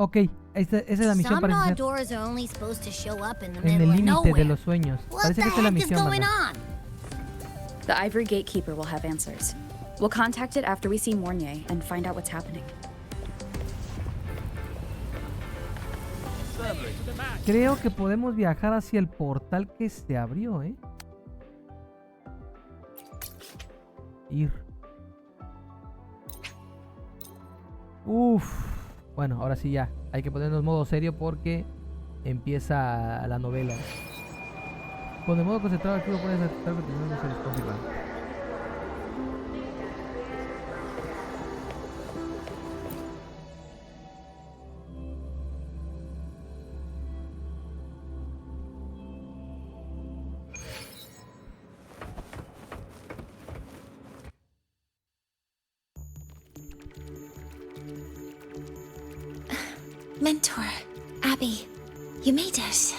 Ok, esa es la misión Some para doors are only supposed to show up in the en el middle of límite nowhere. de los sueños. What Parece the que esta es la heck is misión, going banda. on? The Ivory Gatekeeper will have answers. We'll contact it after we see Mornier and find out what's happening. Creo que podemos viajar hacia el portal que se abrió, ¿eh? Ir. Uf. Bueno, ahora sí ya. Hay que ponernos modo serio porque empieza la novela. Con el modo concentrado activo puedes aceptar que no se les confirma. Mentor, Abby, you made it.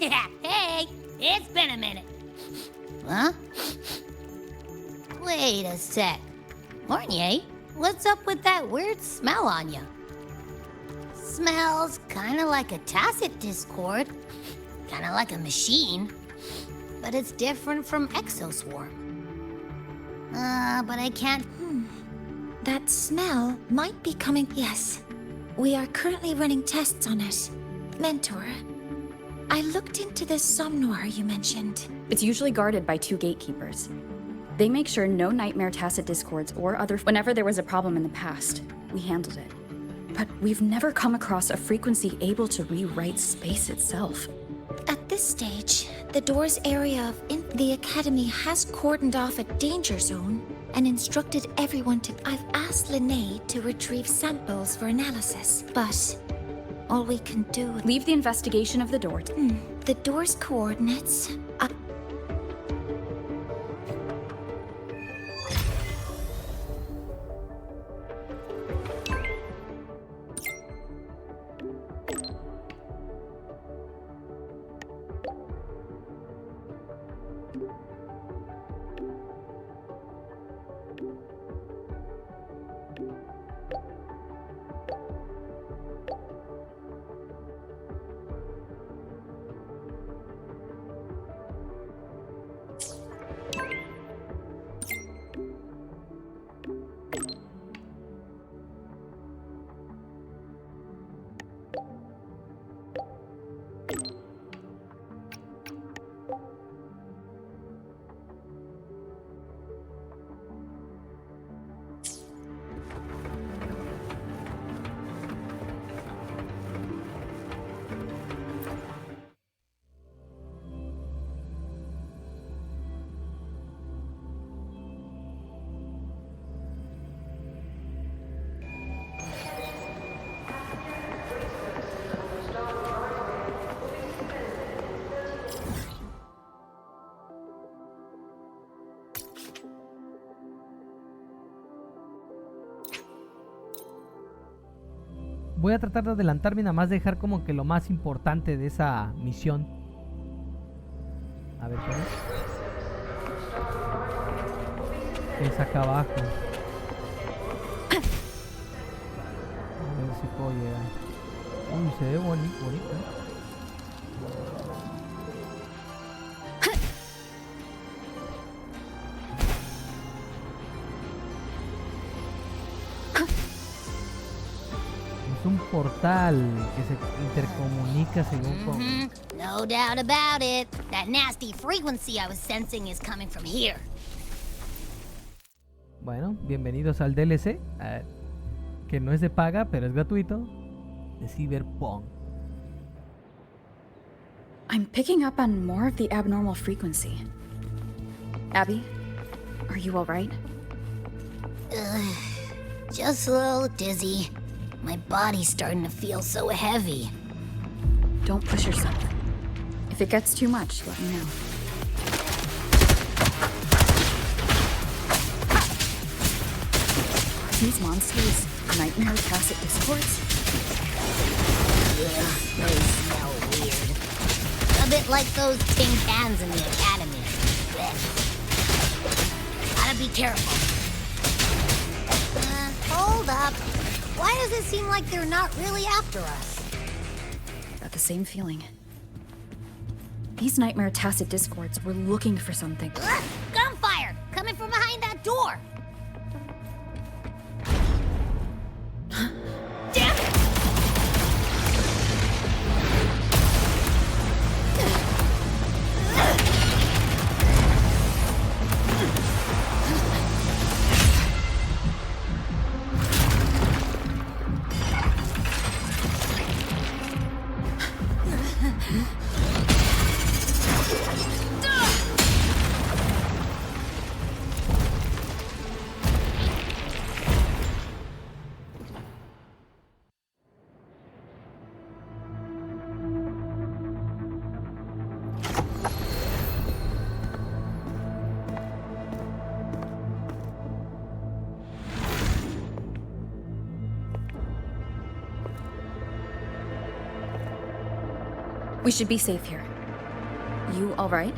Yeah, hey, it's been a minute. Huh? Wait a sec. Mornier, what's up with that weird smell on you? Smells kinda like a tacit discord. Kinda like a machine. But it's different from Exoswarm. But I can't... That smell might be coming. Yes, we are currently running tests on it. Mentor, I looked into the somnoir you mentioned. It's usually guarded by 2 gatekeepers. They make sure no nightmare tacit discords or other... Whenever there was a problem in the past, we handled it. But we've never come across a frequency able to rewrite space itself. At this stage, the door's area of the Academy has cordoned off a danger zone and instructed everyone to... I've asked Linnae to retrieve samples for analysis, but all we can do... Leave the investigation of the door. The door's coordinates... Voy a tratar de adelantarme y nada más dejar como que lo más importante de esa misión. A ver, ¿cuál es? Es acá abajo. A ver si puedo llegar. Uy, se ve bonito, ¿eh? Un portal que se intercomunica según como... No doubt about it. That nasty frequency I was sensing is coming from here. Bueno, bienvenidos al DLC, que no es de paga, pero es gratuito, de Cyberpunk. I'm picking up on more of the abnormal frequency. Abby, are you all right? Just a little dizzy. My body's starting to feel so heavy. Don't push yourself. If it gets too much, let me know. These monsters, nightmare tacit discords? Yeah, they smell weird. A bit like those tin cans in the Academy. Blech. Gotta be careful. Hold up. Why does it seem like they're not really after us? Got the same feeling. These nightmare tacit discords were looking for something. Ugh, gunfire! Coming from behind that door! Damn it! We should be safe here. You all right?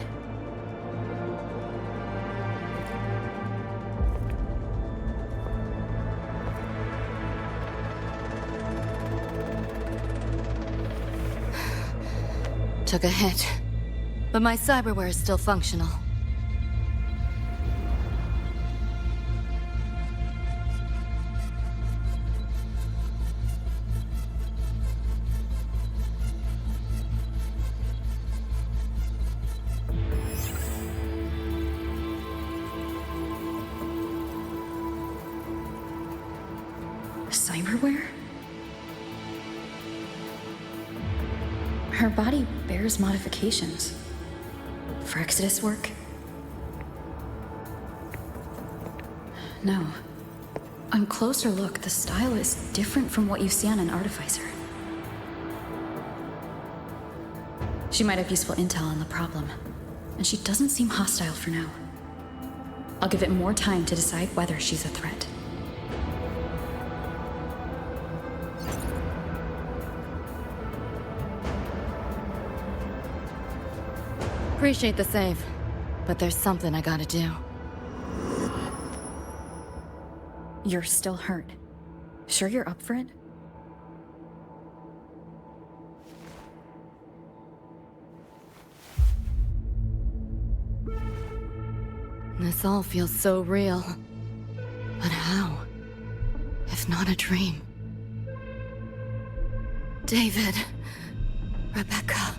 Took a hit, but my cyberware is still functional. Cyberware? Her body bears modifications. For Exodus work? No. On closer look, the style is different from what you see on an artificer. She might have useful intel on the problem, and she doesn't seem hostile for now. I'll give it more time to decide whether she's a threat. Appreciate the save, but there's something I gotta do. You're still hurt. Sure you're up for it? This all feels so real. But how? If not a dream? David. Rebecca.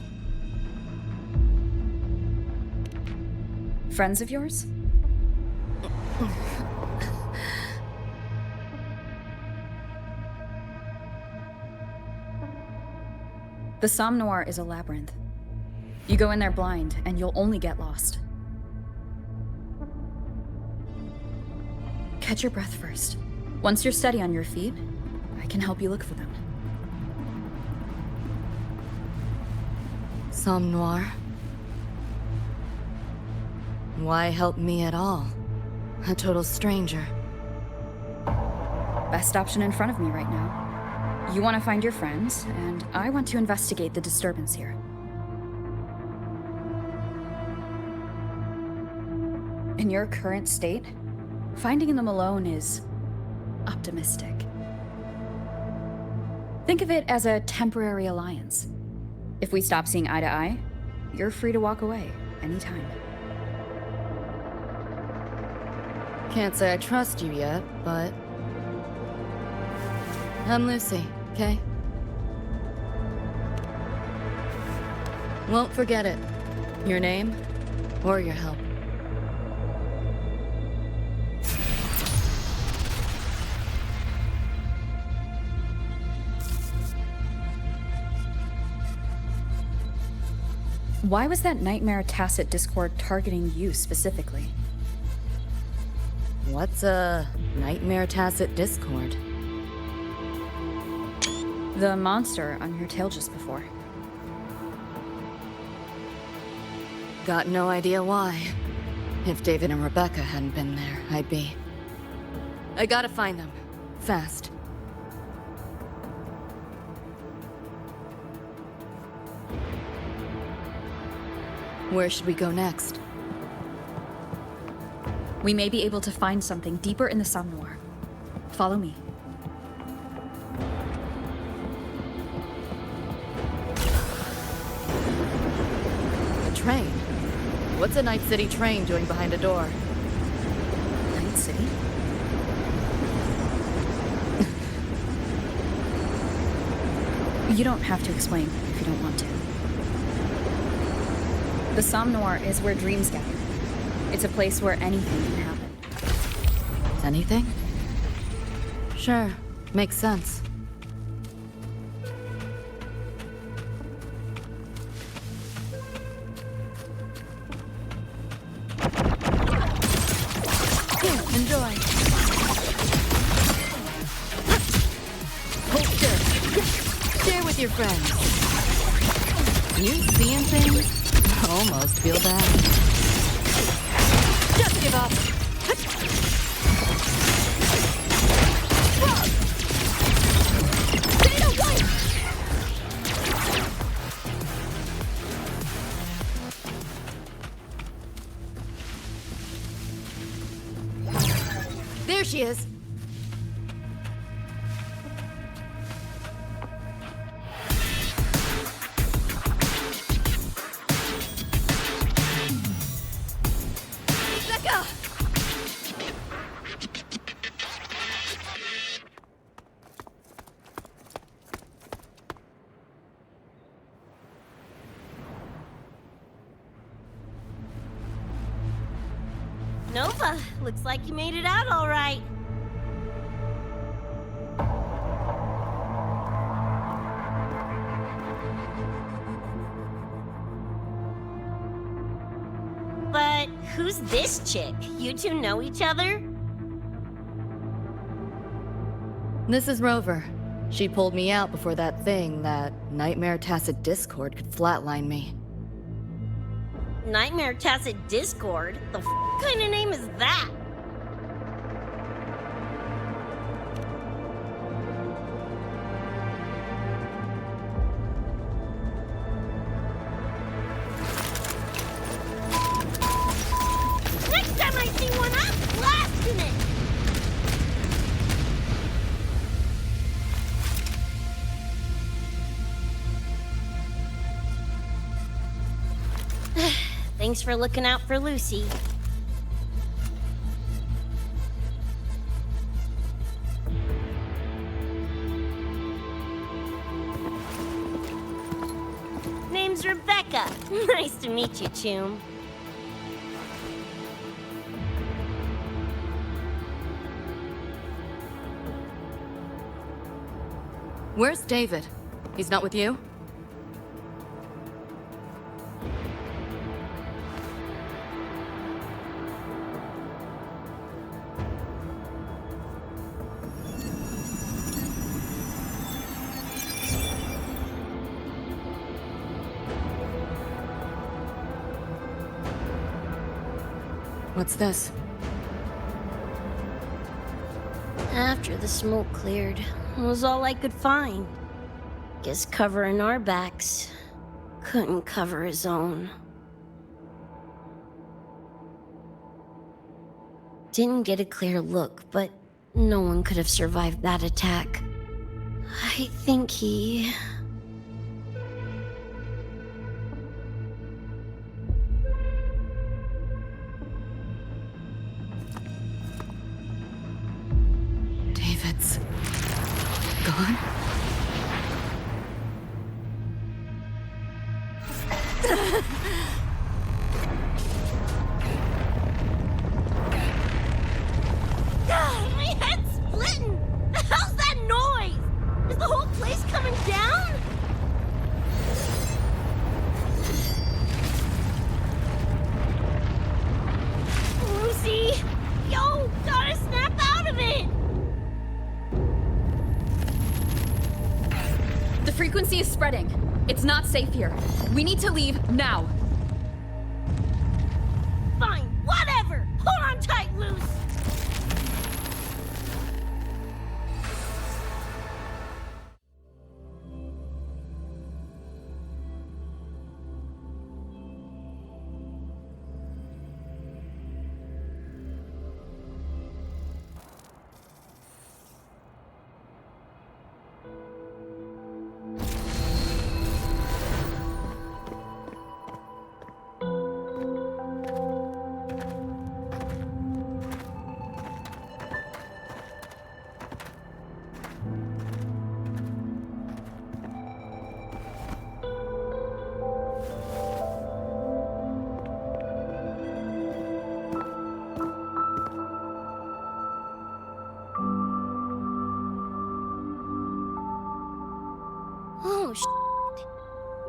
Friends of yours? The Somme Noir is a labyrinth. You go in there blind, and you'll only get lost. Catch your breath first. Once you're steady on your feet, I can help you look for them. Somme Noir. Why help me at all? A total stranger. Best option in front of me right now. You want to find your friends, and I want to investigate the disturbance here. In your current state, finding them alone is optimistic. Think of it as a temporary alliance. If we stop seeing eye to eye, you're free to walk away anytime. Can't say I trust you yet, but... I'm Lucy, okay? Won't forget it. Your name, or your help. Why was that nightmare tacit discord targeting you specifically? What's a nightmare tacit discord? The monster on your tail just before. Got no idea why. If David and Rebecca hadn't been there, I'd be... I gotta find them. Fast. Where should we go next? We may be able to find something deeper in the Somme Noir. Follow me. train. What's a Night City train doing behind a door? Night City? You don't have to explain if you don't want to. The Somme Noir is where dreams gather. It's a place where anything can happen. Anything? Sure, makes sense. Here, enjoy. Hold still. Share with your friends. You seeing things? Almost feel bad. Just give up. There she is. Becca! Nova, looks like you made it out all right. But who's this chick? You two know each other? This is Rover. She pulled me out before that thing, that nightmare tacit discord, could flatline me. Nightmare Tacit Discord? The kind of name is that? Next time I see one, I'm blasting it! Thanks for looking out for Lucy. Name's Rebecca. Nice to meet you, Choom. Where's David? He's not with you? What's this? After the smoke cleared, it was all I could find. Guess covering our backs couldn't cover his own. Didn't get a clear look, but no one could have survived that attack. I think he... David's gone? My head's splitting! The hell's that noise? Is the whole place coming down? Lucy! Yo, gotta snap out of it! The frequency is spreading. It's not safe here. We need to leave now. Fine, whatever! Hold on tight, Luce!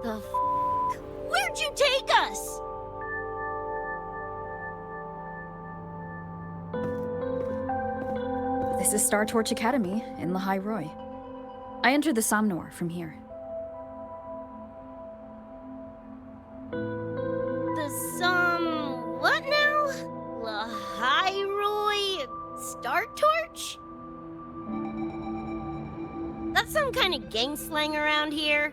The f? Where'd you take us? This is Star Torch Academy in Lahai Roy. I entered the Somnor from here. What now? Lahairoi Star Torch? That's some kind of gang slang around here.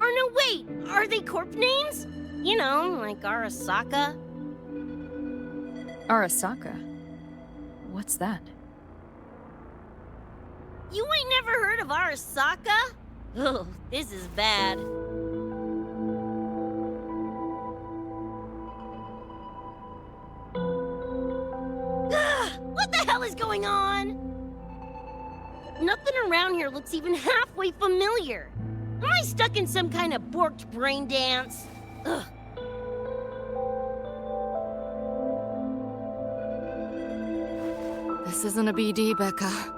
Or no, wait, are they corp names? You know, like Arasaka. Arasaka? What's that? You ain't never heard of Arasaka? Oh, this is bad. What the hell is going on? Nothing around here looks even halfway familiar. Am I stuck in some kind of borked brain dance? Ugh. This isn't a BD, Becca.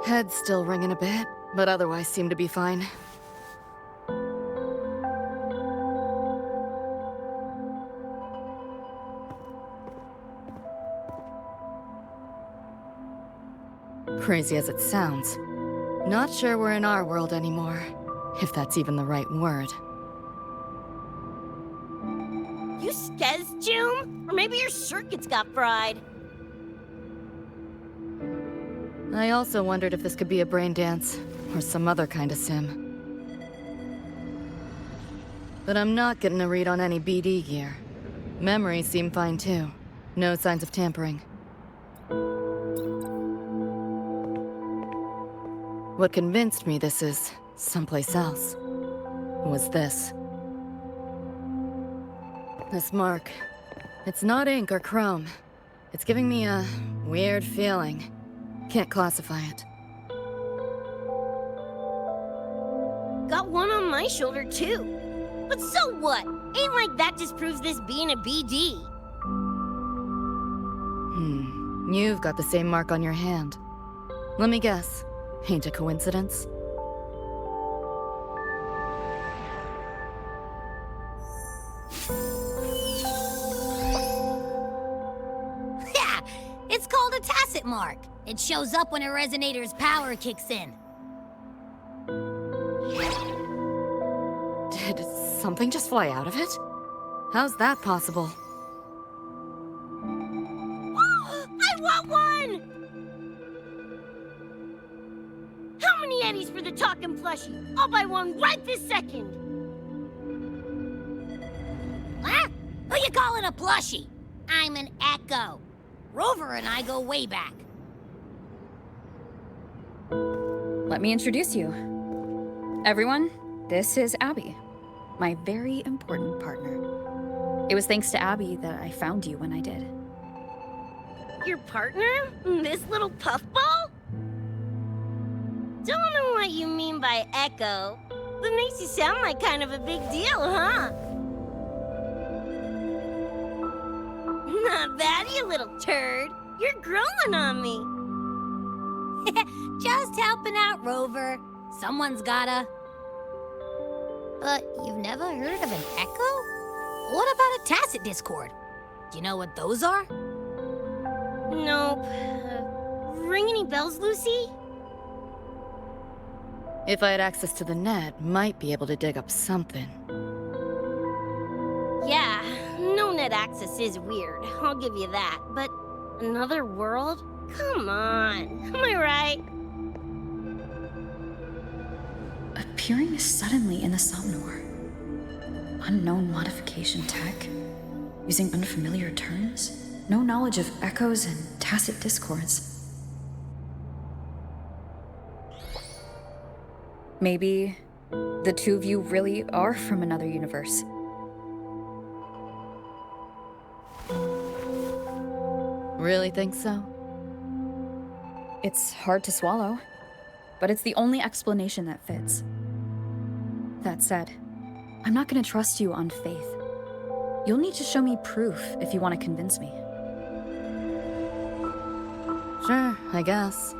Head's still ringing a bit, but otherwise seem to be fine. Crazy as it sounds, not sure we're in our world anymore, if that's even the right word. You skez, June? Or maybe your circuits got fried. I also wondered if this could be a brain dance, or some other kind of sim. But I'm not getting a read on any BD gear. Memories seem fine too. No signs of tampering. What convinced me this is someplace else was this. This mark. It's not ink or chrome. It's giving me a weird feeling. Can't classify it. Got one on my shoulder too. But so what? Ain't like that disproves this being a BD. You've got the same mark on your hand. Let me guess. Ain't a coincidence? Yeah, it's called a tacit mark. It shows up when a resonator's power kicks in. Did something just fly out of it? How's that possible? I want one! How many eddies for the talking plushie? I'll buy one right this second. Huh? Who you calling a plushie? I'm an Echo. Rover and I go way back. Let me introduce you. Everyone, this is Abby, my very important partner. It was thanks to Abby that I found you when I did. Your partner? This little puffball? Don't know what you mean by Echo, but makes you sound like kind of a big deal, huh? Not bad, you little turd. You're growing on me. Just helping out, Rover. Someone's gotta. But you've never heard of an Echo? What about a tacit discord? Do you know what those are? Nope. Ring any bells, Lucy? If I had access to the net, might be able to dig up something. Yeah, no net access is weird. I'll give you that. But another world? Come on. Am I right? Appearing suddenly in the Somnor. Unknown modification tech. Using unfamiliar terms. No knowledge of echoes and tacit discords. Maybe the two of you really are from another universe. Really think so? It's hard to swallow, but it's the only explanation that fits. That said, I'm not gonna trust you on faith. You'll need to show me proof if you want to convince me. Sure, I guess.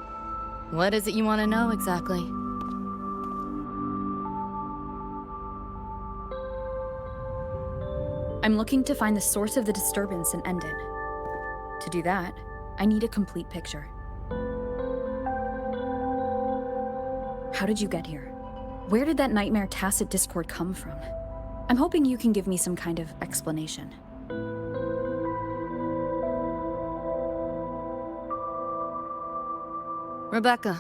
What is it you want to know exactly? I'm looking to find the source of the disturbance and end it. To do that, I need a complete picture. How did you get here? Where did that nightmare tacit discord come from? I'm hoping you can give me some kind of explanation. Rebecca,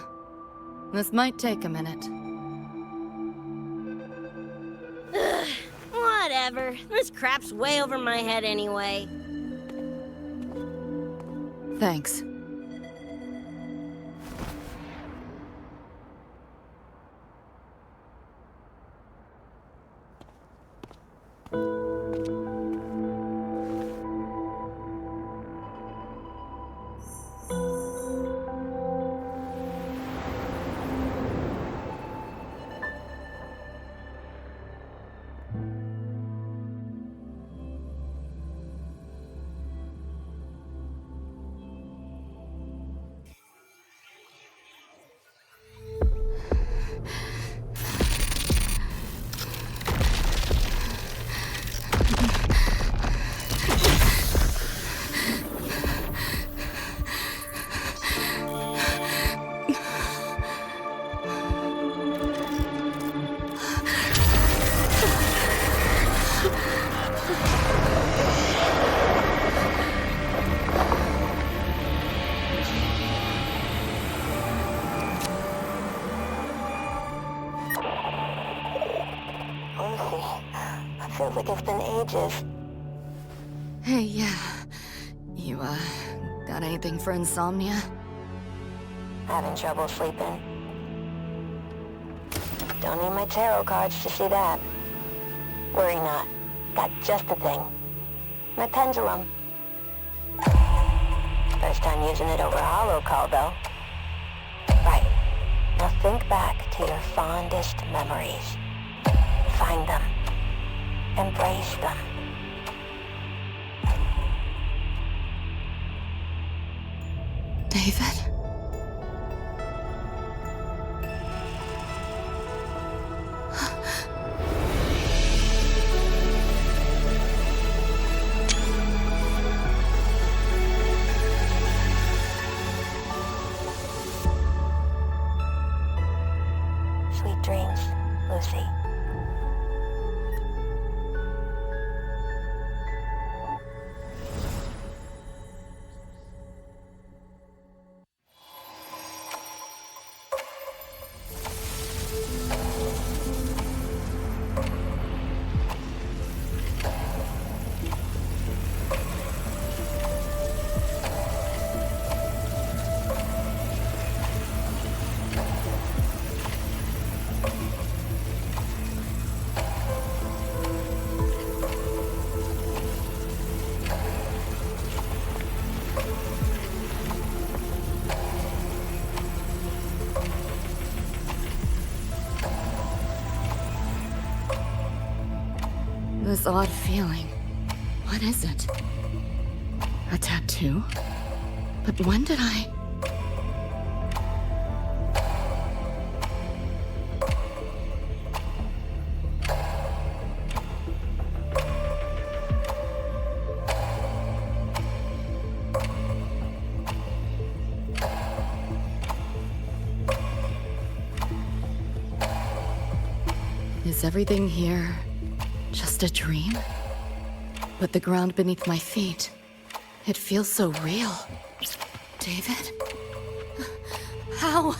this might take a minute. Whatever. This crap's way over my head anyway. Thanks. Feels like it's been ages. Hey, yeah. You, got anything for insomnia? Having trouble sleeping. Don't need my tarot cards to see that. Worry not. Got just the thing. My pendulum. First time using it over hollow call, though. Right. Now think back to your fondest memories. Find them. Embrace them. David? Sweet dreams, Lucy. This odd feeling. What is it? A tattoo? But when did I... Is everything here just a dream? But the ground beneath my feet, it feels so real. David? How?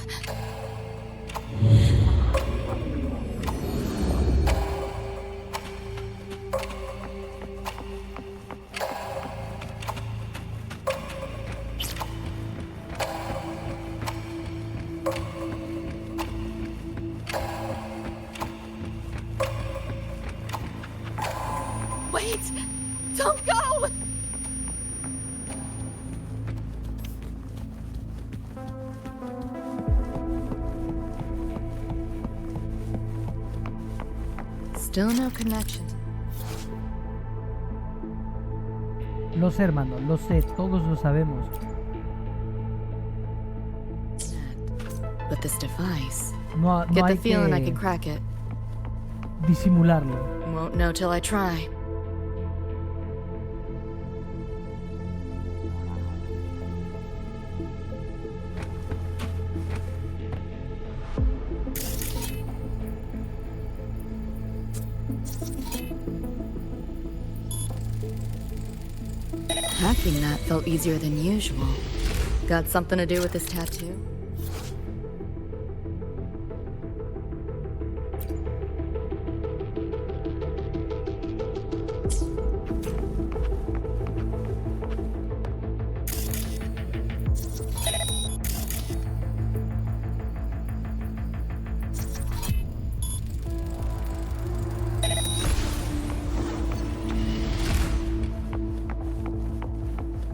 Wait! Don't go! Still no connection. Lo sé, hermano, lo sé, todos lo sabemos. But this device. No, no Get the hay feeling I que can crack it. disimularlo. Won't know till I try. Hacking that felt easier than usual. Got something to do with this tattoo?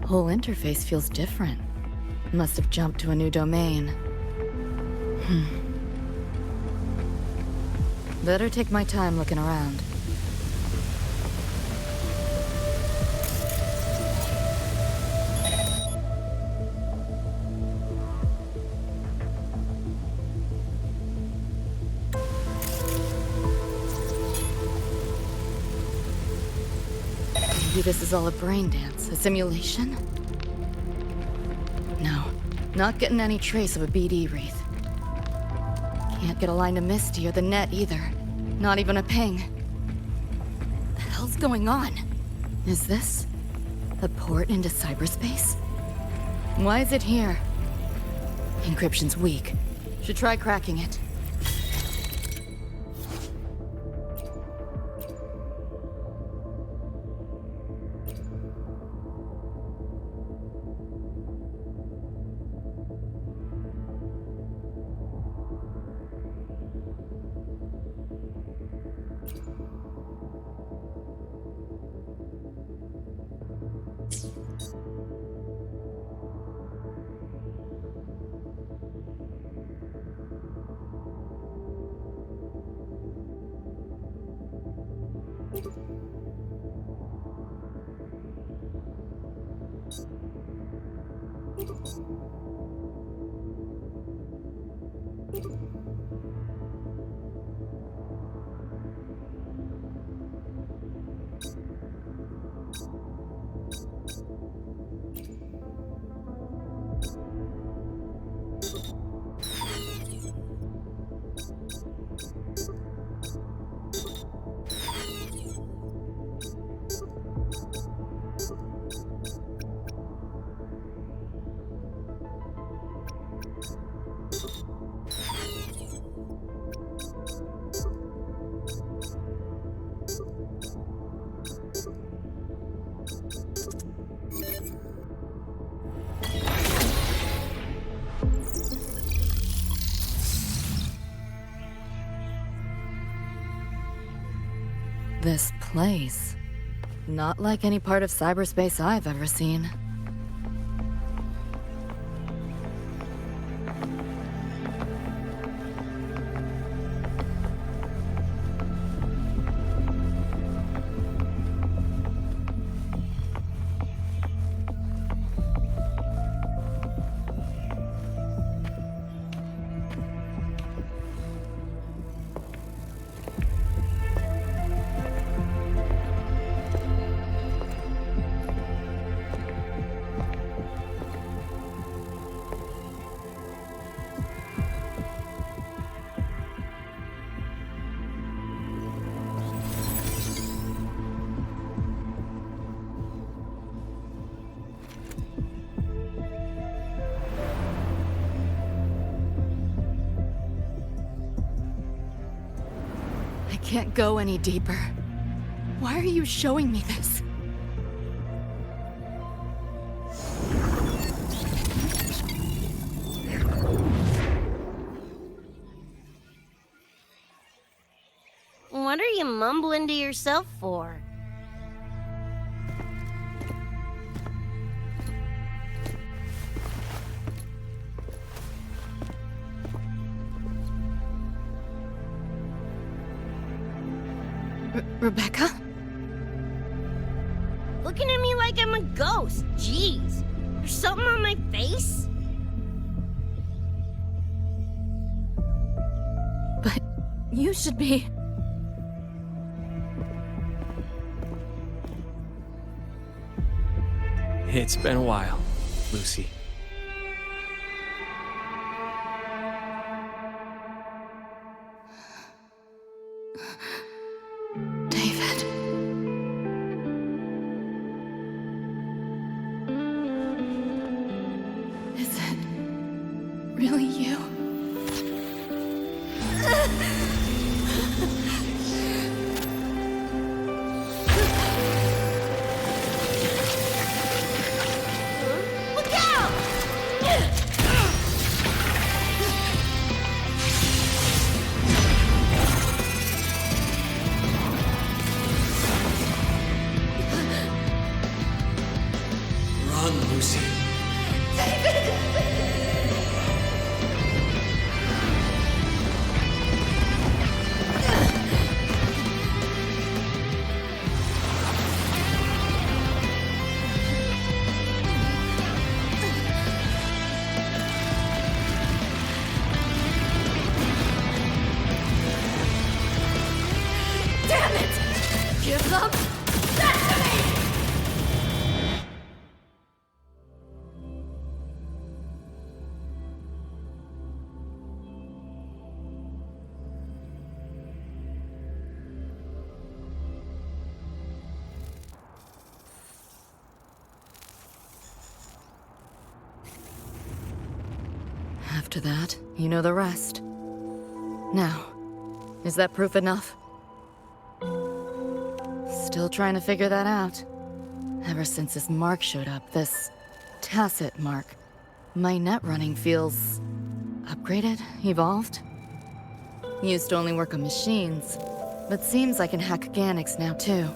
Whole interface feels different. Must have jumped to a new domain. Better take my time looking around. Maybe this is all a brain dance, a simulation? No, not getting any trace of a BD wreath. Can't get a line to Misty or the net either. Not even a ping. The hell's going on? Is this a port into cyberspace? Why is it here? Encryption's weak. Should try cracking it. This place. Not like any part of cyberspace I've ever seen. I can't go any deeper. Why are you showing me this? What are you mumbling to yourself for? Rebecca? Looking at me like like I'm a ghost. Jeez. There's something on my face? But you should be... It's been a while, Lucy. David. Is it really you? Look out! Run, Lucy. Damn it! Give them that to me! After that, you know the rest. Now, is that proof enough? Still trying to figure that out. Ever since this mark showed up, this tacit mark, my net running feels upgraded, evolved. Used to only work on machines, but seems I can hack organics now too.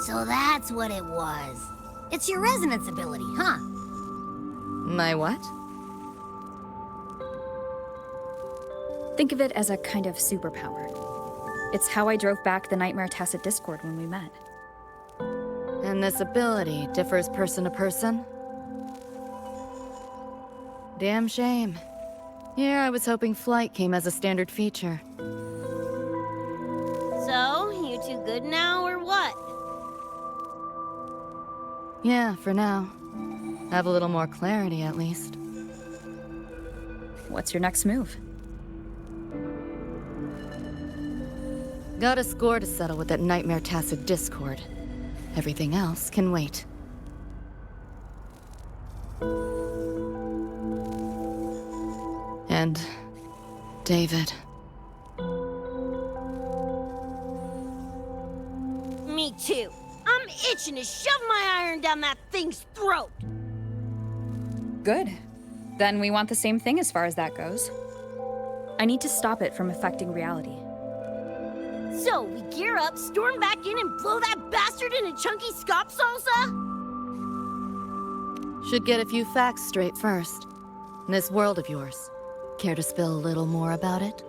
So that's what it was. It's your resonance ability, huh? My what? Think of it as a kind of superpower. It's how I drove back the Nightmare Tacit Discord when we met. And this ability differs person to person? Damn shame. Here I was hoping flight came as a standard feature. So, you two good now, or what? Yeah, for now. Have a little more clarity, at least. What's your next move? Got a score to settle with that Nightmare Tacit Discord. Everything else can wait. And... David. Me too. I'm itching to shove my iron down that thing's throat. Good. Then we want the same thing as far as that goes. I need to stop it from affecting reality. So, we gear up, storm back in, and blow that bastard into chunky scop salsa? Should get a few facts straight first. This world of yours. Care to spill a little more about it?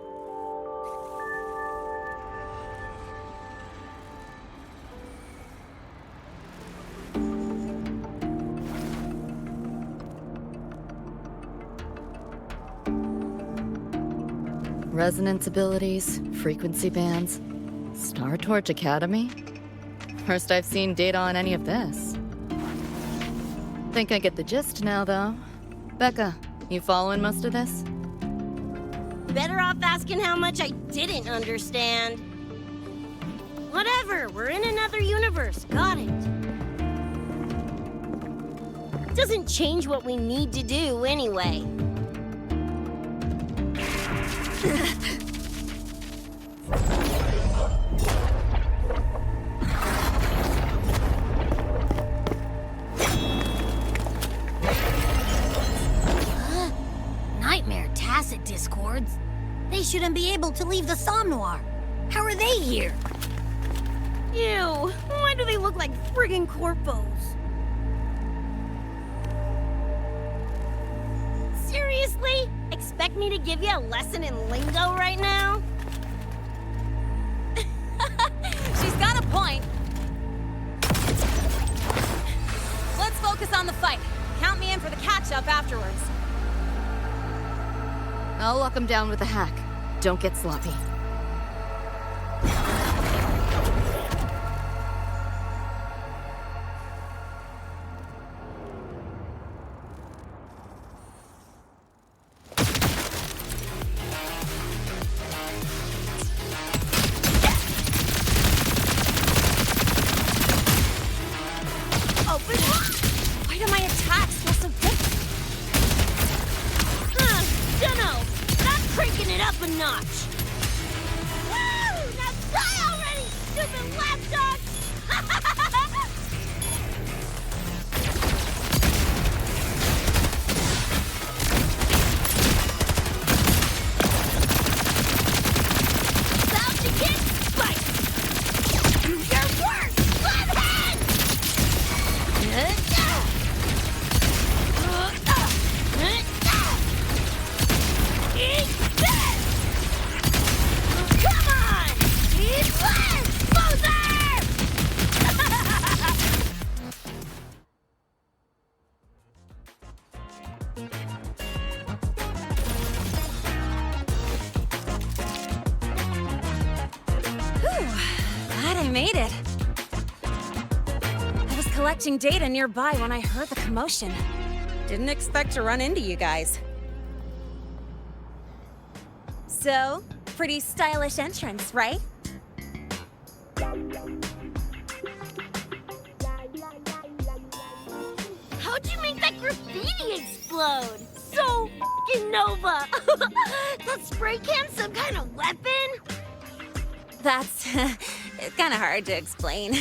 Resonance abilities, frequency bands, Star Torch Academy? First I've seen data on any of this. Think I get the gist now, though. Becca, you following most of this? Better off asking how much I didn't understand. Whatever, we're in another universe, got it. Doesn't change what we need to do anyway. Nightmare Tacit Discords? They shouldn't be able to leave the Somnoir. How are they here? Ew, why do they look like friggin' corpos? Seriously? Expect me to give you a lesson in lingo right now? She's got a point. Focus on the fight. Count me in for the catch-up afterwards. I'll lock him down with a hack. Don't get sloppy. Made it. I was collecting data nearby when I heard the commotion. Didn't expect to run into you guys. So, pretty stylish entrance, right? How'd you make that graffiti explode? So f***ing Nova! That spray can some kind of weapon? That's it's kind of hard to explain.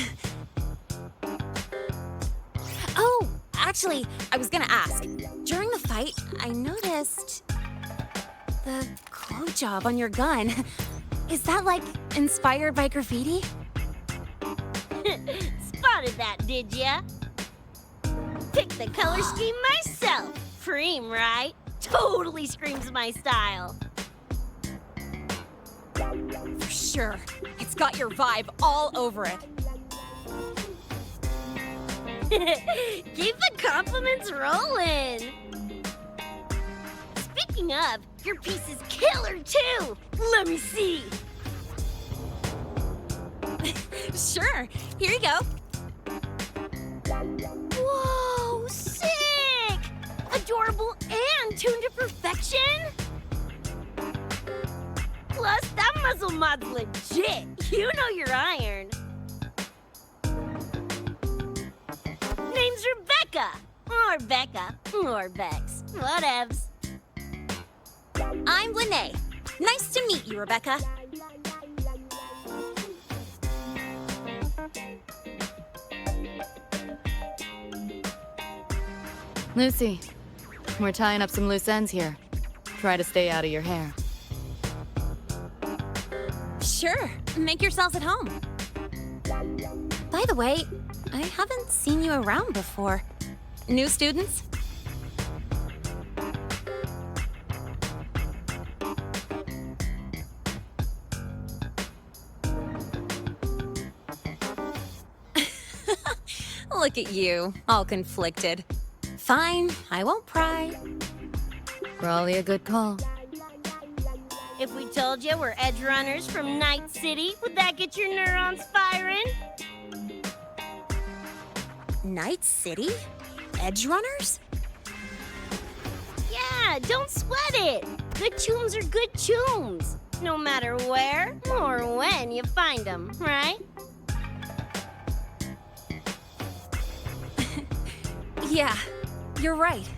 Oh, actually, I was gonna ask. During the fight, I noticed the glow job on your gun. Is that, like, inspired by graffiti? Spotted that, did ya? Picked the color scheme myself. Preem, right? Totally screams my style. For sure. It's got your vibe all over it. Keep the compliments rolling. Speaking of, your piece is killer too. Let me see. Sure. Here you go. Whoa, sick! Adorable and tuned to perfection. Plus, that muzzle mod's legit. You know your iron. Name's Rebecca. Or Becca. Or Bex. Whatevs. I'm Lene. Nice to meet you, Rebecca. Lucy, we're tying up some loose ends here. Try to stay out of your hair. Sure. Make yourselves at home. By the way, I haven't seen you around before. New students? Look at you, all conflicted. Fine, I won't pry. Probably a good call. If we told you we're EDGRUNERS from Night City, would that get your neurons firing? Night City? EDGRUNERS? Yeah, don't sweat it. Good tunes are good tunes. No matter where or when you find them, right? Yeah, you're right.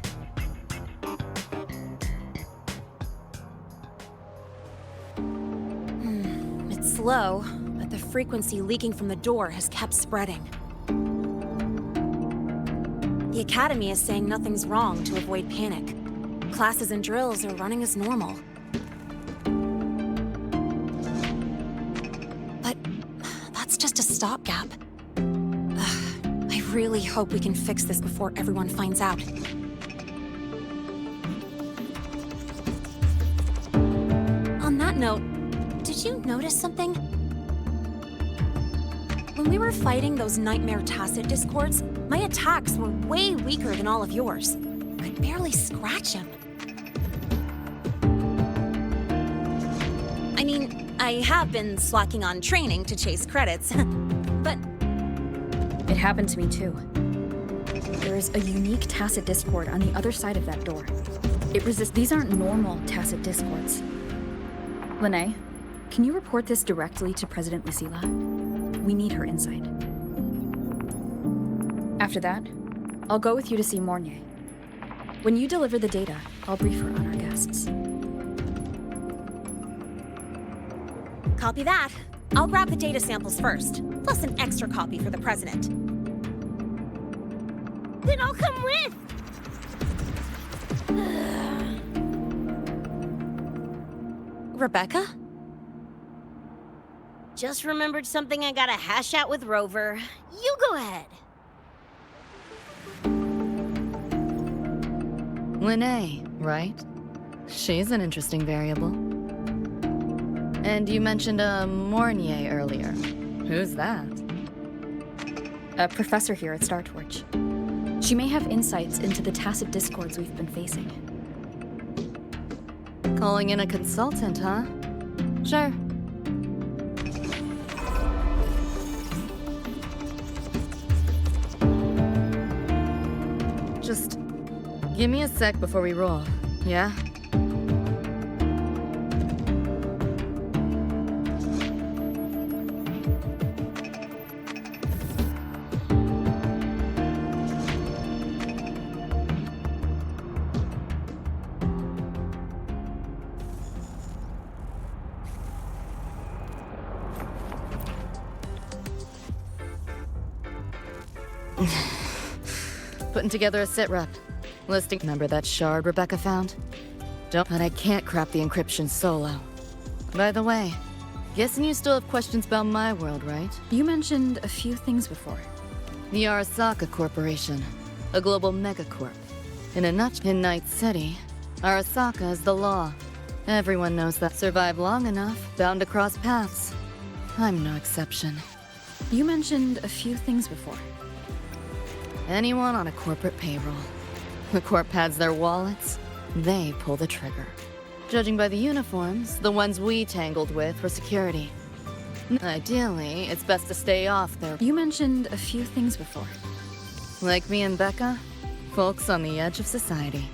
It's slow, but the frequency leaking from the door has kept spreading. The Academy is saying nothing's wrong to avoid panic. Classes and drills are running as normal. But that's just a stopgap. I really hope we can fix this before everyone finds out. On that note, did you notice something? When we were fighting those nightmare tacit discords, my attacks were way weaker than all of yours. Could barely scratch him. I mean, I have been slacking on training to chase credits, but... It happened to me too. There is a unique tacit discord on the other side of that door. It resists. These aren't normal tacit discords. Lene, can you report this directly to President Lucilla? We need her insight. After that, I'll go with you to see Mornier. When you deliver the data, I'll brief her on our guests. Copy that. I'll grab the data samples first, plus an extra copy for the president. Then I'll come with! Rebecca? Just remembered something I gotta hash out with Rover. You go ahead. Lene, right? She's an interesting variable. And you mentioned a Mornier earlier. Who's that? A professor here at StarTorch. She may have insights into the tacit discords we've been facing. Calling in a consultant, huh? Sure. Just give me a sec before we roll, yeah? Putting together a sit rep. Listing. Remember that shard Rebecca found? But I can't crack the encryption solo. By the way, guessing you still have questions about my world, right? You mentioned a few things before. The Arasaka Corporation, a global megacorp. In a nutshell, in Night City, Arasaka is the law. Everyone knows that. Survive long enough, bound to cross paths. I'm no exception. You mentioned a few things before. Anyone on a corporate payroll. The corp pads their wallets, they pull the trigger. Judging by the uniforms, the ones we tangled with were security. Ideally, it's best to stay off their... You mentioned a few things before. Like me and Becca, folks on the edge of society.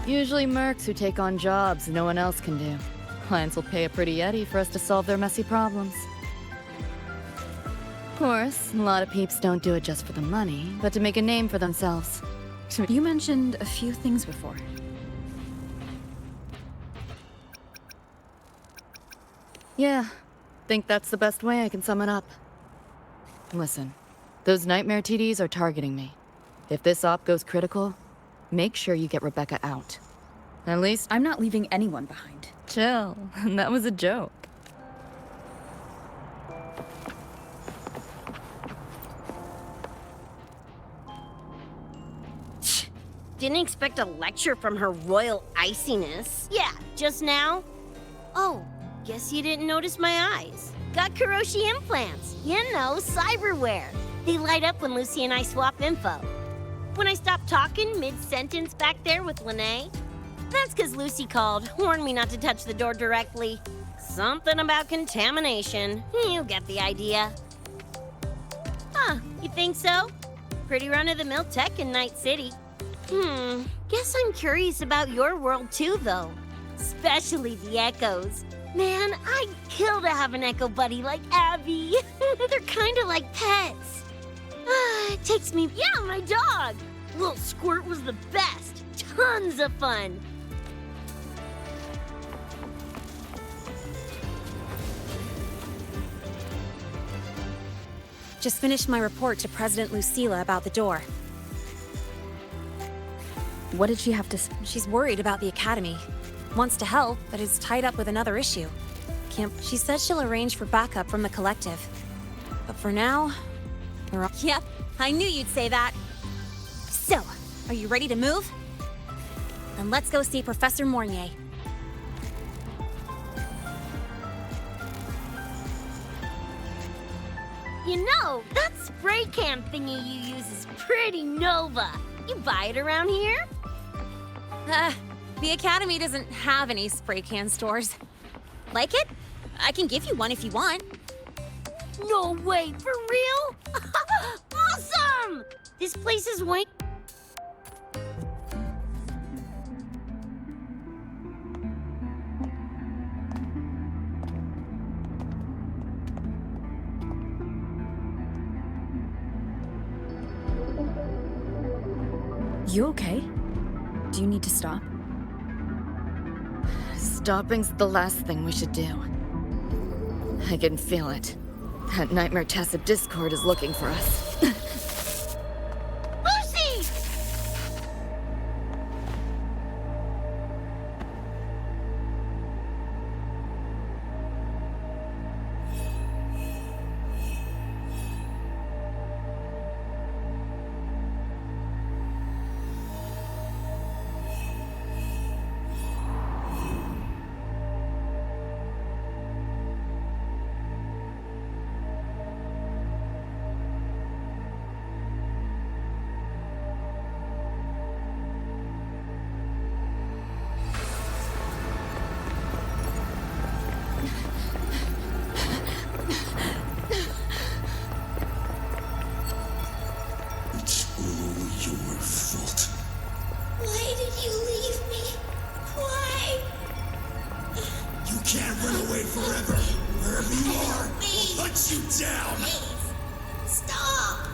Usually mercs who take on jobs no one else can do. Clients will pay a pretty eddy for us to solve their messy problems. Of course, a lot of peeps don't do it just for the money, but to make a name for themselves. You mentioned a few things before. Yeah, think that's the best way I can sum it up. Listen, those nightmare TDs are targeting me. If this op goes critical, make sure you get Rebecca out. At least I'm not leaving anyone behind. chill. That was a joke. Didn't expect a lecture from her royal iciness. Yeah, just now. Oh, guess you didn't notice my eyes. Got Kuroshi implants. You know, cyberware. They light up when Lucy and I swap info. When I stopped talking mid-sentence back there with Lene, that's because Lucy called, warned me not to touch the door directly. Something about contamination. You get the idea. Huh, you think so? Pretty run-of-the-mill tech in Night City. Guess I'm curious about your world too, though. Especially the echoes. Man, I'd kill to have an echo buddy like Abby. They're kinda like pets. It takes me... Yeah, my dog! Little Squirt was the best. Tons of fun. Just finished my report to President Lucilla about the door. What did she have to say? She's worried about the Academy. Wants to help, but is tied up with another issue. She said she'll arrange for backup from the collective. But for now, we're all... Yep, I knew you'd say that. So, are you ready to move? Then let's go see Professor Mornier. You know, that spray can thingy you use is pretty nova. You buy it around here? The Academy doesn't have any spray can stores. Like it? I can give you one if you want. No way, for real? Awesome! This place is way... You okay? Do you need to stop? Stopping's the last thing we should do. I can feel it. That nightmare tacit discord is looking for us. Lucy! Why did you leave me? Why? You can't run away forever. Wherever you are, we'll hunt you down. Please, stop!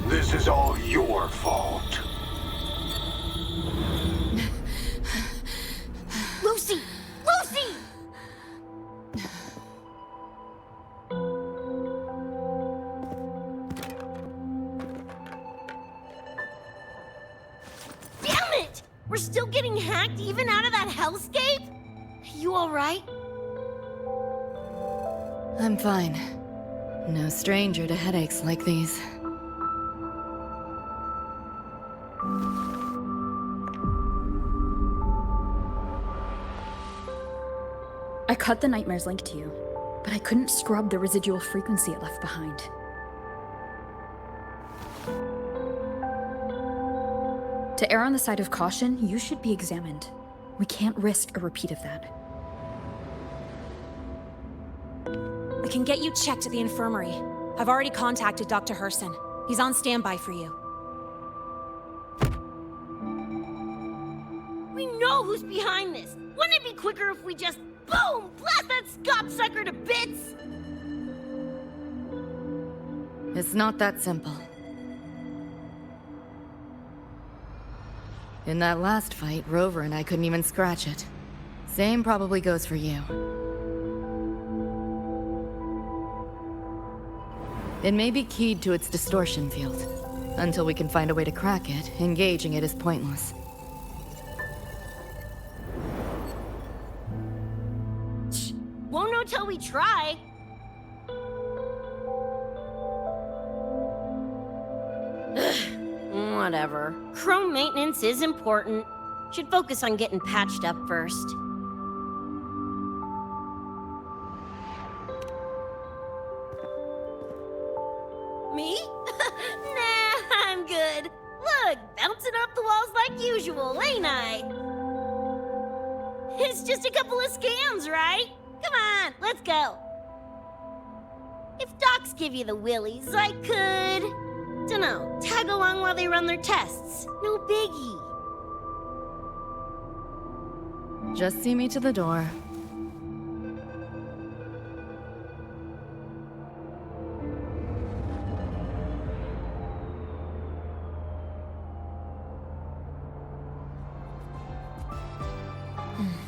This is all your fault. Lucy! Lucy! Damn it! We're still getting hacked even out of that hellscape? You alright? I'm fine. No stranger to headaches like these. I cut the nightmare's link to you, but I couldn't scrub the residual frequency it left behind. To err on the side of caution, you should be examined. We can't risk a repeat of that. We can get you checked at the infirmary. I've already contacted Dr. Herson. He's on standby for you. We know who's behind this. Wouldn't it be quicker if we just, boom, blast that scop sucker to bits? It's not that simple. In that last fight, Rover and I couldn't even scratch it. Same probably goes for you. It may be keyed to its distortion field. Until we can find a way to crack it, engaging it is pointless. Won't know till we try. Whatever. Chrome maintenance is important. Should focus on getting patched up first. Me? Nah, I'm good. Look, bouncing off the walls like usual, ain't I? It's just a couple of scans, right? Come on, let's go. If docs give you the willies, I could... dunno, tag along while they run their tests. No biggie. Just see me to the door.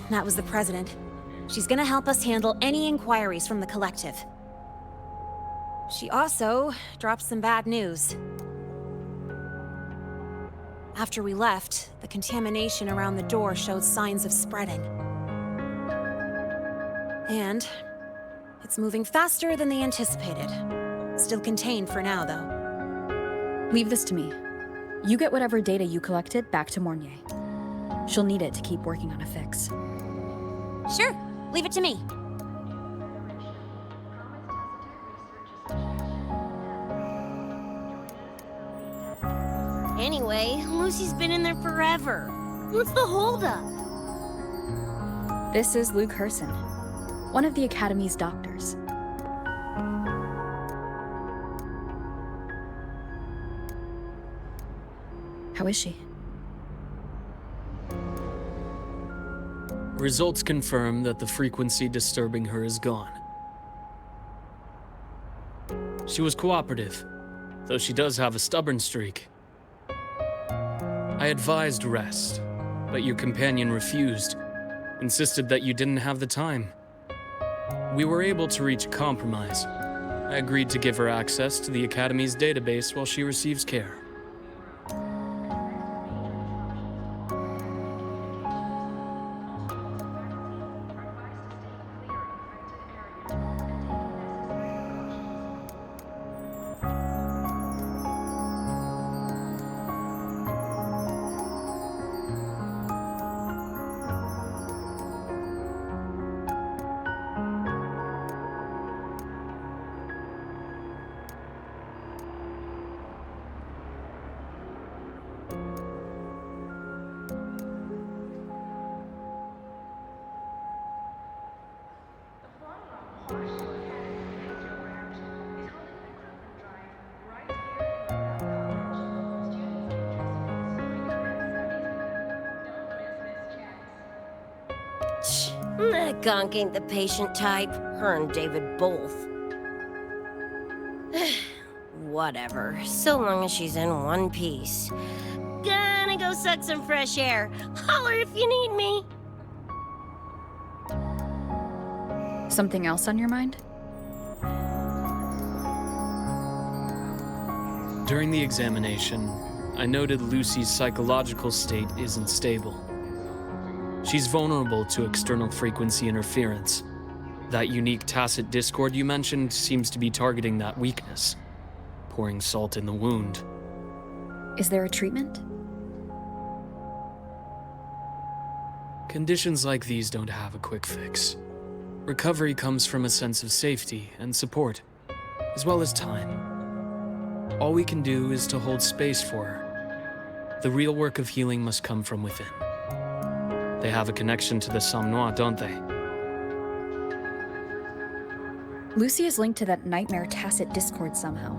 That was the president. She's gonna help us handle any inquiries from the collective. She also dropped some bad news. After we left, the contamination around the door showed signs of spreading. And it's moving faster than they anticipated. Still contained for now, though. Leave this to me. You get whatever data you collected back to Mornier. She'll need it to keep working on a fix. Sure, leave it to me. Anyway, Lucy's been in there forever. What's the holdup? This is Luke Herson, one of the Academy's doctors. How is she? Results confirm that the frequency disturbing her is gone. She was cooperative, though she does have a stubborn streak. I advised rest, but your companion refused, insisted that you didn't have the time. We were able to reach a compromise. I agreed to give her access to the Academy's database while she receives care. That gonk ain't the patient type. Her and David both. Whatever, so long as she's in one piece. Gonna go suck some fresh air. Holler if you need me. Something else on your mind? During the examination, I noted Lucy's psychological state isn't stable. She's vulnerable to external frequency interference. That unique tacit discord you mentioned seems to be targeting that weakness, pouring salt in the wound. Is there a treatment? Conditions like these don't have a quick fix. Recovery comes from a sense of safety and support, as well as time. All we can do is to hold space for her. The real work of healing must come from within. They have a connection to the Somnois, don't they? Lucy is linked to that nightmare tacit discord somehow.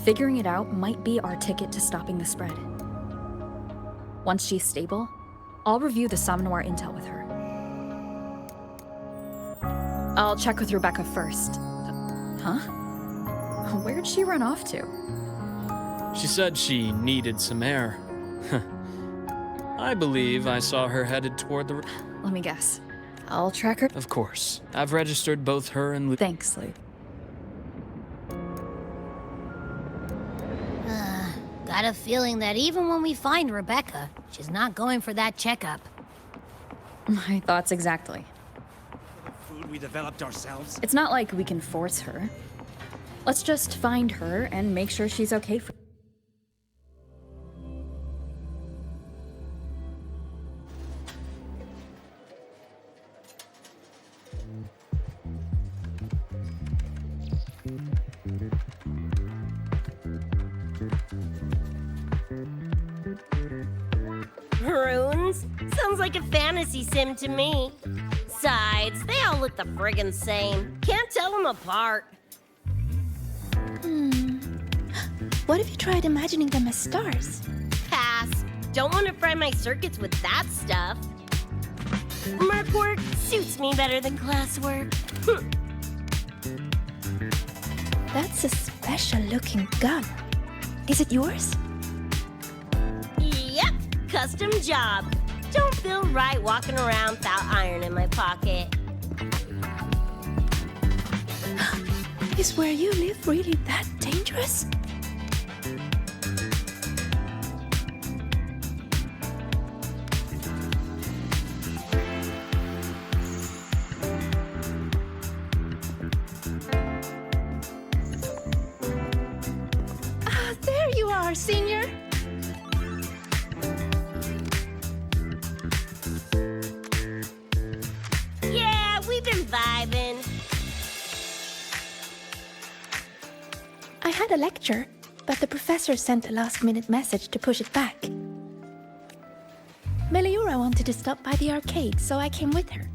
Figuring it out might be our ticket to stopping the spread. Once she's stable, I'll review the Somnoir intel with her. I'll check with Rebecca first. Huh? Where'd she run off to? She said she needed some air. I believe I saw her headed toward the... Let me guess. I'll track her. Of course. I've registered both her and Lucy. Thanks, Luke. Got a feeling that even when we find Rebecca, she's not going for that checkup. My thoughts exactly. Food we developed ourselves. It's not like we can force her. Let's just find her and make sure she's okay for... Runes? Sounds like a fantasy sim to me. Besides, they all look the friggin' same. Can't tell them apart. What if you tried imagining them as stars? Pass. Don't want to fry my circuits with that stuff. Mark work suits me better than classwork. That's a special-looking gun. Is it yours? Yep, custom job. Don't feel right walking around without iron in my pocket. Is where you live really that dangerous? Ah, there you are, Senior. Yeah, we've been vibing. I had a lecture, but but the professor sent a last-minute message to push it back. Meliora wanted to stop by the arcade, so I came with her.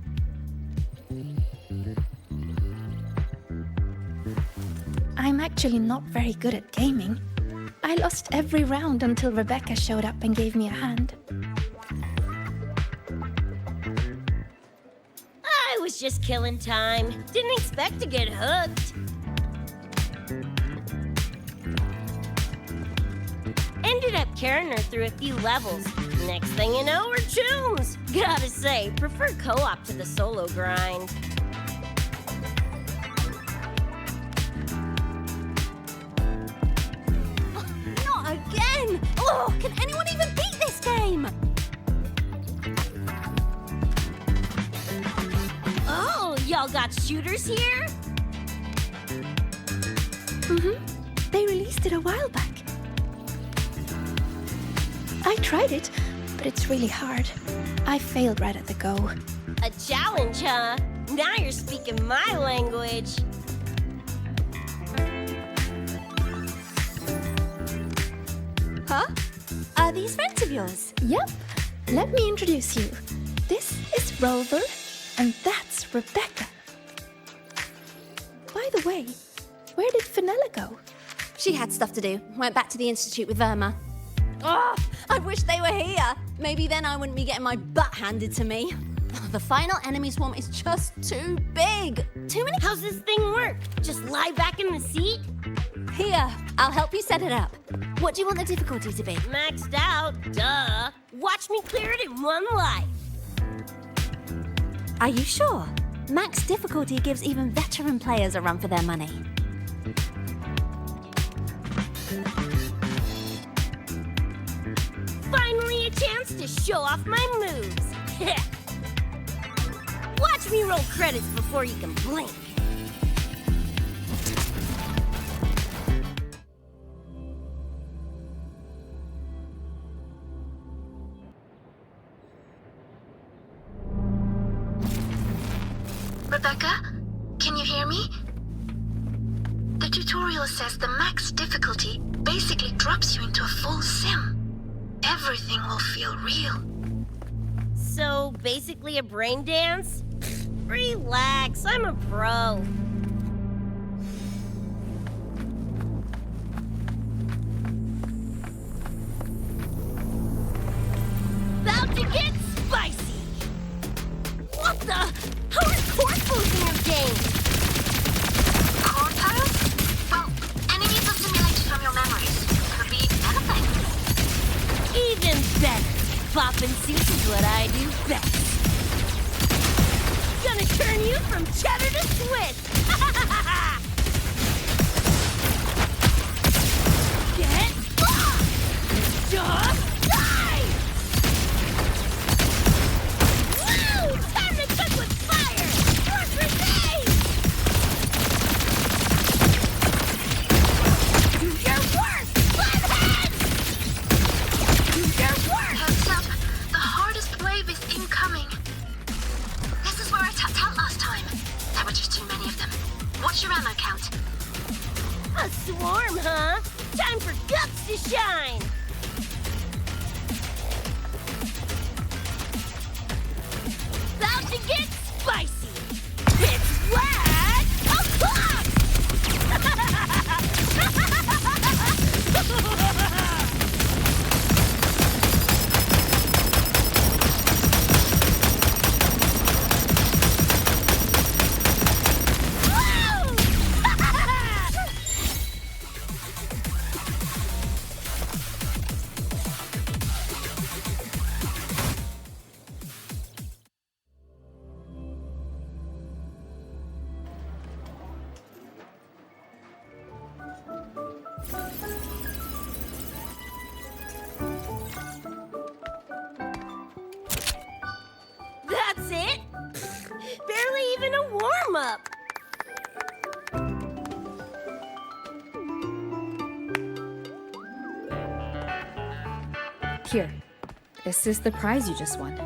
I'm actually not very good at gaming. I lost every round until Rebecca showed up and gave me a hand. I was just killing time. Didn't expect to get hooked. Ended up carrying her through a few levels. Next thing you know, we're chums. Gotta say, prefer co-op to the solo grind. Not again! Oh, can anyone even beat this game? Oh, y'all got shooters here? They released it a while back. I tried it, but it's really hard. I failed right at the go. A challenge, huh? Now you're speaking my language. Huh? Are these friends of yours? Yep. Let me introduce you. This is Rover, and that's Rebecca. By the way, where did Fenella go? She had stuff to do. Went back to the Institute with Verma. Oh, I wish they were here. Maybe then I wouldn't be getting my butt handed to me. The final enemy swarm is just too big. Too many. How's this thing work? Just lie back in the seat? Here, I'll help you set it up. What do you want the difficulty to be? Maxed out, duh. Watch me clear it in one life. Are you sure? Max difficulty gives even veteran players a run for their money. Finally a chance to show off my moves. Watch me roll credits before you can blink. Rebecca, can you hear me? The tutorial says the max difficulty basically drops you into a full sim. Everything will feel real. So, basically a brain dance? Relax, I'm a pro. About to get spicy! What the? How are court moves in your game? Core tiles? Well, enemies are simulated from your memories. Could be anything. Even better. Bopping suits is what I do best. Gonna turn you from cheddar to Swiss. Get lost! Just die! Woo! Time to cook with fire! For grenades! Do your work! Five heads! Do your work! Heads up, the hardest wave is incoming. This is where I tapped out last time. There were just too many of them. What's your ammo count? A swarm, huh? Time for guts to shine! About to get spicy! It's whack o'clock! That's it? Barely even a warm-up. Here, this is the prize you just won.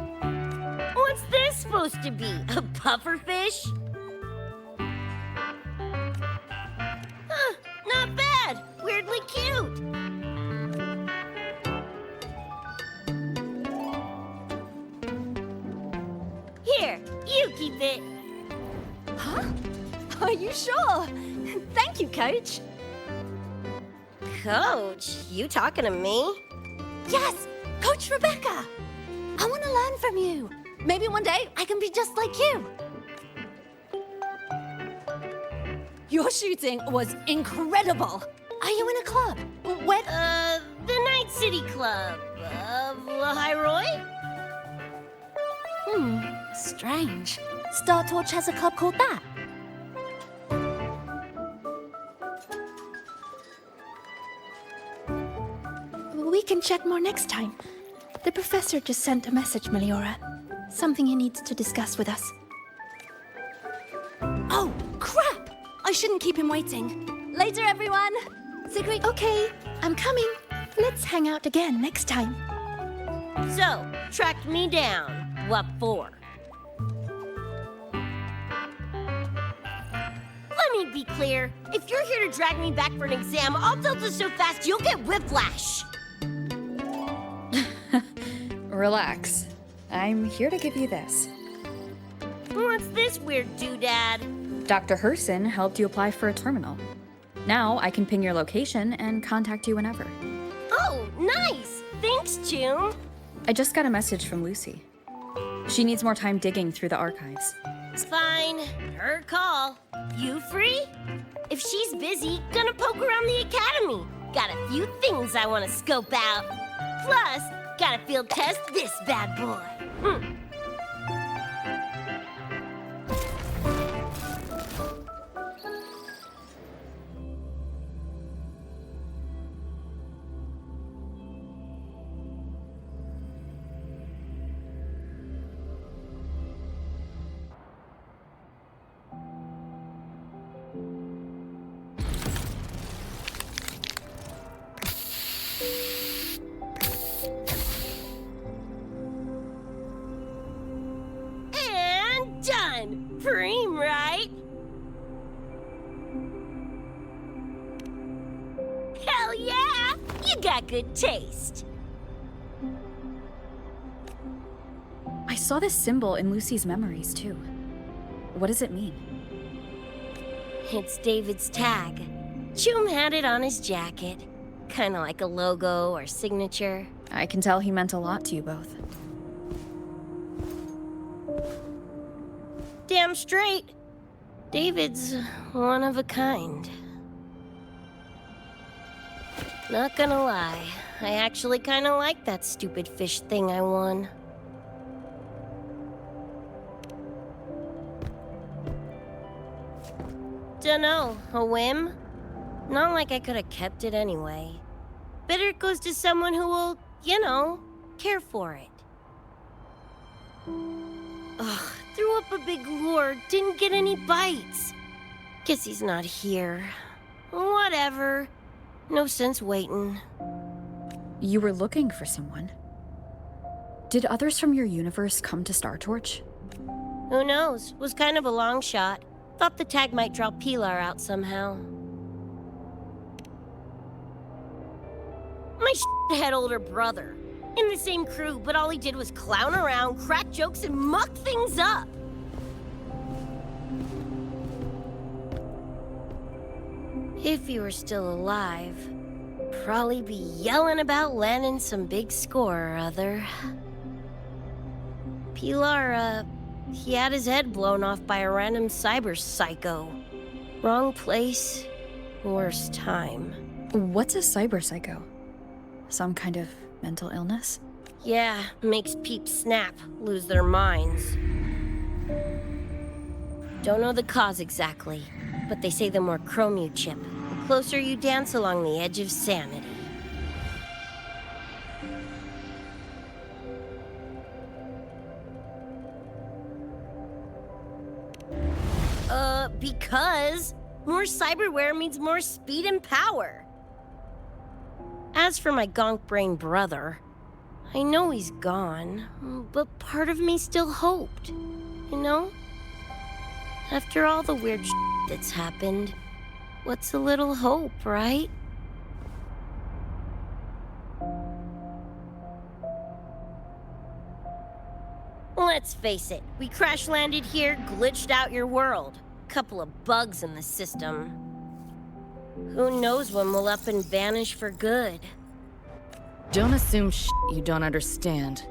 What's this supposed to be? A pufferfish? Huh, not bad. Weirdly cute. You keep it. Huh? Are you sure? Thank you, Coach. Coach, you talking to me? Yes, Coach Rebecca. I want to learn from you. Maybe one day I can be just like you. Your shooting was incredible. Are you in a club? Where? The Night City Club of Lahiroy? Strange. Star Torch has a club called that. We can chat more next time. The professor just sent a message, Meliora. Something he needs to discuss with us. Oh, crap! I shouldn't keep him waiting. Later, everyone. Sigrid. Okay, I'm coming. Let's hang out again next time. So, tracked me down. What for? Let me be clear. If you're here to drag me back for an exam, I'll delta so fast you'll get whiplash. Relax. I'm here to give you this. What's this weird doodad? Dr. Herson helped you apply for a terminal. Now I can ping your location and contact you whenever. Oh, nice! Thanks, June. I just got a message from Lucy. She needs more time digging through the archives. Fine. Her call. You free? If she's busy, gonna poke around the academy. Got a few things I want to scope out. Plus, gotta field test this bad boy. And done! Preem, right? Hell yeah! You got good taste. I saw this symbol in Lucy's memories, too. What does it mean? It's David's tag. Choom had it on his jacket. Kinda like a logo or signature. I can tell he meant a lot to you both. Damn straight. David's one of a kind. Not gonna lie, I actually kinda like that stupid fish thing I won. Dunno, a whim? Not like I could have kept it anyway. Better it goes to someone who will, you know, care for it. Ugh, threw up a big lure, didn't get any bites. Guess he's not here. Whatever. No sense waiting. You were looking for someone. Did others from your universe come to Star Torch? Who knows? Was kind of a long shot. Thought the tag might draw Pilar out somehow. My head older brother. In the same crew, but all he did was clown around, crack jokes, and muck things up. If he were still alive, probably be yelling about landing some big score or other. Pilar, he had his head blown off by a random cyber psycho. Wrong place, worst time. What's a cyber psycho? Some kind of mental illness? Yeah, makes peeps snap, lose their minds. Don't know the cause exactly, but they say the more chrome you chip, the closer you dance along the edge of sanity. Because more cyberware means more speed and power. As for my gonk brain brother, I know he's gone, but part of me still hoped, you know? After all the weird that's happened, what's a little hope, right? Let's face it, we crash landed here, glitched out your world. Couple of bugs in the system. Who knows when we'll up and vanish for good? Don't assume you don't understand.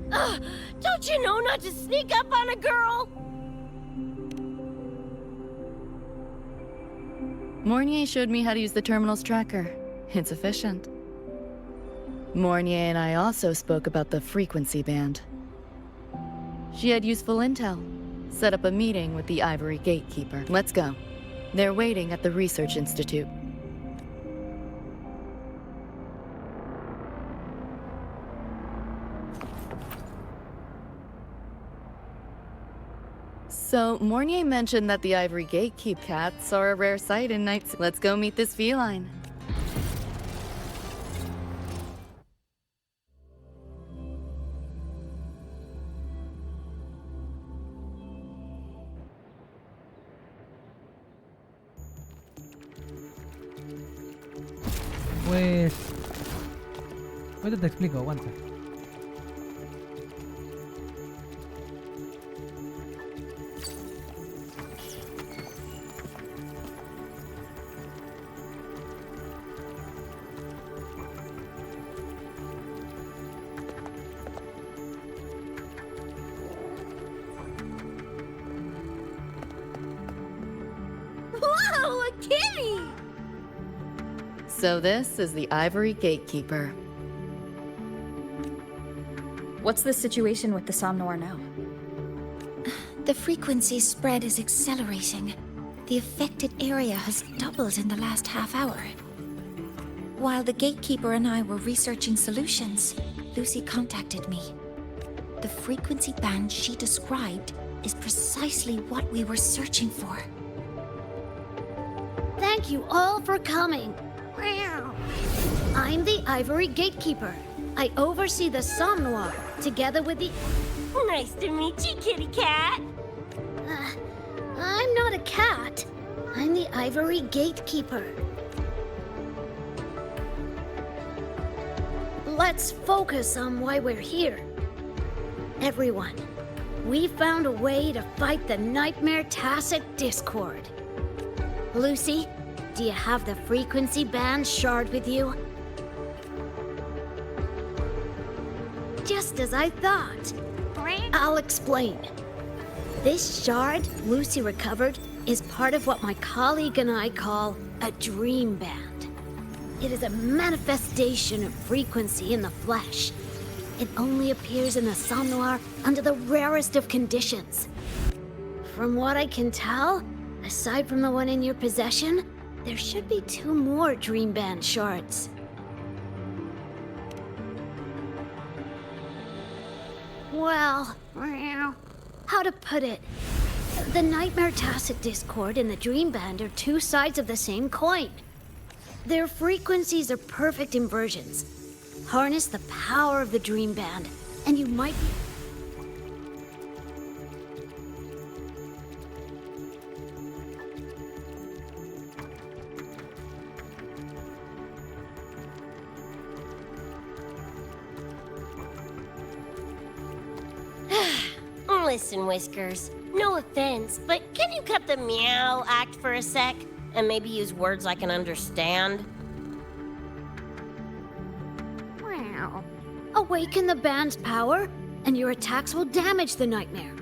Don't you know not to sneak up on a girl? Mornier showed me how to use the terminal's tracker. It's efficient. Mornier and I also spoke about the frequency band. She had useful intel. Set up a meeting with the Ivory Gatekeeper. Let's go. They're waiting at the Research Institute. So, Mornier mentioned that the Ivory Gatekeep cats are a rare sight in Night. Let's go meet this feline. Pues... ahorita te explico, aguanta. Whoa, a kitty! So this is the Ivory Gatekeeper. What's the situation with the Somnoir now? The frequency spread is accelerating. The affected area has doubled in the last half hour. While the gatekeeper and I were researching solutions, Lucy contacted me. The frequency band she described is precisely what we were searching for. Thank you all for coming. I'm the Ivory Gatekeeper. I oversee the Somnoir, together with the... Nice to meet you, kitty cat. I'm not a cat. I'm the Ivory Gatekeeper. Let's focus on why we're here. Everyone, we found a way to fight the Nightmare Tacit Discord. Lucy, do you have the frequency band shard with you? Just as I thought. I'll explain. This shard Lucy recovered is part of what my colleague and I call a dream band. It is a manifestation of frequency in the flesh. It only appears in the Somnoir under the rarest of conditions. From what I can tell, aside from the one in your possession, there should be 2 more dream band shards. Well, how to put it? The Nightmare Tacit Discord and the Dream Band are 2 sides of the same coin. Their frequencies are perfect inversions. Harness the power of the Dream Band, and you might... Listen, Whiskers, no offense, but can you cut the meow act for a sec? And maybe use words I can understand? Wow. Awaken the band's power, and your attacks will damage the nightmare.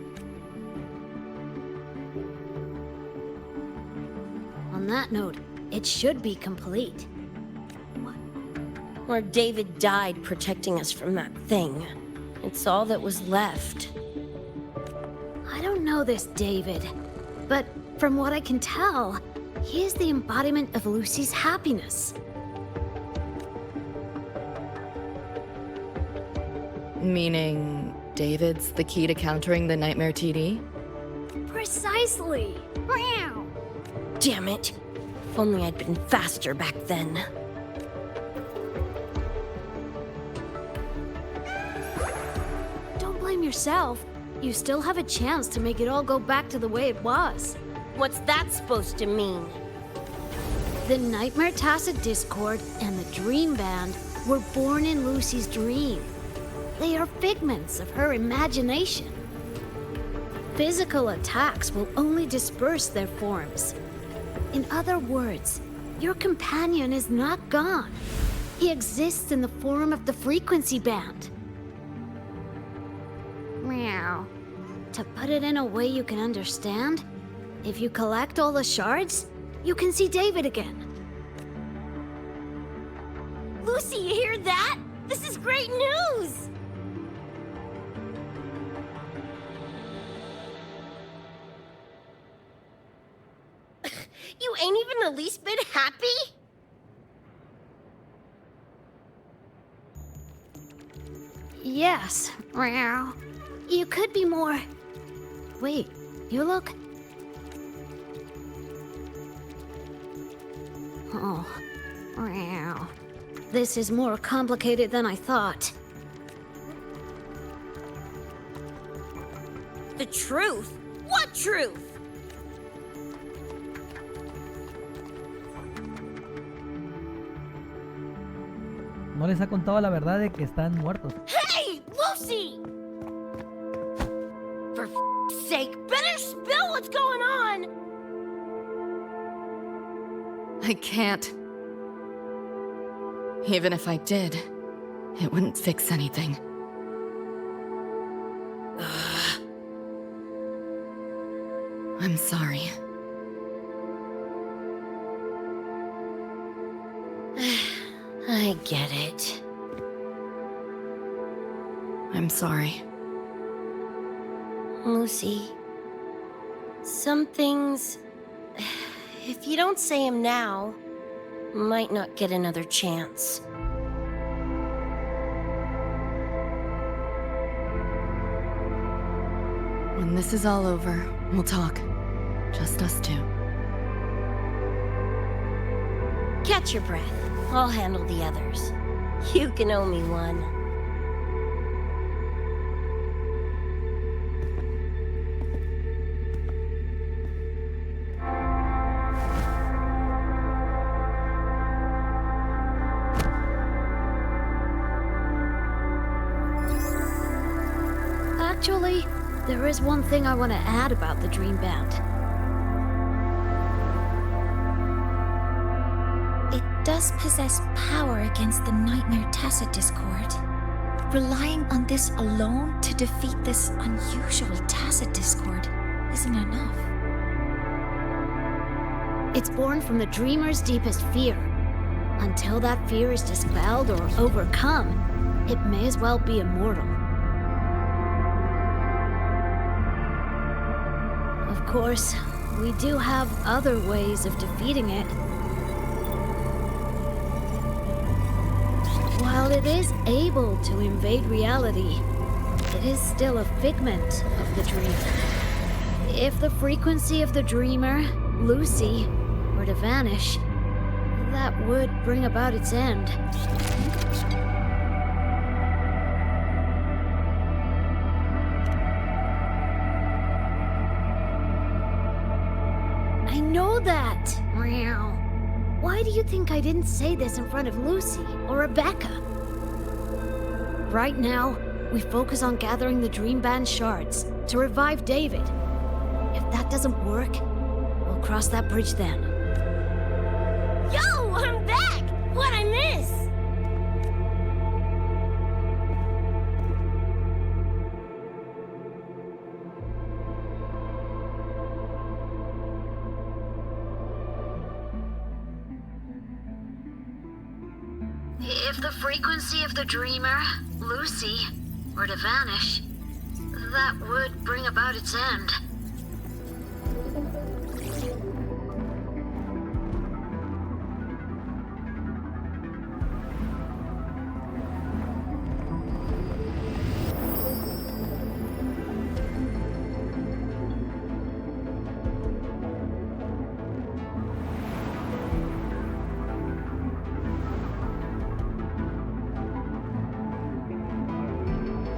On that note, it should be complete. Where David died protecting us from that thing. It's all that was left. I don't know this David, but from what I can tell, he is the embodiment of Lucy's happiness. Meaning, David's the key to countering the Nightmare TD? Precisely! Meow. Damn it. If only I'd been faster back then. Don't blame yourself. You still have a chance to make it all go back to the way it was. What's that supposed to mean? The Nightmare Tacit Discord and the Dream Band were born in Lucy's dream. They are figments of her imagination. Physical attacks will only disperse their forms. In other words, your companion is not gone. He exists in the form of the frequency band. Meow. To put it in a way you can understand, if you collect all the shards, you can see David again. Lucy, you hear that? This is great news! You ain't even the least bit happy? Yes, meow. You could be more... Wait, you look... Oh, meow. This is more complicated than I thought. The truth? What truth? No les ha contado la verdad de que están muertos. Hey, Lucy! For f***'s sake, better spill what's going on! I can't. Even if I did, it wouldn't fix anything. I'm sorry. I get it. I'm sorry. Lucy, some things, if you don't say them now, might not get another chance. When this is all over, we'll talk. Just us two. Catch your breath. I'll handle the others. You can owe me one. Actually, there is one thing I want to add about the Dream Band. It does possess power against the nightmare tacit discord. Relying on this alone to defeat this unusual tacit discord isn't enough. It's born from the dreamer's deepest fear. Until that fear is dispelled or overcome, it may as well be immortal. Of course, we do have other ways of defeating it. While it is able to invade reality, it is still a figment of the dream. If the frequency of the dreamer, Lucy, were to vanish, that would bring about its end. I know that! Meow. Why do you think I didn't say this in front of Lucy or Rebecca? Right now, we focus on gathering the Dream Band shards to revive David. If that doesn't work, we'll cross that bridge then. Yo, I'm back! What'd I miss? If the frequency of the dreamer, Lucy, were to vanish, that would bring about its end.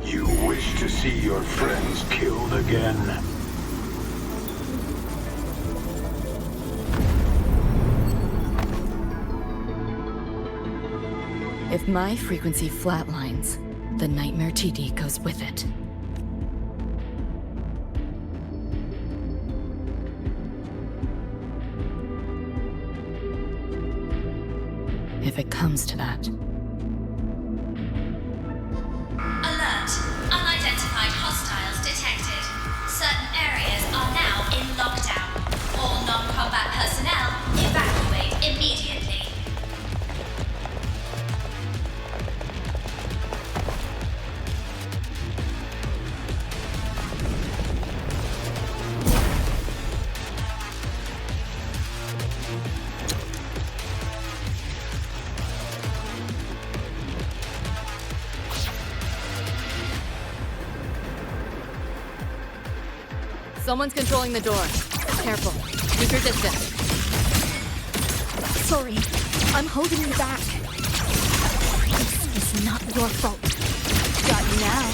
You wish to see your friends killed again? If my frequency flatlines, the nightmare TD goes with it. If it comes to that. Alert! Unidentified hostiles detected. Certain areas are now in lockdown. All non-combat personnel evacuate immediately. Someone's controlling the door. Careful. Keep your distance. Sorry, I'm holding you back. This is not your fault. Got you now.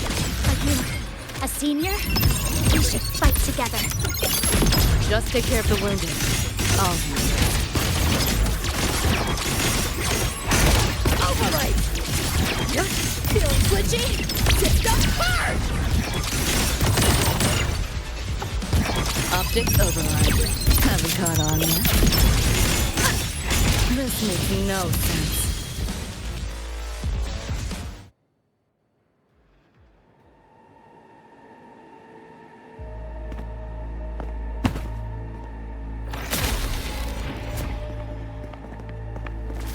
Are you a senior? We should fight together. Just take care of the wounded. I'll handle it. Override! You're feeling glitchy? Take the hard! Optics override. Haven't caught on yet. This makes no sense.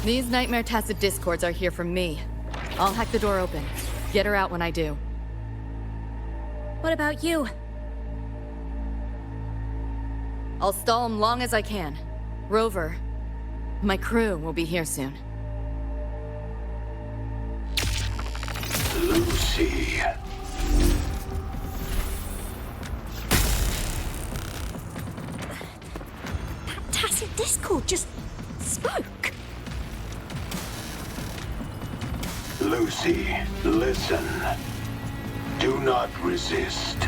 These nightmare tacit discords are here for me. I'll hack the door open. Get her out when I do. What about you? I'll stall them long as I can. Rover, my crew will be here soon. Lucy. That tacit discord just spoke. Lucy, listen. Do not resist.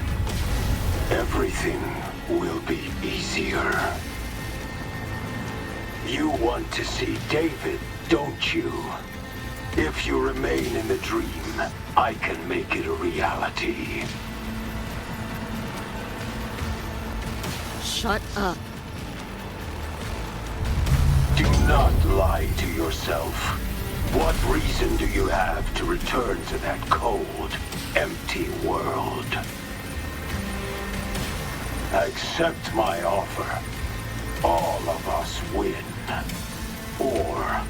Everything will be easier. You want to see David, don't you? If you remain in the dream, I can make it a reality. Shut up. Do not lie to yourself. What reason do you have to return to that cold, empty world? Accept my offer. All of us win. Or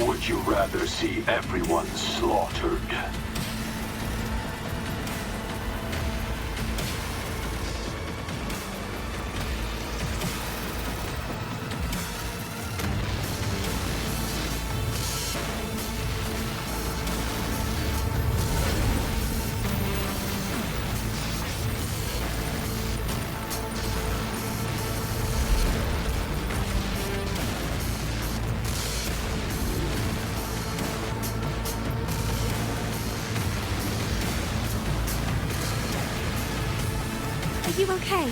would you rather see everyone slaughtered? Are you okay?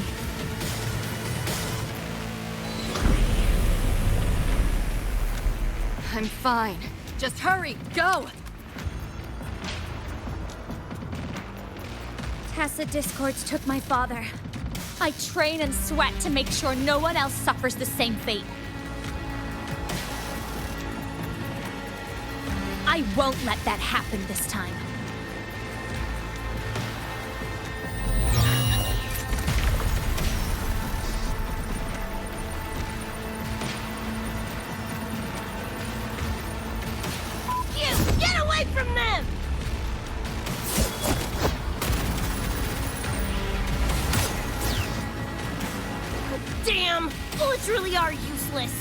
I'm fine. Just hurry, go! Tacit discords took my father. I train and sweat to make sure no one else suffers the same fate. I won't let that happen this time. Get away from them! Damn! Bullets really are useless.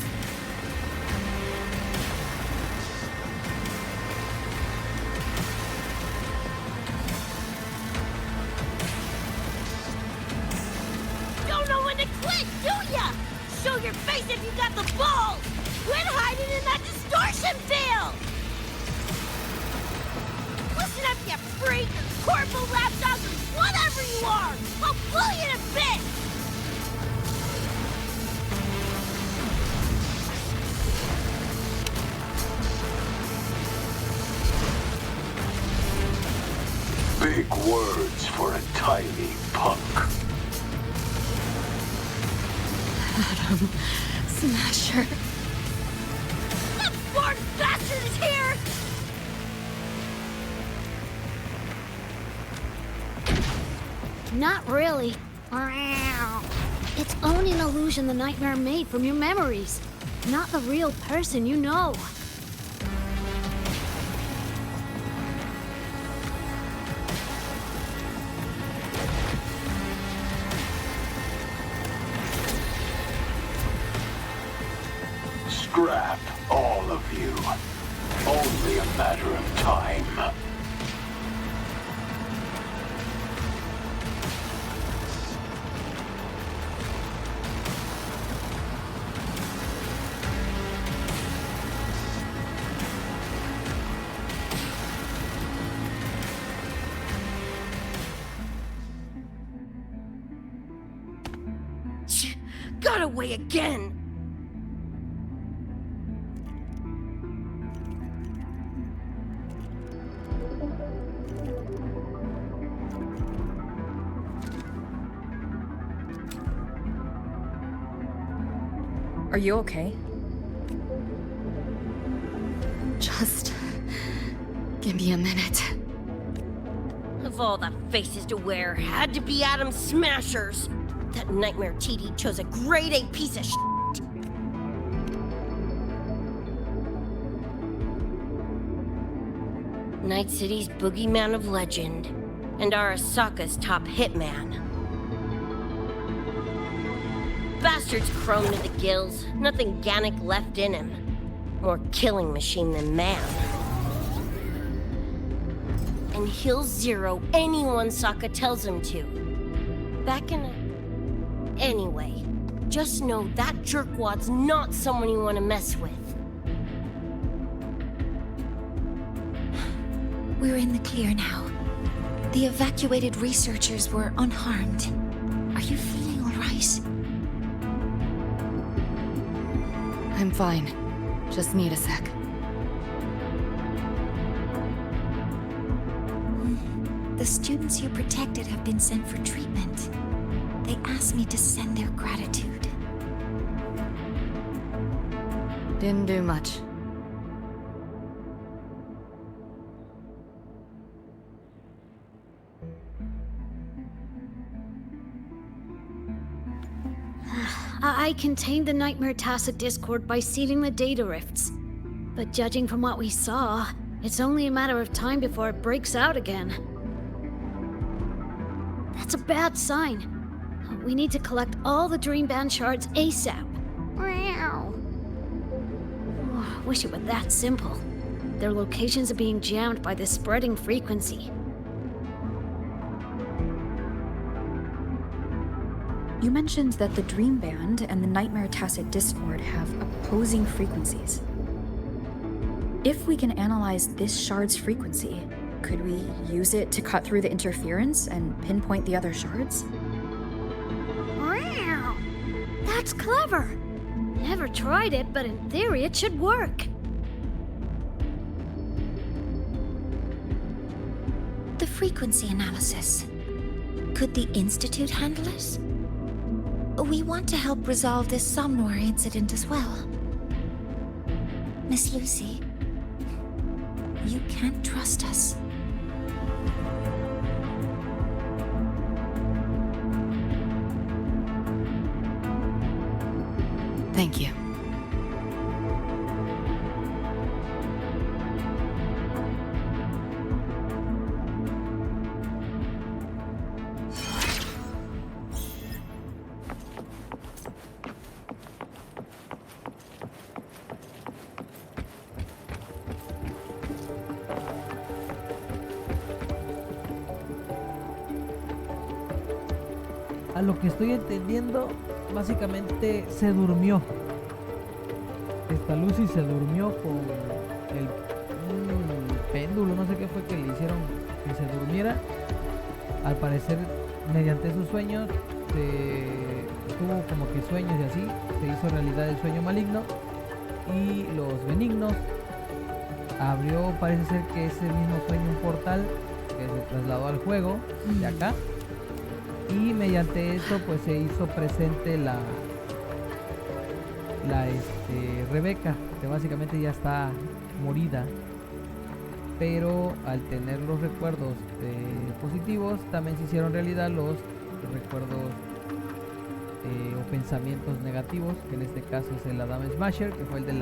Don't know when to quit, do ya? Show your face if you got the balls! Quit hiding in that distortion field! Listen up, you freak! Corporal lapdogs, whatever you are! I'll blow you to bits! Big words for a tiny punk. Adam Smasher. That smart bastard is here! Not really. It's only an illusion the nightmare made from your memories, not the real person you know. Scrap, all of you. Only a matter of time. Got away again! Are you okay? Just give me a minute. Of all the faces to wear, had to be Adam Smashers. That nightmare TD chose a grade A piece of shit. Night City's boogeyman of legend, and Arasaka's top hitman. Bastard's chrome to the gills, nothing Gannic left in him. More killing machine than man. And he'll zero anyone Sokka tells him to. Back in a... Anyway, just know that jerkwad's not someone you want to mess with. We're in the clear now. The evacuated researchers were unharmed. Are you feeling all right? I'm fine. Just need a sec. The students you protected have been sent for treatment. They asked me to send their gratitude. Didn't do much. I contained the Nightmare Tacit Discord by sealing the data rifts. But judging from what we saw, it's only a matter of time before it breaks out again. That's a bad sign. We need to collect all the Dream Band shards ASAP. Wish it were that simple. Their locations are being jammed by this spreading frequency. You mentioned that the Dream Band and the Nightmare Tacit Discord have opposing frequencies. If we can analyze this shard's frequency, could we use it to cut through the interference and pinpoint the other shards? That's clever! Never tried it, but in theory it should work. The frequency analysis. Could the Institute handle it? We want to help resolve this Somnor incident as well. Miss Lucy, you can't trust us. Thank you. A lo que estoy entendiendo, básicamente se durmió. Esta Lucy se durmió con un péndulo, no sé qué fue que le hicieron que se durmiera. Al parecer, mediante sus sueños, tuvo como que sueños y así, se hizo realidad el sueño maligno y los benignos. Abrió, parece ser que ese mismo sueño, un portal que se trasladó al juego de acá. Y mediante eso pues se hizo presente la Rebeca, que básicamente ya está morida, pero al tener los recuerdos positivos también se hicieron realidad los recuerdos o pensamientos negativos, que en este caso es el Adam Smasher, que fue el de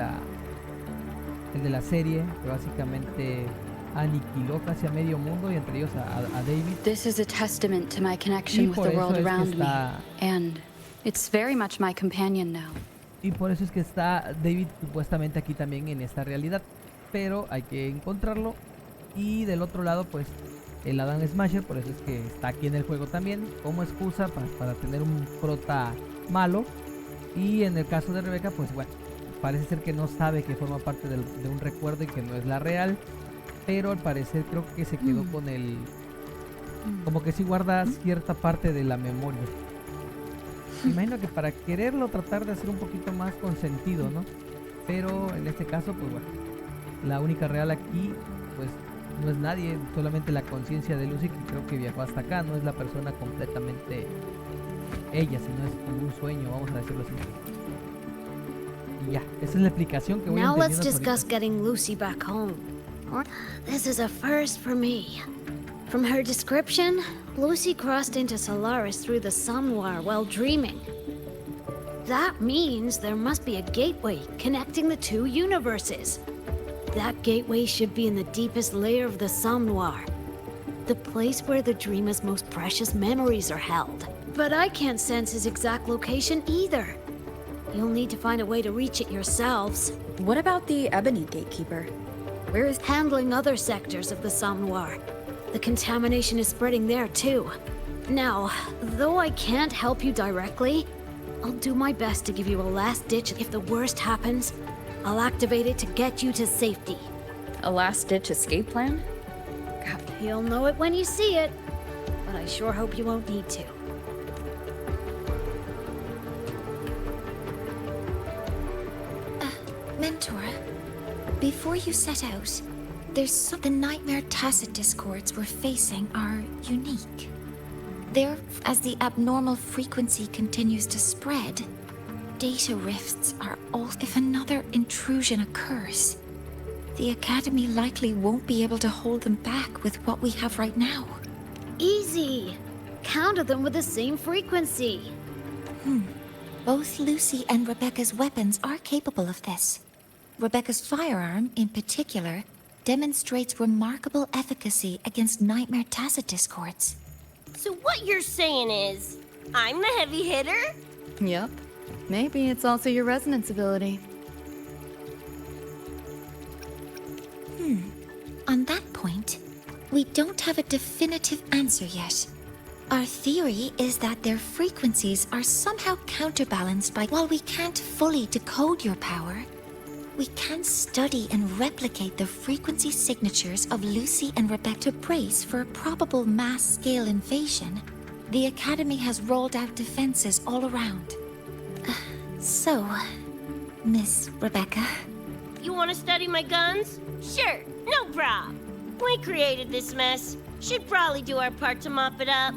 la serie, que básicamente aniquiló casi a medio mundo y entre ellos a David. This is a testament to my connection with the world around me, and it's very much my companion now. Y por eso es que está David supuestamente aquí también en esta realidad, pero hay que encontrarlo. Y del otro lado pues el Adam Smasher, por eso es que está aquí en el juego también como excusa para tener un prota malo. Y en el caso de Rebeca pues bueno, parece ser que no sabe que forma parte de un recuerdo y que no es la real, pero al parecer creo que se quedó con el, como que sí guarda cierta parte de la memoria. Me imagino que para quererlo tratar de hacer un poquito más con sentido, ¿no? Pero en este caso pues bueno, la única real aquí pues no es nadie, solamente la conciencia de Lucy, que creo que viajó hasta acá. No es la persona completamente ella, sino es como un sueño, vamos a decirlo así. Y ya, esa es la explicación que voy Now let's entendiendo discuss ahorita. getting Lucy back home. This is a first for me. From her description, Lucy crossed into Solaris through the Somnoir while dreaming. That means there must be a gateway connecting the two universes. That gateway should be in the deepest layer of the Somnoir, the place where the dreamer's most precious memories are held. But I can't sense his exact location either. You'll need to find a way to reach it yourselves. What about the Ebony Gatekeeper? Where is handling other sectors of the Somnoir? The contamination is spreading there too. Now, though I can't help you directly, I'll do my best to give you a last ditch. If the worst happens, I'll activate it to get you to safety. A last-ditch escape plan? You'll know it when you see it, but I sure hope you won't need to. Mentor, before you set out, the nightmare tacit discords we're facing are unique. As the abnormal frequency continues to spread, data rifts are all. If another intrusion occurs, the Academy likely won't be able to hold them back with what we have right now. Easy. Counter them with the same frequency. Both Lucy and Rebecca's weapons are capable of this. Rebecca's firearm, in particular, demonstrates remarkable efficacy against nightmare tacit discords. So what you're saying is, I'm the heavy hitter? Yep. Maybe it's also your resonance ability. On that point, we don't have a definitive answer yet. Our theory is that their frequencies are somehow counterbalanced by. While we can't fully decode your power, we can study and replicate the frequency signatures of Lucy and Rebecca to brace for a probable mass-scale invasion. The Academy has rolled out defenses all around. So, Miss Rebecca? You want to study my guns? Sure, no prob. We created this mess. Should probably do our part to mop it up.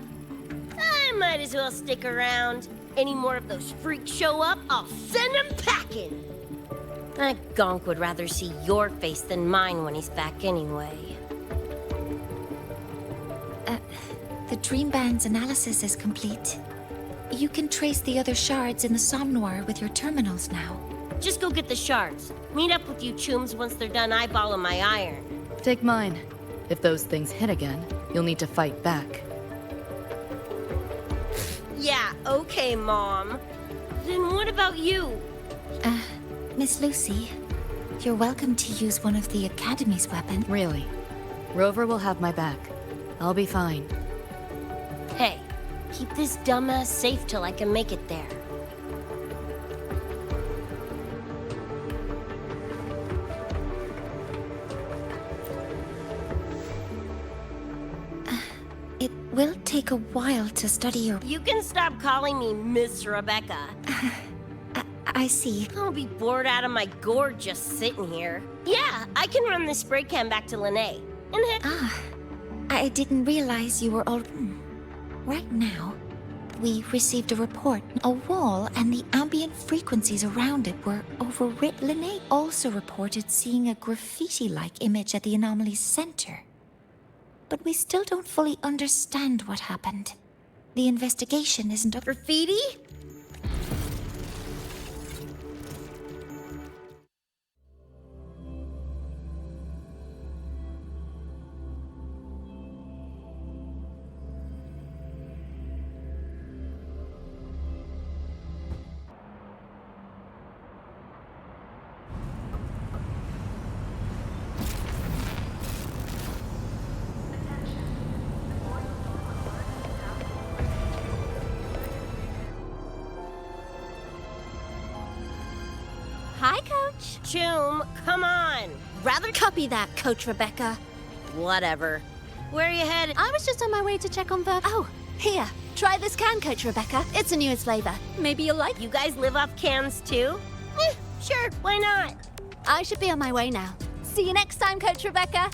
I might as well stick around. Any more of those freaks show up, I'll send them packing. That gonk would rather see your face than mine when he's back anyway. The Dream Band's analysis is complete. You can trace the other shards in the Somnoir with your terminals now. Just go get the shards. Meet up with you chooms once they're done eyeballing my iron. Take mine. If those things hit again, you'll need to fight back. Yeah, okay, Mom. Then what about you? Miss Lucy, you're welcome to use one of the Academy's weapons. Really? Rover will have my back. I'll be fine. Hey, keep this dumbass safe till I can make it there. It will take a while to study your. You can stop calling me Miss Rebecca. I see. I'll be bored out of my gourd just sitting here. Yeah, I can run this spray can back to Lene. And I didn't realize you were all... Right now, we received a report. A wall and the ambient frequencies around it were overwritten. Lene also reported seeing a graffiti-like image at the anomaly's center. But we still don't fully understand what happened. The investigation isn't a... Graffiti? Hi, Coach. Choom, come on. Rather copy that, Coach Rebecca. Whatever. Where are you headed? I was just on my way to check on the... Oh, here. Try this can, Coach Rebecca. It's the newest flavor. Maybe you'll like it. You guys live off cans too? Sure, why not? I should be on my way now. See you next time, Coach Rebecca.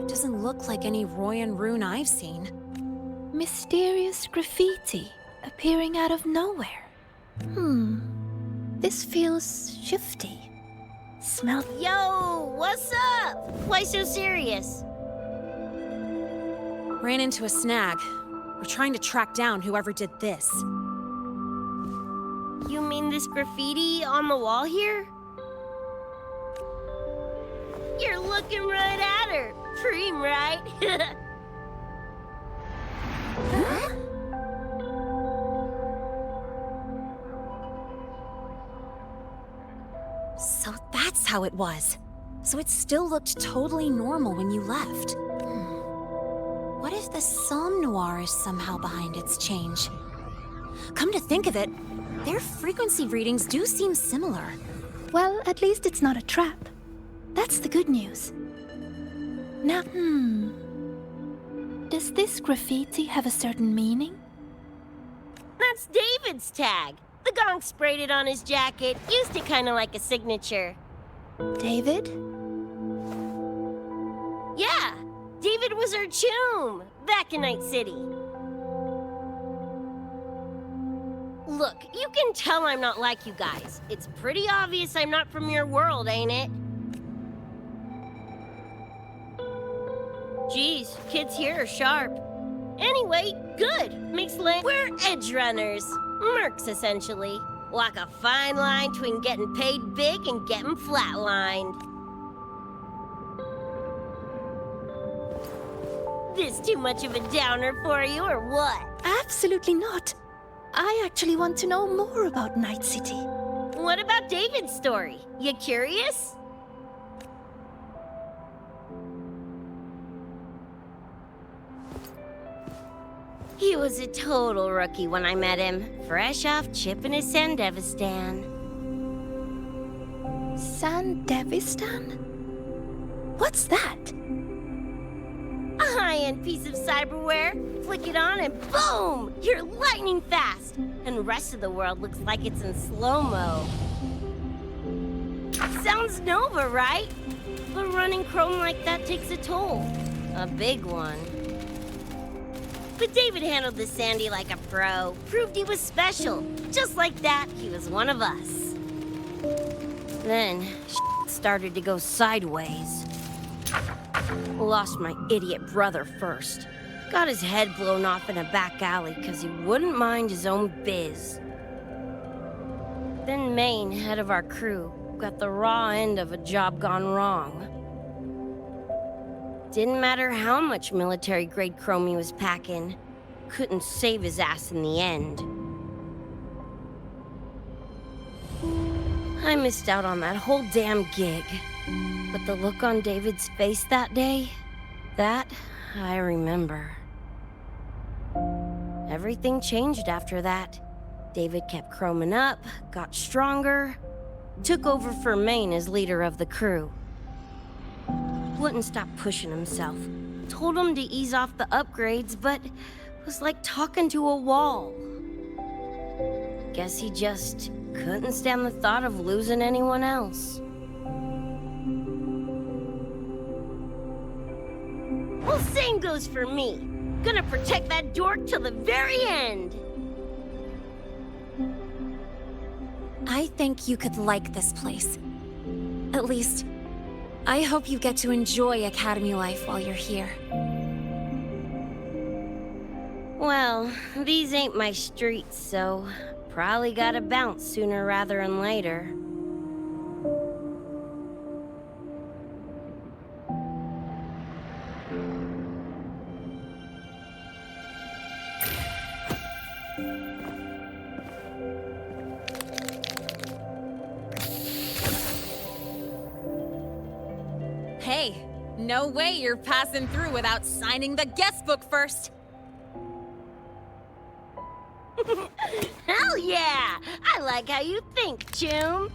Doesn't look like any Royan rune I've seen. Mysterious graffiti appearing out of nowhere. This feels shifty. Smell. Yo, what's up? Why so serious? Ran into a snag. We're trying to track down whoever did this. You mean this graffiti on the wall here? You're looking right at her. Preem, right? Huh? So that's how it was. So it still looked totally normal when you left. What if the Somme Noir is somehow behind its change? Come to think of it, their frequency readings do seem similar. Well, at least it's not a trap. That's the good news. Now, does this graffiti have a certain meaning? That's David's tag. The gong sprayed it on his jacket, used it kind of like a signature. David? Yeah, David was our choom back in Night City. Look, you can tell I'm not like you guys. It's pretty obvious I'm not from your world, ain't it? Geez, kids here are sharp. Anyway, good. Makes we're EDGRUNERS. Mercs, essentially. Walk a fine line between getting paid big and getting flatlined. This too much of a downer for you, or what? Absolutely not. I actually want to know more about Night City. What about David's story? You curious? He was a total rookie when I met him, fresh off chipping his Sandevistan. Sandevistan? What's that? A high-end piece of cyberware. Flick it on and boom! You're lightning fast! And the rest of the world looks like it's in slow-mo. Sounds Nova, right? But running Chrome like that takes a toll. A big one. But David handled the Sandy like a pro. Proved he was special. Just like that, he was one of us. Then, started to go sideways. Lost my idiot brother first. Got his head blown off in a back alley because he wouldn't mind his own biz. Then Maine, head of our crew, got the raw end of a job gone wrong. Didn't matter how much military-grade chrome he was packing, couldn't save his ass in the end. I missed out on that whole damn gig. But the look on David's face that day, that I remember. Everything changed after that. David kept chroming up, got stronger, took over for Maine as leader of the crew. Wouldn't stop pushing himself. Told him to ease off the upgrades, but was like talking to a wall. Guess he just couldn't stand the thought of losing anyone else. Well, same goes for me. Gonna protect that dork till the very end. I think you could like this place. At least, I hope you get to enjoy Academy life while you're here. Well, these ain't my streets, so probably gotta bounce sooner rather than later. Hey, no way you're passing through without signing the guest book first. Hell yeah! I like how you think, Chum.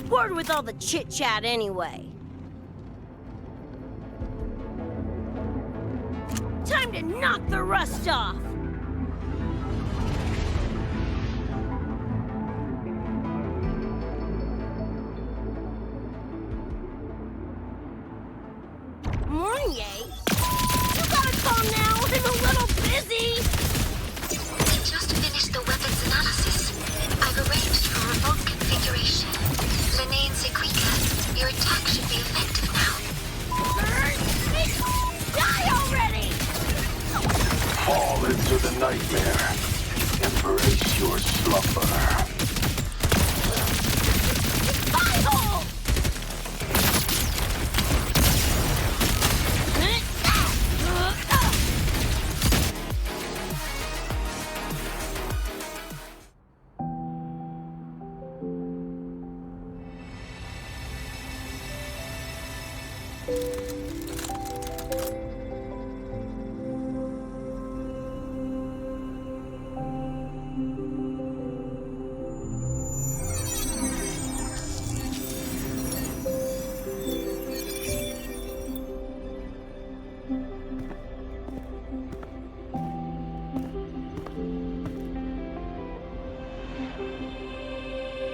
Bored with all the chit-chat anyway. Time to knock the rust off! Mornier? You gotta call now, I'm a little busy! We just finished the weapons analysis. I've arranged for remote configuration. Linnae and Sequika, your attack should be effective now. Die already! Fall into the nightmare. Embrace your slumber. Butthole!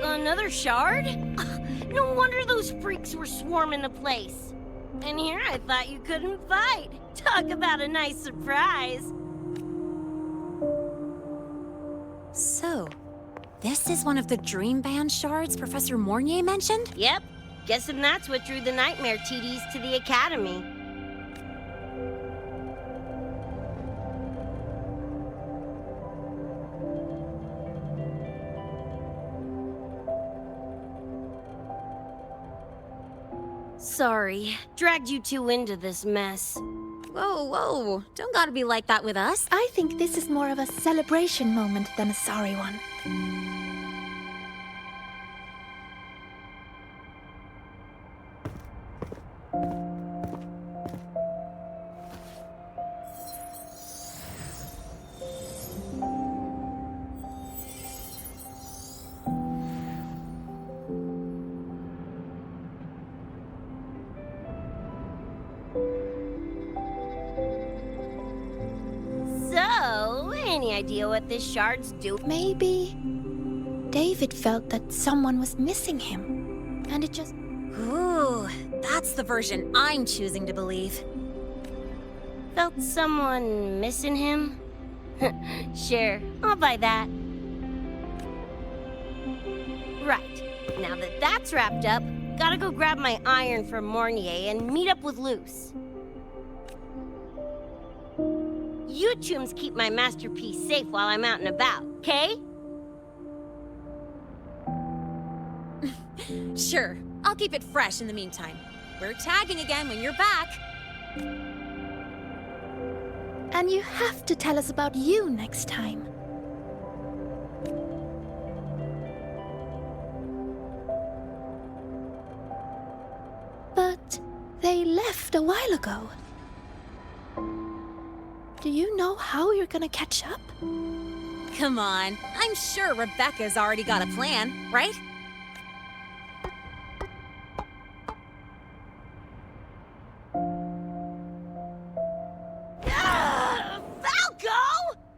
Another shard? No wonder those freaks were swarming the place. And here I thought you couldn't fight. Talk about a nice surprise. So, this is one of the Dream Band shards Professor Mornier mentioned? Yep. Guessing that's what drew the Nightmare TDs to the Academy. Sorry, dragged you two into this mess. Whoa, whoa, don't gotta be like that with us. I think this is more of a celebration moment than a sorry one. any idea what this shard's doing. Maybe David felt that someone was missing him, and it just... Ooh, that's the version I'm choosing to believe. Felt someone missing him? Sure, I'll buy that. Right, now that that's wrapped up, gotta go grab my iron from Mornier and meet up with Luce. You chums keep my masterpiece safe while I'm out and about, okay? Sure, I'll keep it fresh in the meantime. We're tagging again when you're back. And you have to tell us about you next time. But they left a while ago. Do you know how you're gonna catch up? Come on, I'm sure Rebecca's already got a plan, right? Falco!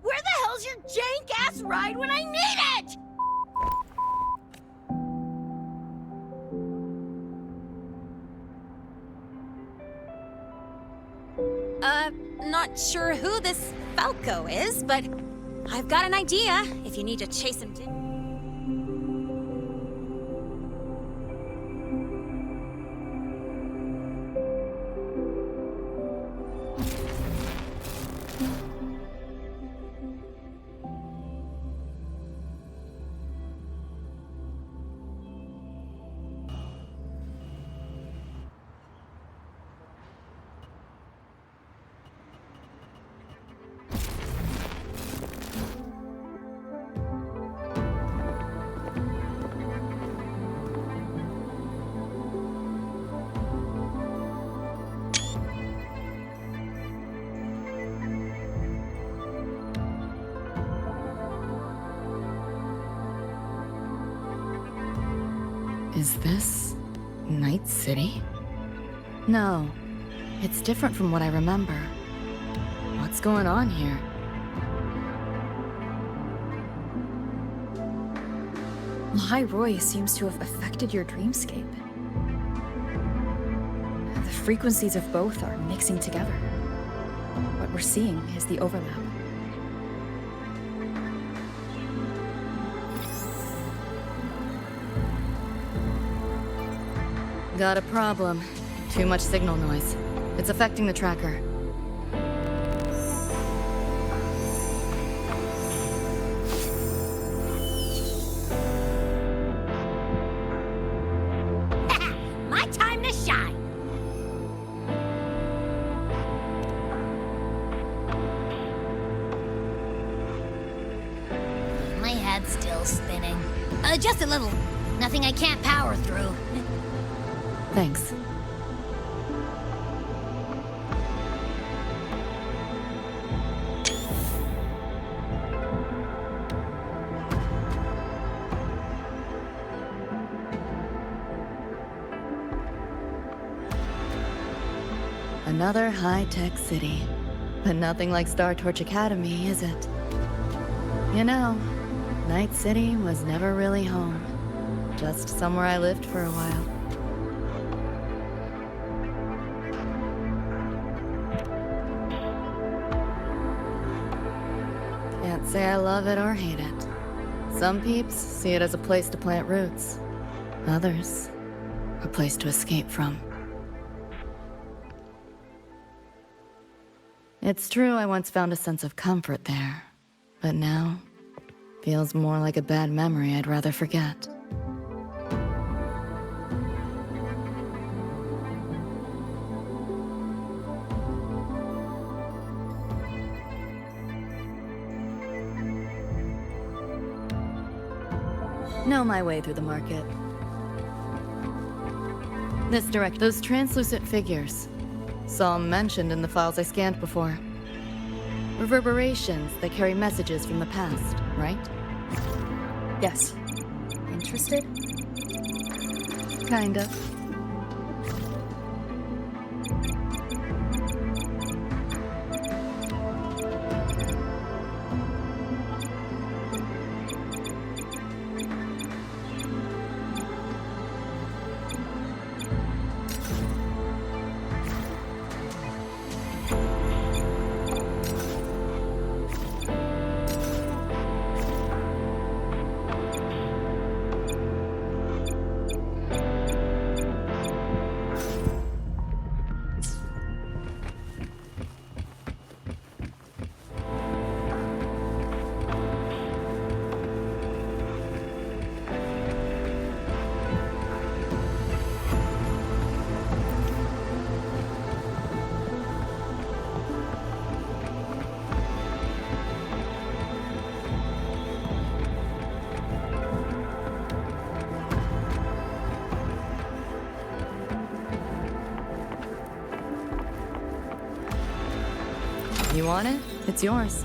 Where the hell's your jank-ass ride when I need it? Not sure who this Falco is, but I've got an idea if you need to chase him down. Is this Night City? No, it's different from what I remember. What's going on here? High Roy seems to have affected your dreamscape. The frequencies of both are mixing together. What we're seeing is the overlap. Got a problem. Too much signal noise. It's affecting the tracker. My time to shine! My head's still spinning. Just a little. Nothing I can't power through. Thanks. Another high-tech city. But nothing like Star Torch Academy, is it? You know, Night City was never really home. Just somewhere I lived for a while. Can't say I love it or hate it. Some peeps see it as a place to plant roots. Others, a place to escape from. It's true I once found a sense of comfort there, but now, feels more like a bad memory I'd rather forget. Know my way through the market. Those translucent figures. Saw 'em mentioned in the files I scanned before. Reverberations that carry messages from the past, right? Yes. Interested? Kind of. want it? It's yours.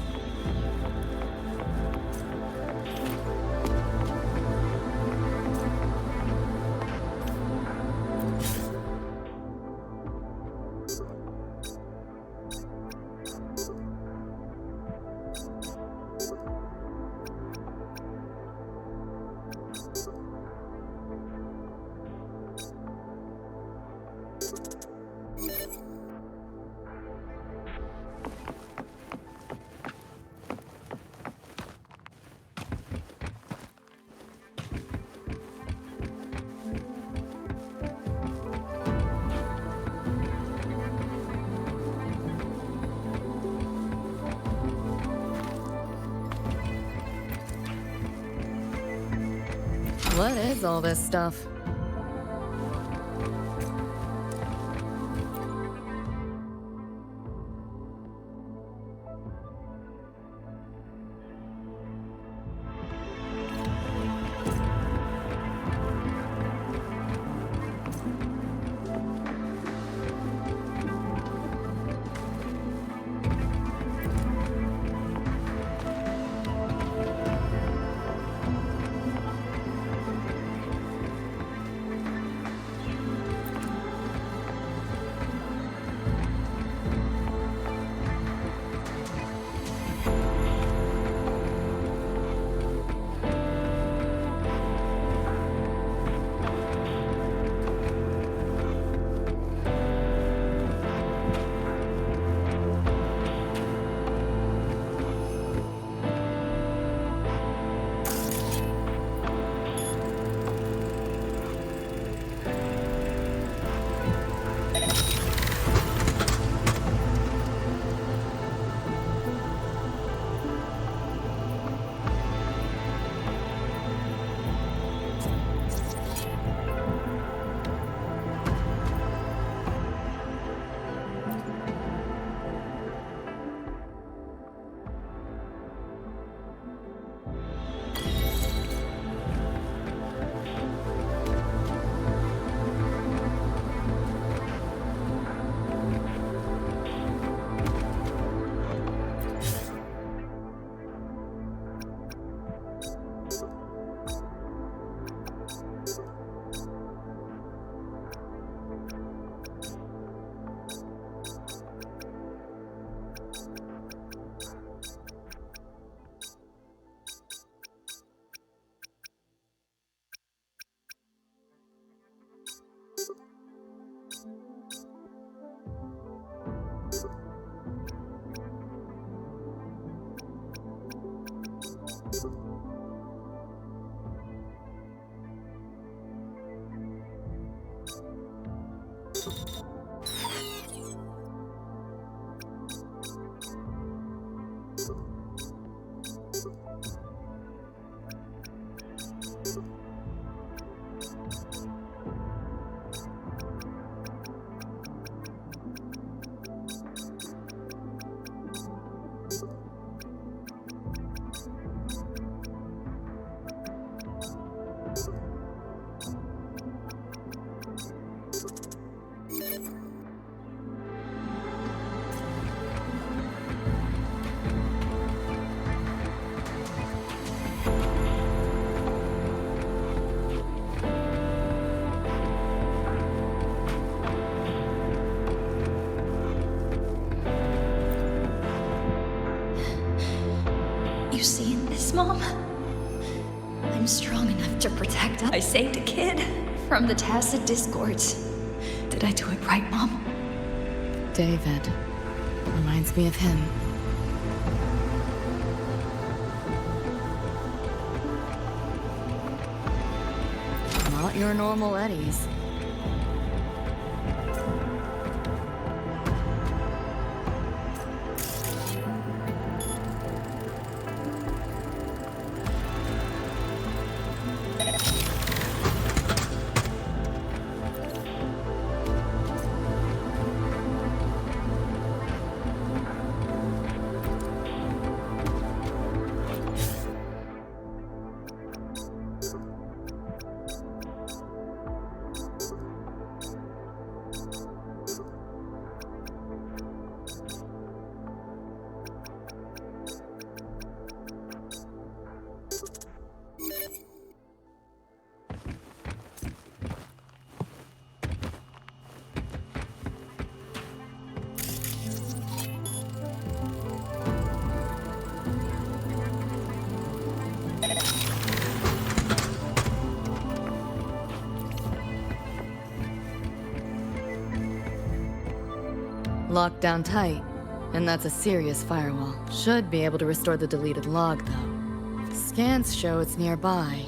What is all this stuff? Mom. I'm strong enough to protect us. I saved a kid from the tacit discords. Did I do it right, Mom? David. Reminds me of him. Not your normal Eddies. Locked down tight. And that's a serious firewall. Should be able to restore the deleted log, though. Scans show it's nearby.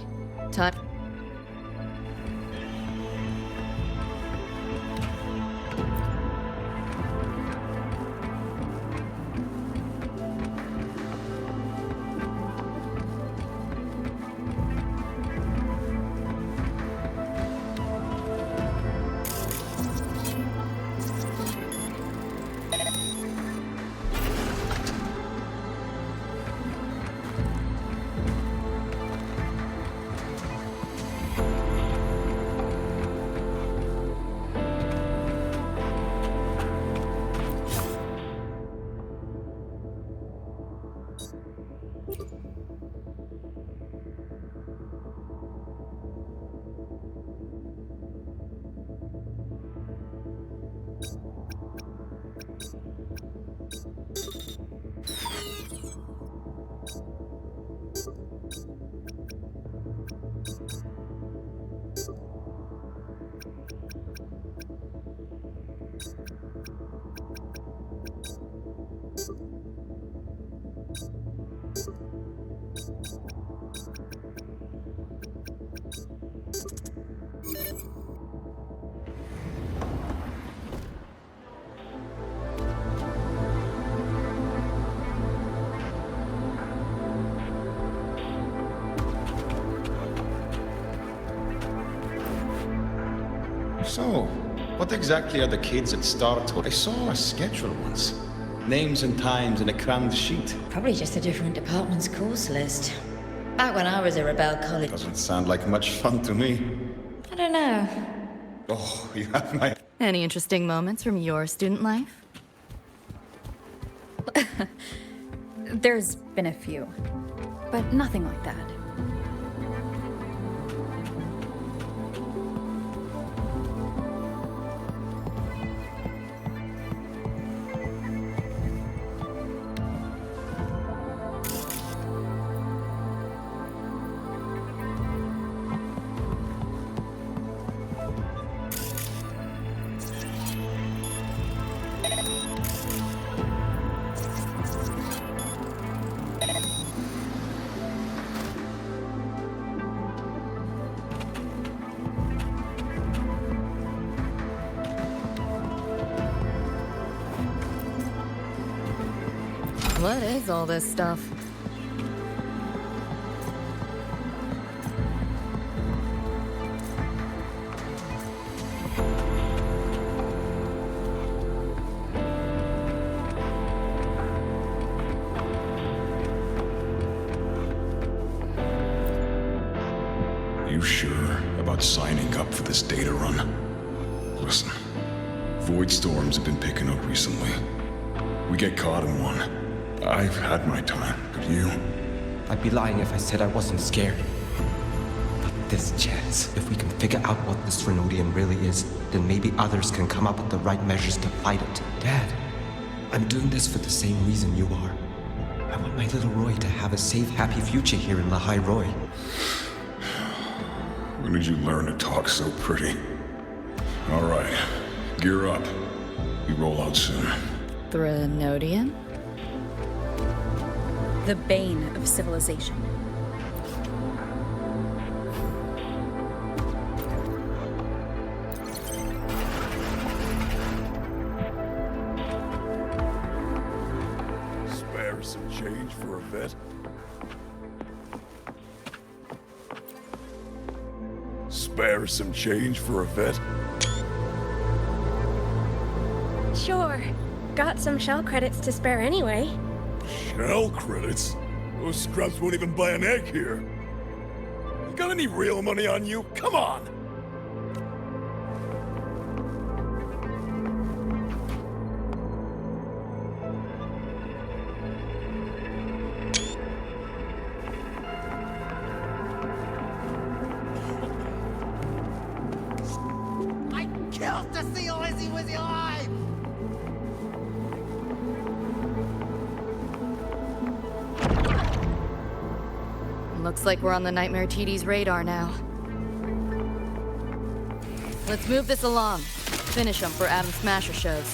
So, what exactly are the kids at Startor? I saw a schedule once. Names and times in a crammed sheet. Probably just a different department's course list. Back when I was a rebel college. Doesn't sound like much fun to me. I don't know. Oh, you have my... Any interesting moments from your student life? There's been a few, but nothing like that. What is all this stuff? You sure about signing up for this data run? Listen, void storms have been picking up recently. We get caught in one. I've had my time, but you? I'd be lying if I said I wasn't scared. But this chance, if we can figure out what this Renodian really is, then maybe others can come up with the right measures to fight it. Dad, I'm doing this for the same reason you are. I want my little Roy to have a safe, happy future here in Lahai Roy. When did you learn to talk so pretty? All right, gear up. We roll out soon. Renodian? The bane of civilization. Spare some change for a vet? Spare some change for a vet? Sure. Got some shell credits to spare anyway. Shell credits? Those scrubs won't even buy an egg here. You got any real money on you? Come on! I killed the seal as he was alive! Looks like we're on the Nightmare TD's radar now. Let's move this along. Finish them for Adam Smasher shows.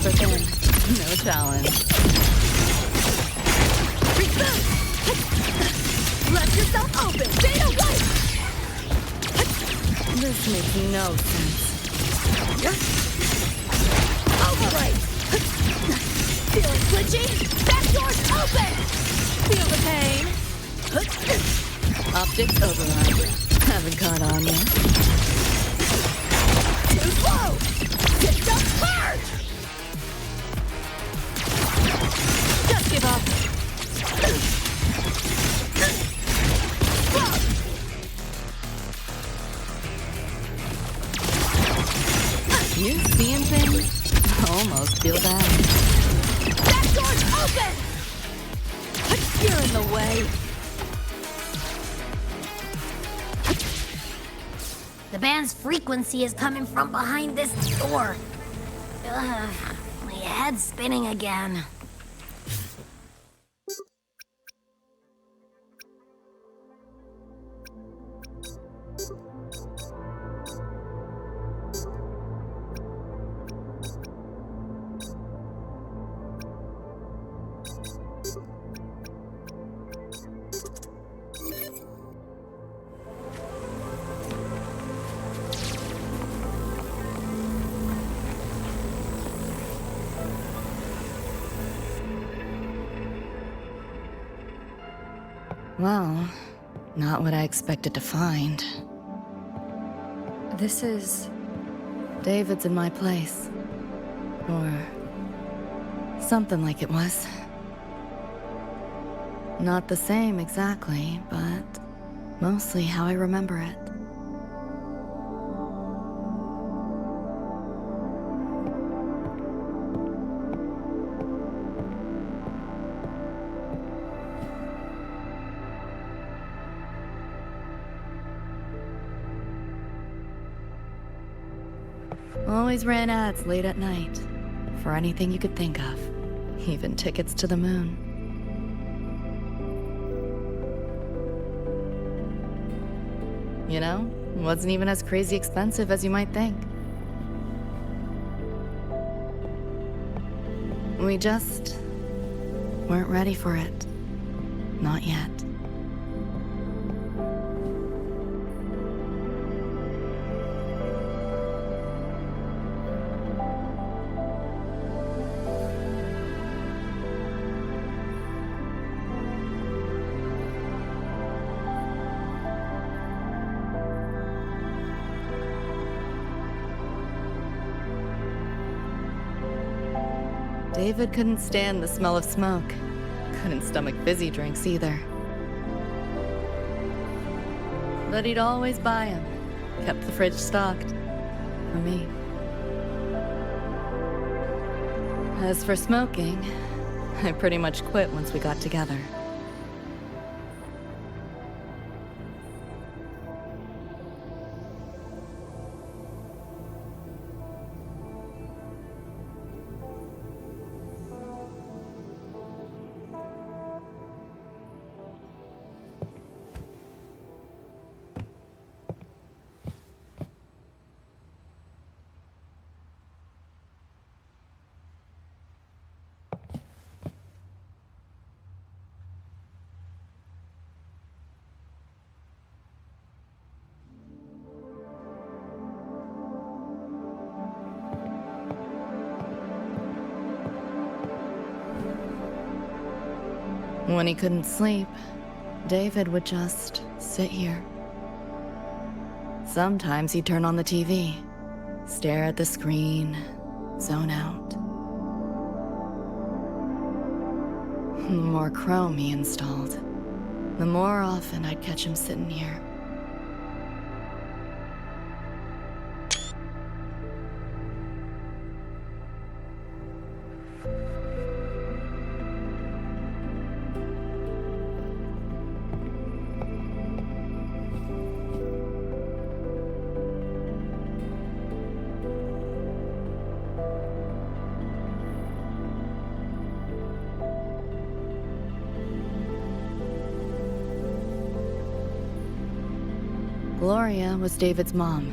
paper thin. No challenge. Reboot! Left yourself open! Data white! This makes no sense. Overlay! Feeling glitchy? Back door's open! Feel the pain? Optics override. Haven't caught on yet. Too slow! System charge! Just give up. You seeing things? Almost feel bad. Back door's open! You're in the way. The band's frequency is coming from behind this door. Ugh, my head's spinning again. Well, not what I expected to find. This is... David's in my place. Or... something like it was. Not the same exactly, but mostly how I remember it. Always ran ads late at night, for anything you could think of, even tickets to the moon. You know, wasn't even as crazy expensive as you might think. We just weren't ready for it. Not yet. David couldn't stand the smell of smoke. Couldn't stomach fizzy drinks either. But he'd always buy them. Kept the fridge stocked. For me. As for smoking, I pretty much quit once we got together. When he couldn't sleep, David would just sit here. Sometimes he'd turn on the TV, stare at the screen, zone out. The more Chrome he installed, the more often I'd catch him sitting here. Gloria was David's mom.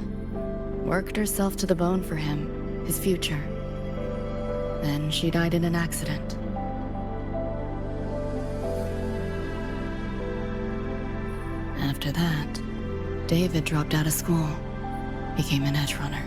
Worked herself to the bone for him, his future. Then she died in an accident. After that, David dropped out of school, became an edgerunner.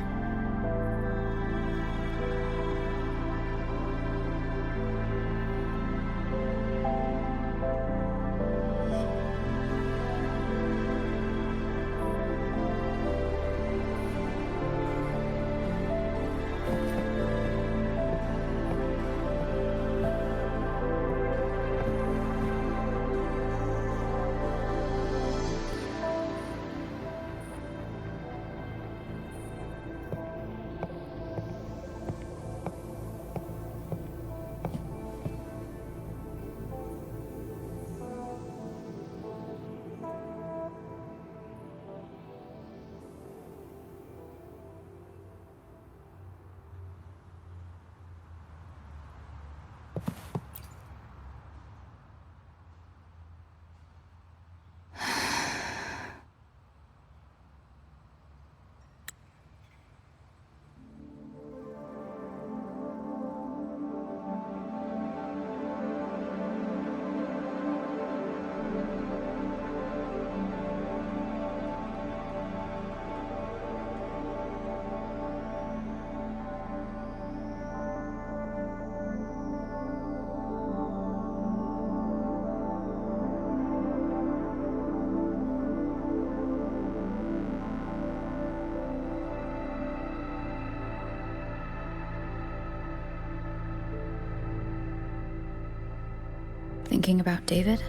Thinking about David?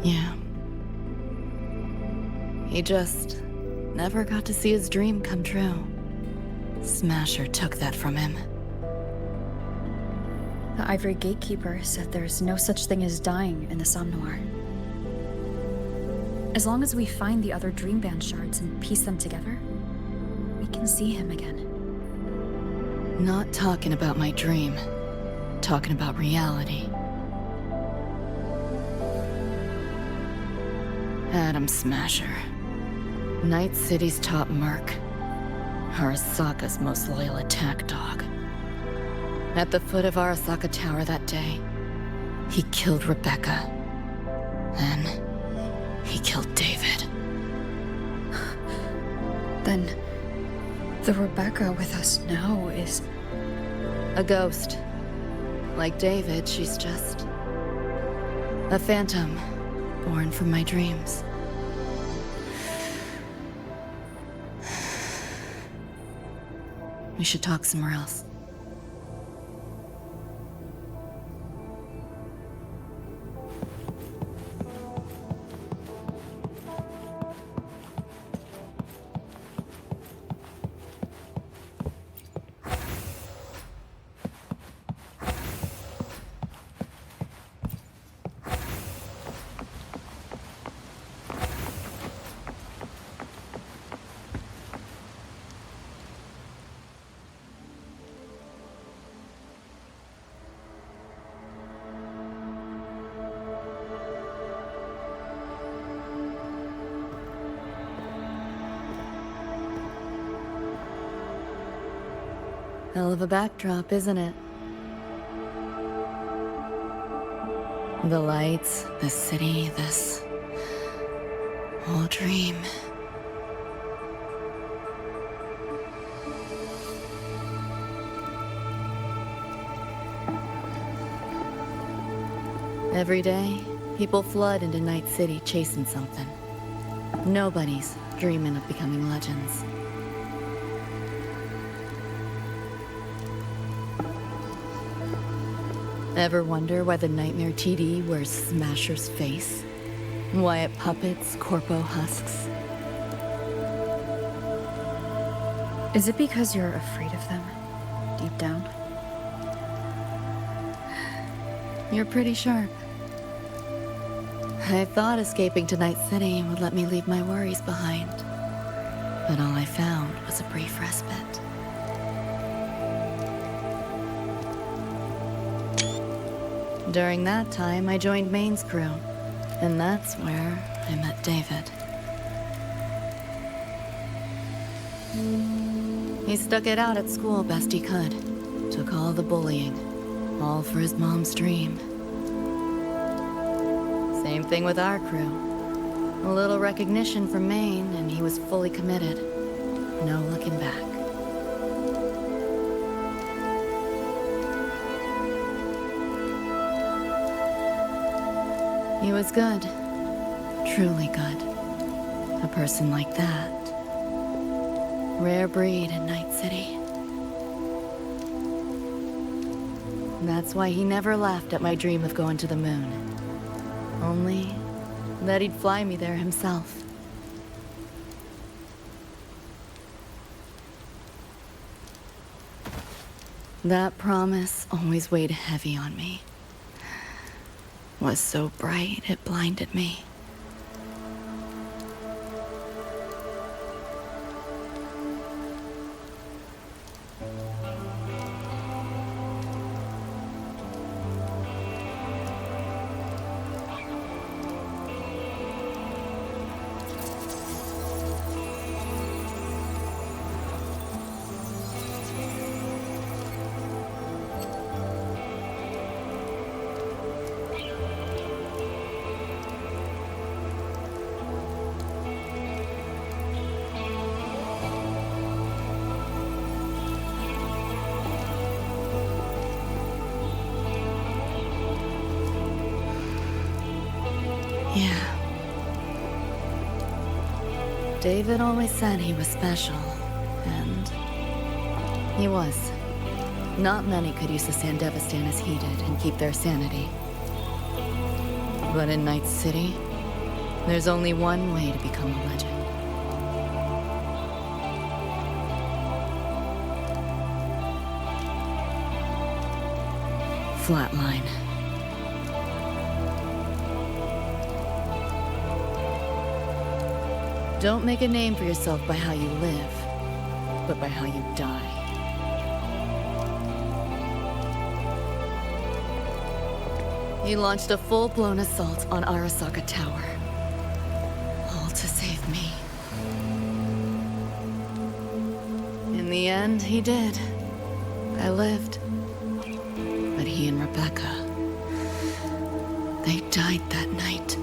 Yeah. He just never got to see his dream come true. Smasher took that from him. The Ivory Gatekeeper said there's no such thing as dying in the Somnoir. As long as we find the other Dreamband shards and piece them together, we can see him again. Not talking about my dream. Talking about reality. Adam Smasher. Night City's top merc. Arasaka's most loyal attack dog. At the foot of Arasaka Tower that day, he killed Rebecca. Then, he killed David. Then, the Rebecca with us now is... a ghost. Like David, she's just... a phantom, born from my dreams. We should talk somewhere else. Hell of a backdrop, isn't it? The lights, the city, this whole dream. Every day, people flood into Night City chasing something. Nobody's dreaming of becoming legends. Ever wonder why the Nightmare TD wears Smasher's face? Why it puppets Corpo husks? Is it because you're afraid of them, deep down? You're pretty sharp. I thought escaping to Night City would let me leave my worries behind. But all I found was a brief respite. During that time, I joined Maine's crew, and that's where I met David. He stuck it out at school best he could. Took all the bullying. All for his mom's dream. Same thing with our crew. A little recognition from Maine, and he was fully committed. No looking back. He was good. Truly good. A person like that. Rare breed in Night City. That's why he never laughed at my dream of going to the moon. Only that he'd fly me there himself. That promise always weighed heavy on me. Was so bright it blinded me. Yeah. David always said he was special, and he was. Not many could use the Sandevistan as he did and keep their sanity. But in Night City, there's only one way to become a legend. Flatline. Don't make a name for yourself by how you live, but by how you die. He launched a full-blown assault on Arasaka Tower. All to save me. In the end, he did. I lived. But he and Rebecca, they died that night.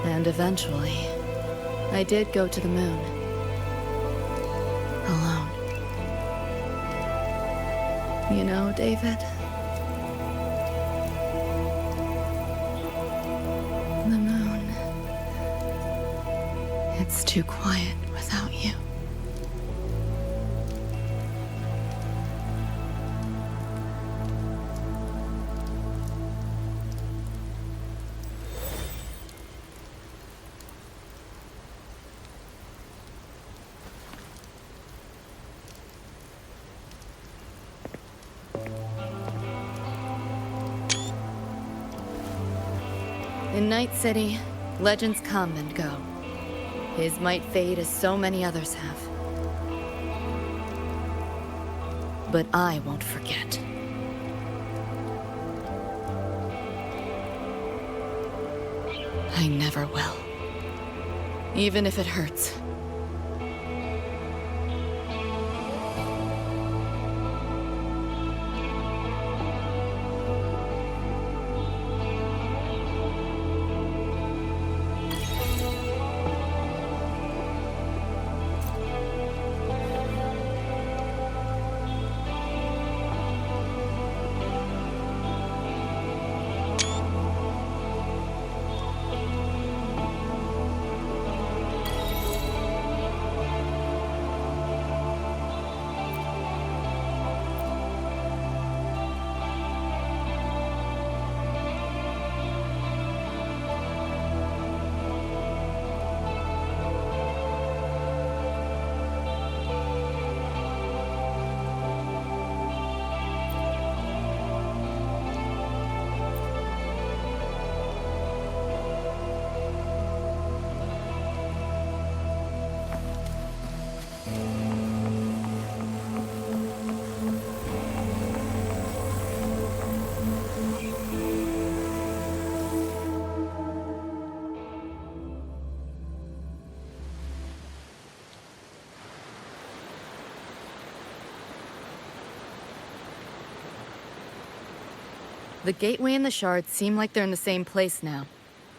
And eventually, I did go to the moon. Alone. You know, David? The moon. It's too quiet without you. In Night City, legends come and go. His might fade as so many others have. But I won't forget. I never will. Even if it hurts. The gateway and the shards seem like they're in the same place now.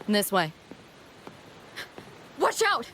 This way. Watch out!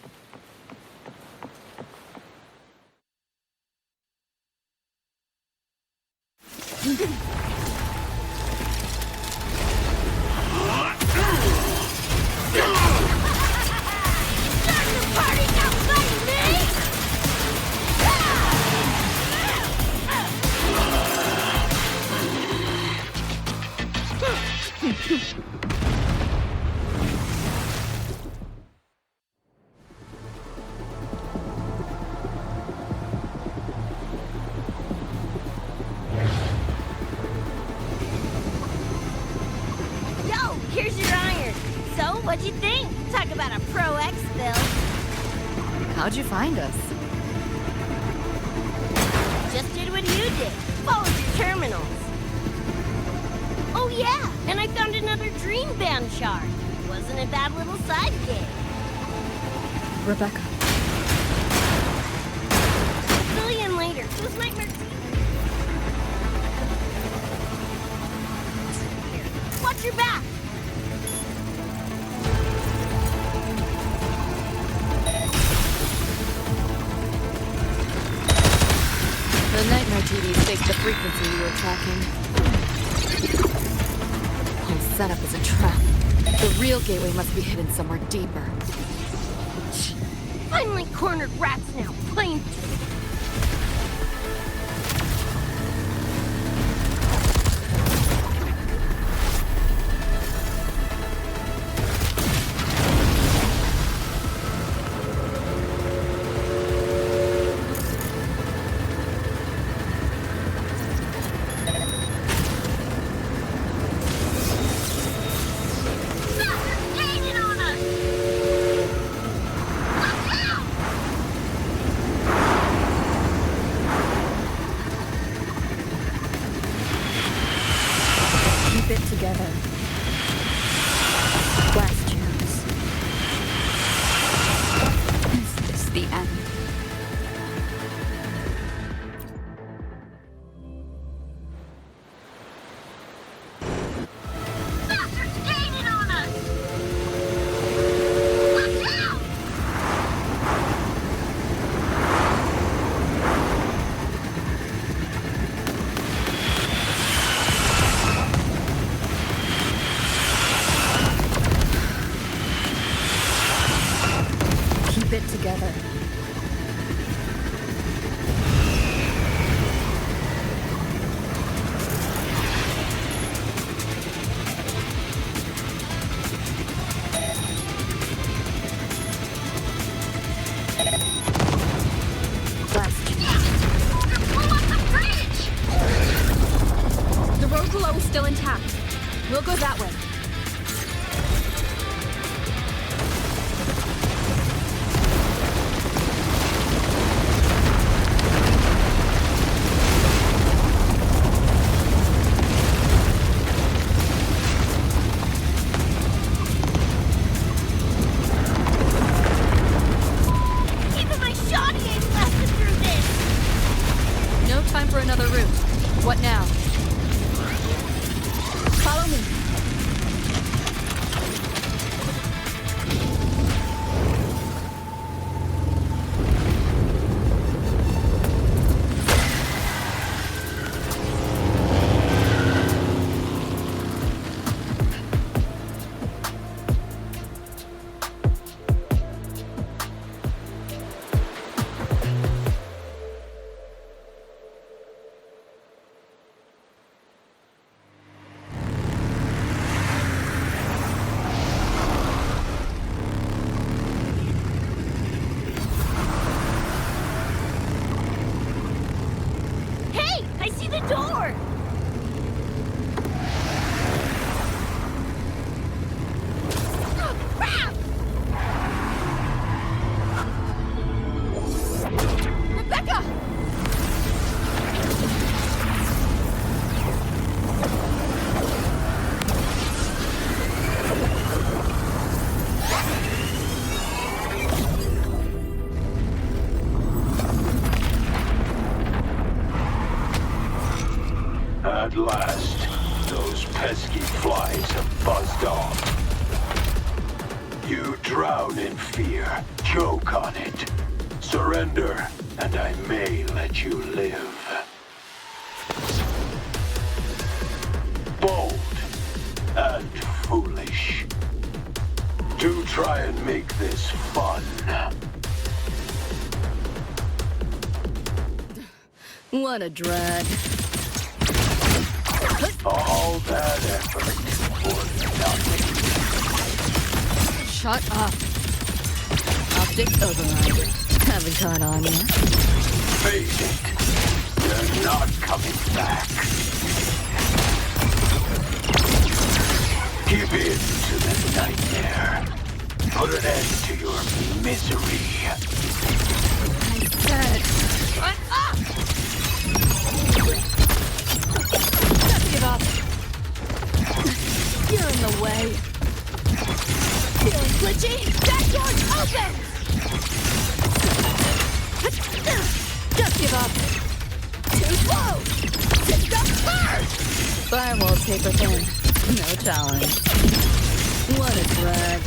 Here's your iron. So, what'd you think? Talk about a pro X build. How'd you find us? Just did what you did. Followed your terminals. Oh yeah, and I found another dream band shard. Wasn't a bad little side gig. Rebecca. Fill you in later. Those nightmare Watch your back. The nightmare TV faked the frequency you were tracking. Whole setup is a trap. The real gateway must be hidden somewhere deeper. Finally cornered rats now. Plain. Still intact. We'll go that way. Even my shoddy ain't lasted through this. No time for another route. What now? Follow me. At last, those Those pesky flies have buzzed off. You drown in fear, choke on it. Surrender, and I may let you live. Bold and foolish. Do try and make this fun. What a drag. All that effort for nothing. Shut up. Optic override. Haven't caught on yet. Face it. You're not coming back. Give in to the nightmare. Put an end to your misery. I said, shut up! Just give up. You're in the way. Feeling glitchy? That door's open! Just give up. Too slow! System first! Firewall paper thin. No challenge. What a drag.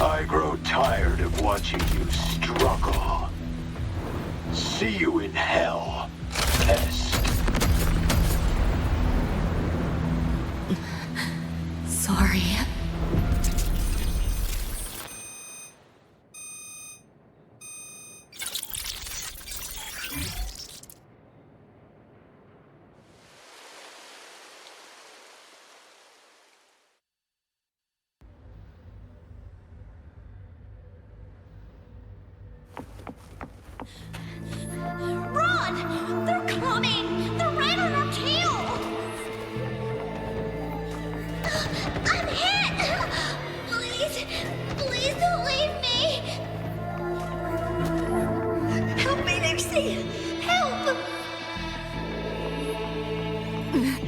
I grow tired of watching you struggle. See you in hell, pest. Sorry. Run! They're coming! They're right on our tail! I'm hit! Please, please don't leave me! Help me, Lucy! Help!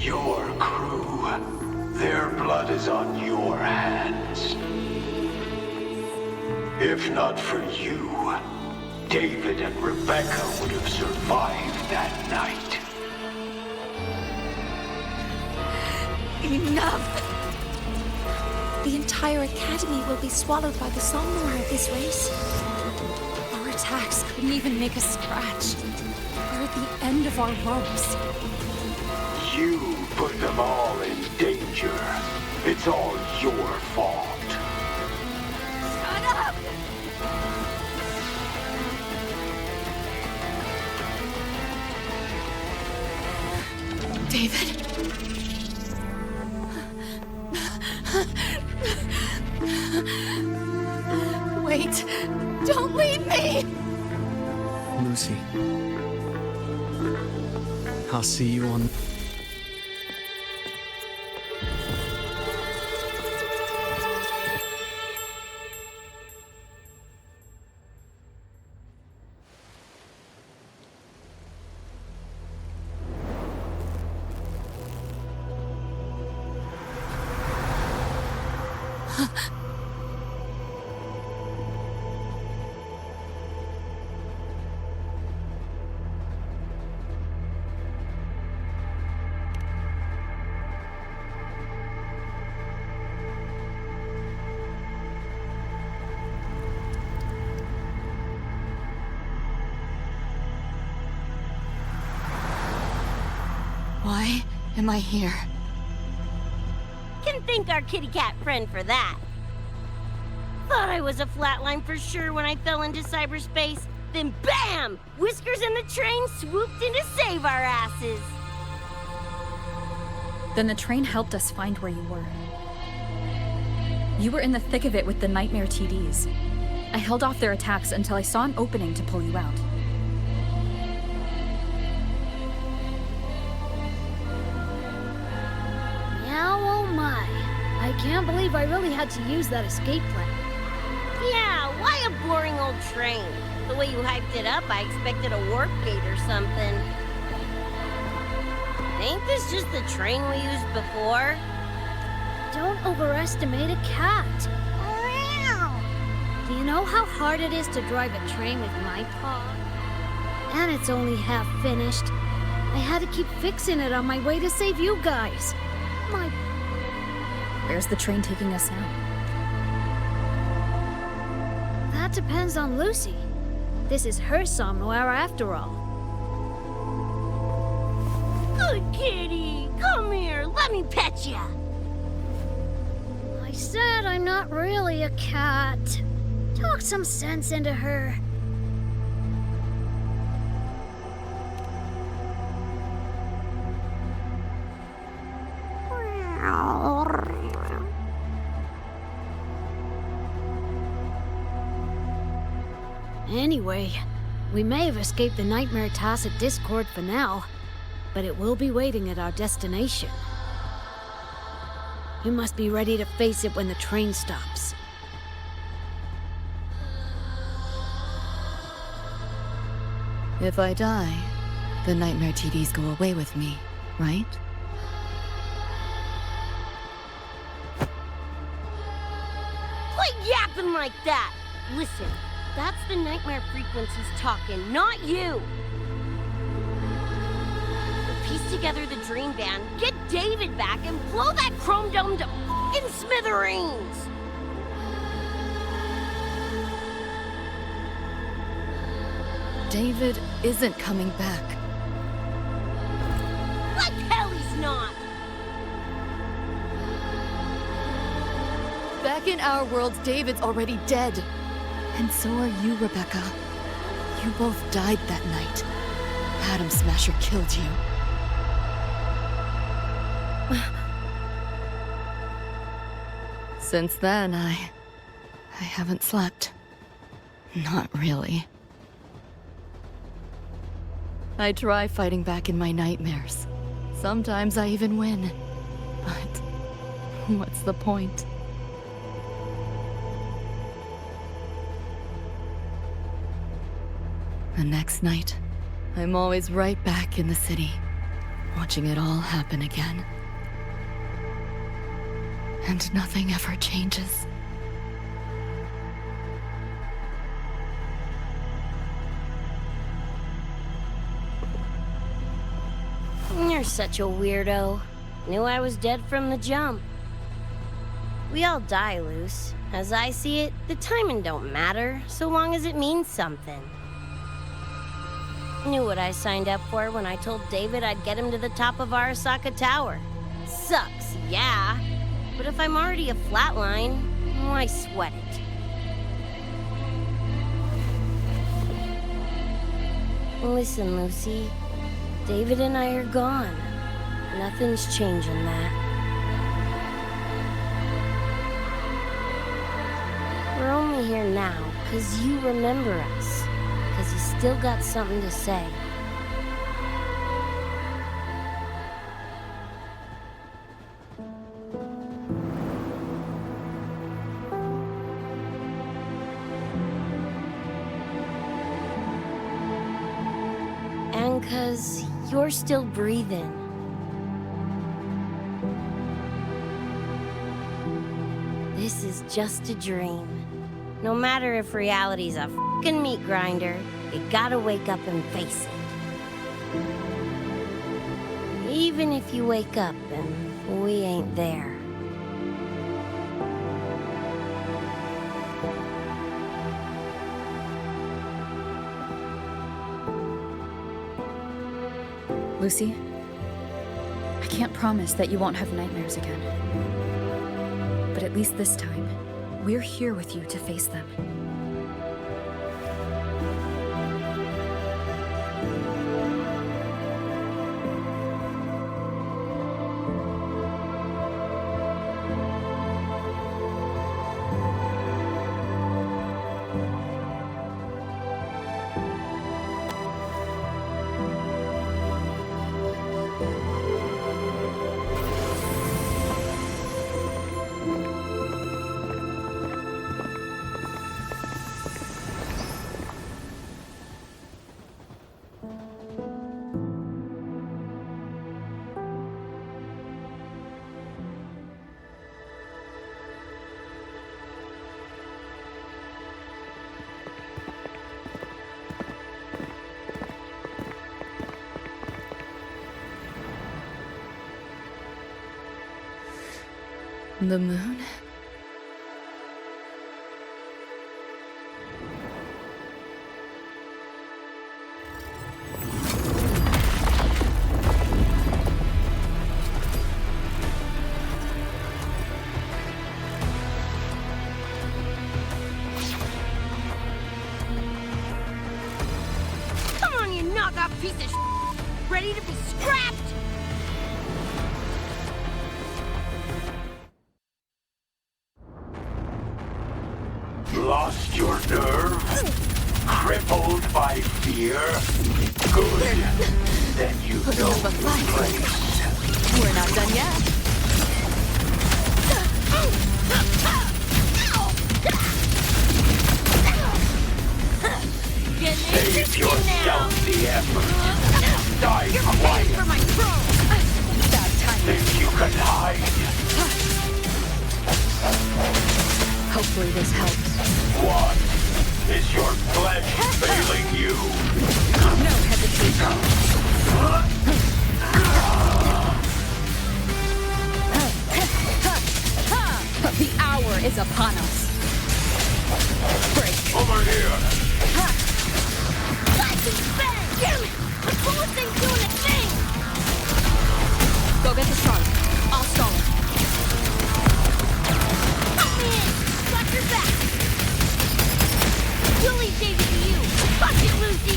Your crew, their blood is on your hands. If not for you, David and Rebecca would have survived that night. Enough! The entire academy will be swallowed by the somnor of this race. Our attacks couldn't even make a scratch. We're at the end of our ropes. You put them all in danger. It's all your fault. Shut up! David? Wait! Don't leave me! Lucy. I'll see you on... Why am I here? Can thank our kitty cat friend for that. Thought I was a flatline for sure when I fell into cyberspace. Then BAM! Whiskers and the train swooped in to save our asses. Then the train helped us find where you were. You were in the thick of it with the nightmare TDs. I held off their attacks until I saw an opening to pull you out. Meow, oh my. I really had to use that escape plan. Yeah, why a boring old train? The way you hyped it up, I expected a warp gate or something. Ain't this just the train we used before? Don't overestimate a cat. Do you know how hard it is to drive a train with my paw? And it's only half finished. I had to keep fixing it on my way to save you guys. My... Where's the train taking us now? That depends on Lucy. This is her somewhere after all. Good kitty, come here, let me pet ya. I said I'm not really a cat. Talk some sense into her. Anyway, we may have escaped the nightmare tacit discord for now, but it will be waiting at our destination. You must be ready to face it when the train stops. If I die, the nightmare TDs go away with me, right? Quit yapping like that! Listen, that's the nightmare frequencies talking, not you! Piece together the dream band, get David back, and blow that chrome dome to f***ing smithereens! David isn't coming back. Like hell he's not! Back in our world, David's already dead. And so are you, Rebecca. You both died that night. Atom Smasher killed you. Since then, I haven't slept. Not really. I try fighting back in my nightmares. Sometimes I even win. But what's the point? The next night, I'm always right back in the city, watching it all happen again. And nothing ever changes. You're such a weirdo. Knew I was dead from the jump. We all die, Luce. As I see it, the timing don't matter, so long as it means something. Knew what I signed up for when I told David I'd get him to the top of Arasaka Tower. Sucks, yeah. But if I'm already a flatline, why sweat it? Listen, Lucy. David and I are gone. Nothing's changing that. We're only here now because you remember us. Because you still got something to say. And because you're still breathing. This is just a dream. No matter if reality's a f***ing meat grinder, you gotta wake up and face it. Even if you wake up and we ain't there. Lucy, I can't promise that you won't have nightmares again. But at least this time, we're here with you to face them. The moon? Come on, you knockoff piece of ready to be scrapped! Lost your nerve? Crippled by fear? Good. Then you know the place. We're not done yet. Save yourself the effort. Die quiet. For my throne! Think you can hide? Hopefully this helps. What? Is your flesh failing you? No hesitation. The hour is upon us. Break. Over here. Let's spin! Damn it! The coolest thing's doing its thing! Go get the shark. I'll stall it. Help me in! Watch your back! We'll leave David to you! Fuck it, Lucy!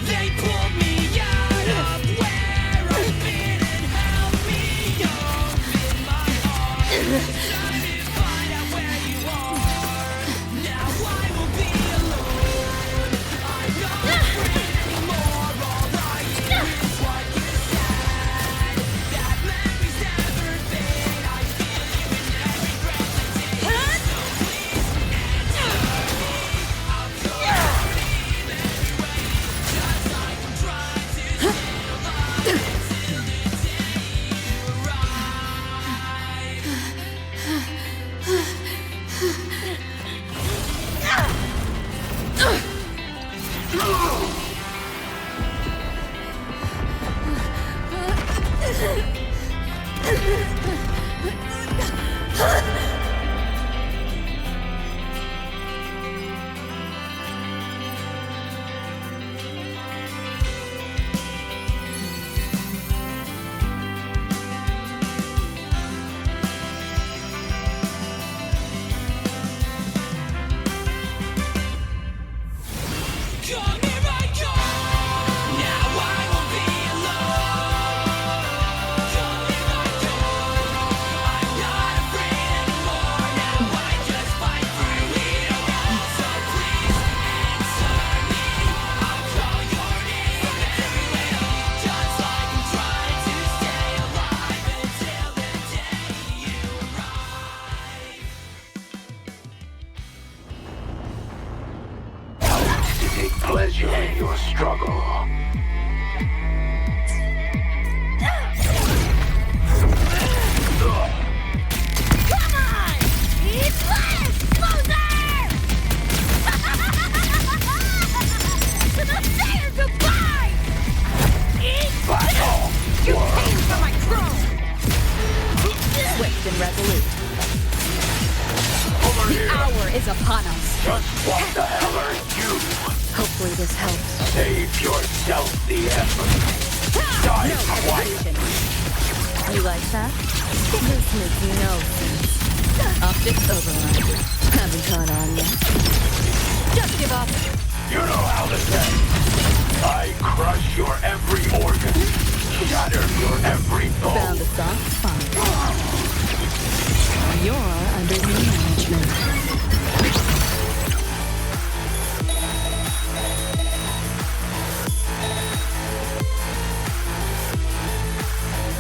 They pulled me out of where I've been and held me young in my arms. Trying to find out where you are. Now I will be alone. I'm not afraid anymore. All I hear is what you said. That memories never fade. I feel you in every breath I take. So please answer me. I'll go believe every way. Just like I'm trying to stay alive until the day you Come here I come. Now I will be alone. Come here I come. I'm not afraid anymore. Now I just fight through it all. So please answer me. I'll call your name everywhere. Just like I'm trying to stay alive until the day you arrive. To take pleasure in your struggle. Come on! Eat less! Loser! Say your goodbye! Eat Battle. You came for my throne! Swift and resolute. Over The here. hour is upon us. Just what the hell are you? Hopefully this helps. Save yourself the effort. Die No quiet. hesitation. You like that? This makes no sense. Optics override. Haven't caught on yet. Just give up. You know how to say. I crush your every organ. Shatter your every bone. Found a soft spot. You're under new management.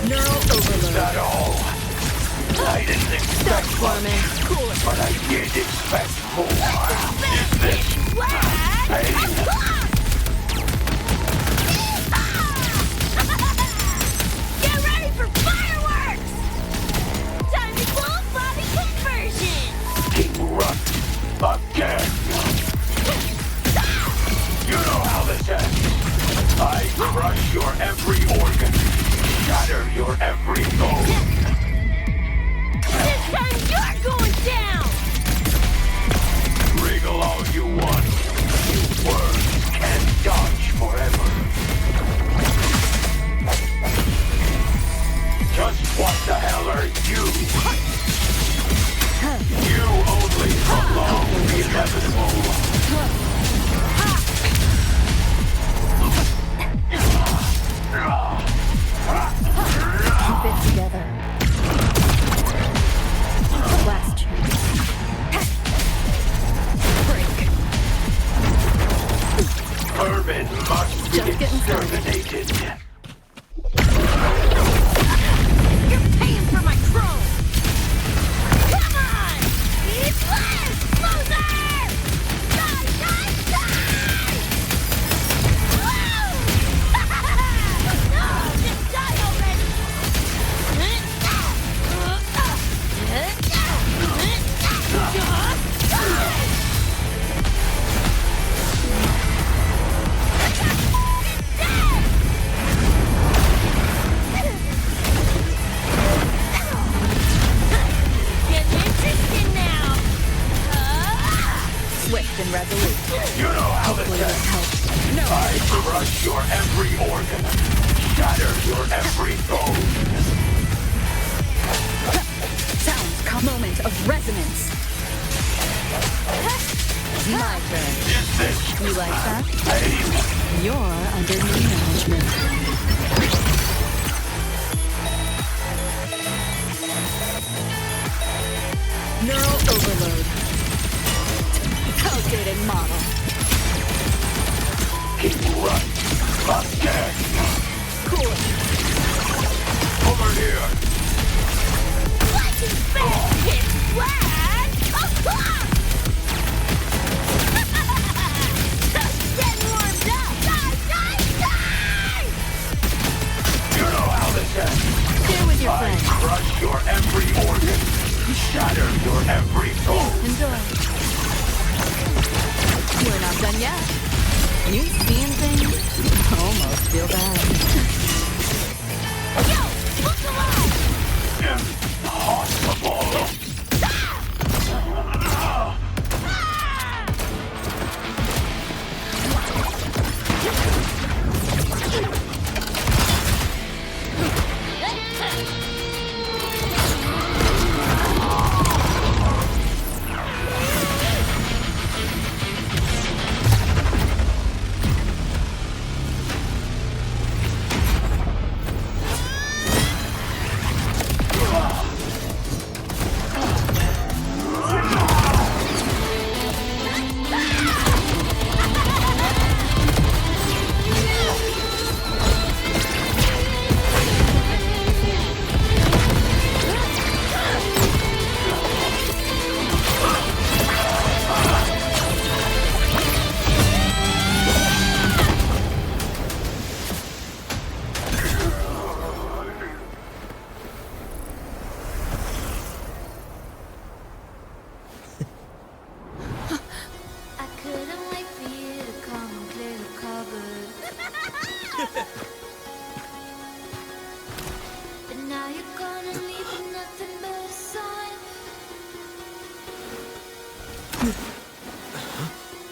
Neural overload. Not all. I didn't expect much, Cool it. but I did expect more. Is this pain? fast and resolute. You know how this ends. I crush your every organ, shatter your every bone. Sounds come moment of resonance. My turn. You like that? You're under new management. Neural overload. Outdated model. Keep right. Again. Cool. Over here. What is this? It's flat! Getting warmed up! Die, die, die! You know how this ends. Stay with your I friends. crush your every organ, shatter your every bone. Enjoy. We're not done yet. You seeing things? Almost feel bad. Yo! Look alive! Impossible.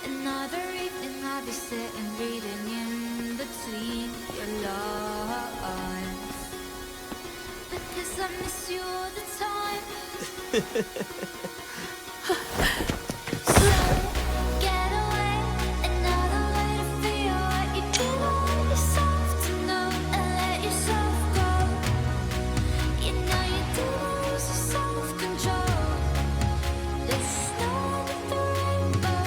Another evening I'll be sitting reading in between your lines, because I miss you all the time. So get away, another way to feel what you do on yourself to know, and let yourself go. You know you do lose your self-control. There's snow under the rainbow.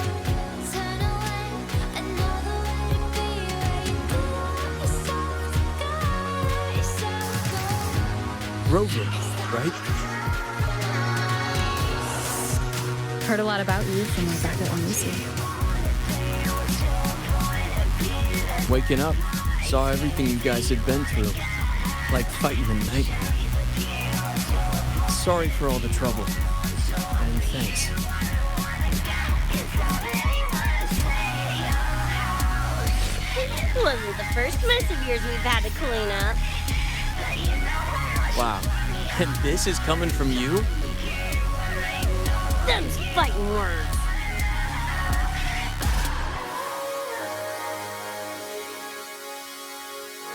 Turn away, another way to be where you do want yourself to go. Let yourself go. Rover, right? Heard a lot about you from my backup on Lucy. Waking up, saw everything you guys had been through. Like fighting a nightmare. Sorry for all the trouble. And thanks. Wasn't the first mess of yours we've had to clean up. Wow. And this is coming from you? Them's fighting words.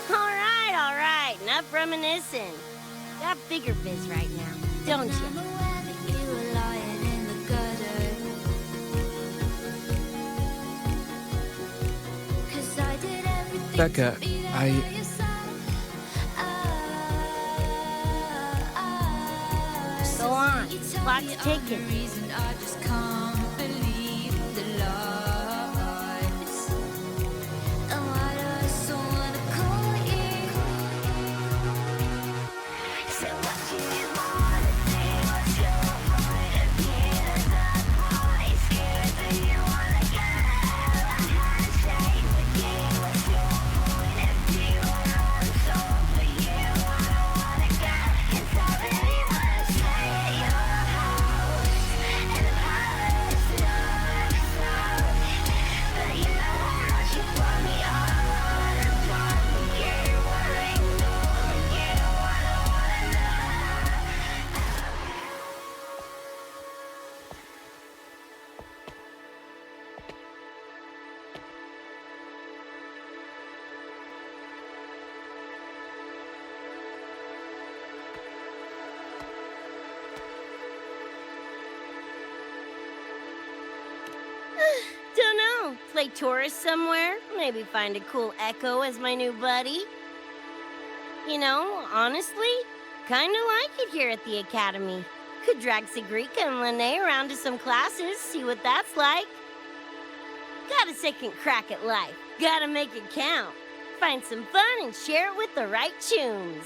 All right. Enough reminiscing. Got bigger biz right now, don't you? You were lying in the gutter. 'Cause I did everything Becca, to be there for yourself. Go on. Clock's ticking. Reason I just can't believe the lies. And why do I so wanna call you? So what you wanna do? What's your point of view? That's why I'm scared that you wanna get out. I wanna stay with you. What's your point of view? I wanna solve for you. I don't wanna get inside really wanna stay at your house. And the palace Don't know. Play tourist somewhere? Maybe find a cool Echo as my new buddy? You know, honestly, kinda like it here at the Academy. Could drag Sigrika and Lene around to some classes, see what that's like. Got a second crack at life. Gotta make it count. Find some fun and share it with the right tunes.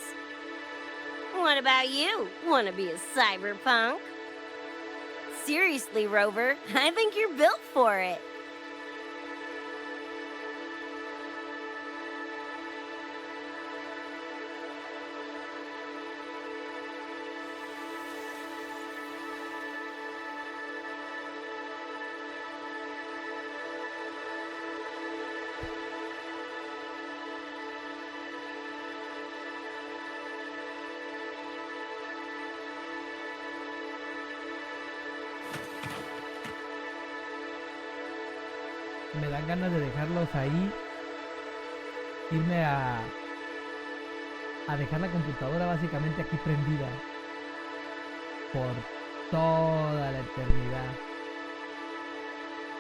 What about you? Wanna be a cyberpunk? Seriously, Rover, I think you're built for it. Me dan ganas de dejarlos ahí, irme a dejar la computadora básicamente aquí prendida por toda la eternidad,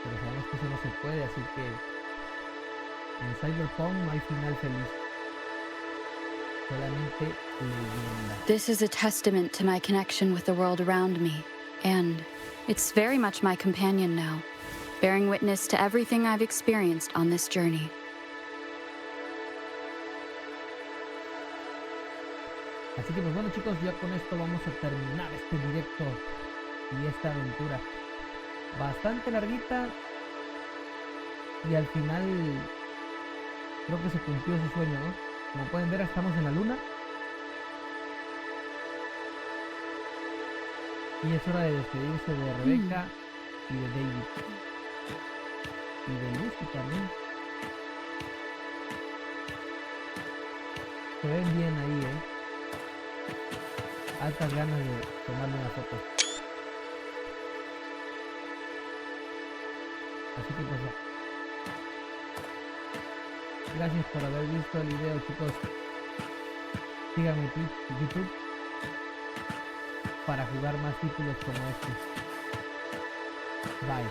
pero sabemos que eso no se puede, así que en Cyberpunk no hay final feliz, solamente leyenda. This is a testament to my connection with the world around me, and it's very much my companion now, bearing witness to everything I've experienced on this journey. Así que pues bueno chicos, ya con esto vamos a terminar este directo y esta aventura. Bastante larguita y al final creo que se cumplió su sueño, ¿no? Como pueden ver, estamos en la luna. Y es hora de despedirse de Rebecca y de David. Y de Lucy también. Se ven bien ahí, altas ganas de tomarle una foto. Así que pues ya. Gracias por haber visto el video, chicos. Síganme en Twitch y YouTube para jugar más títulos como este. Bye.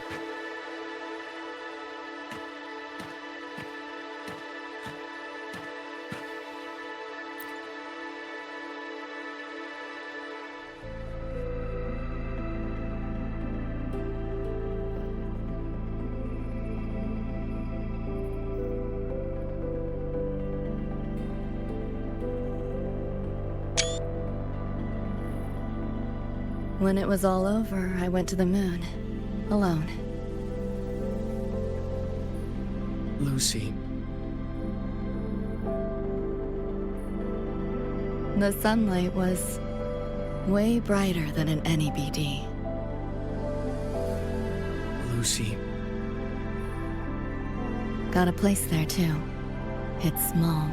When it was all over, I went to the moon, alone. Lucy. The sunlight was way brighter than in any BD. Lucy. Got a place there too. It's small,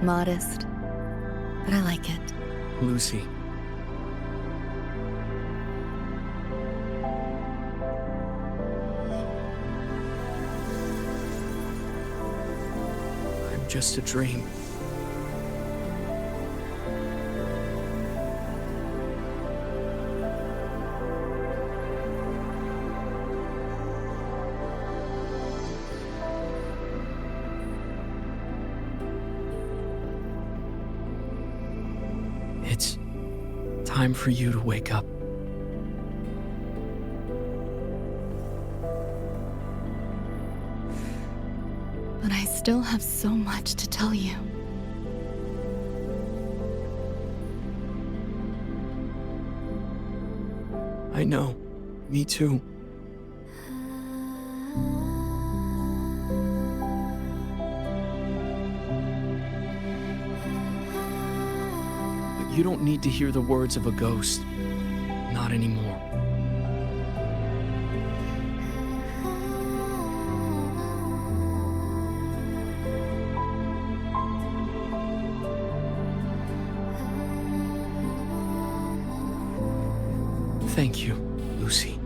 modest, but I like it. Lucy. I'm just a dream. It's time for you to wake up. But I still have so much to tell you. I know. Me too. But you don't need to hear the words of a ghost. Not anymore. Thank you, Lucy.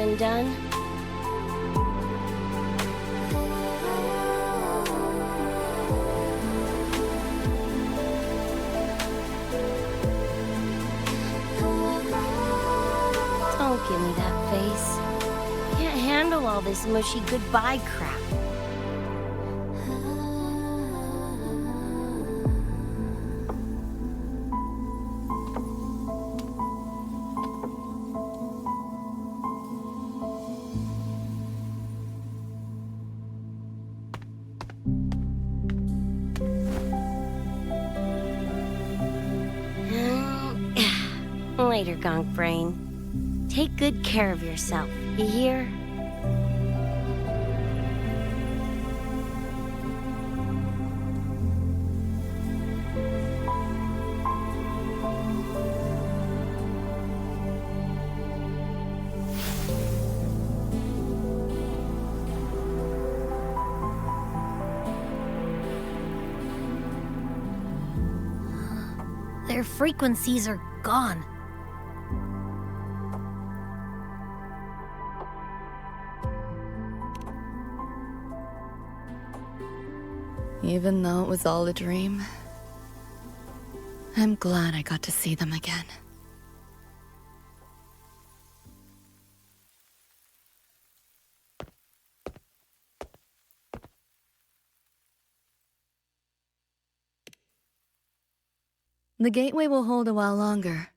and done. Don't give me that face. Can't handle all this mushy goodbye crap. Later, Gonk Brain. Take good care of yourself, you hear? Their frequencies are gone. Even though it was all a dream, I'm glad I got to see them again. The gateway will hold a while longer.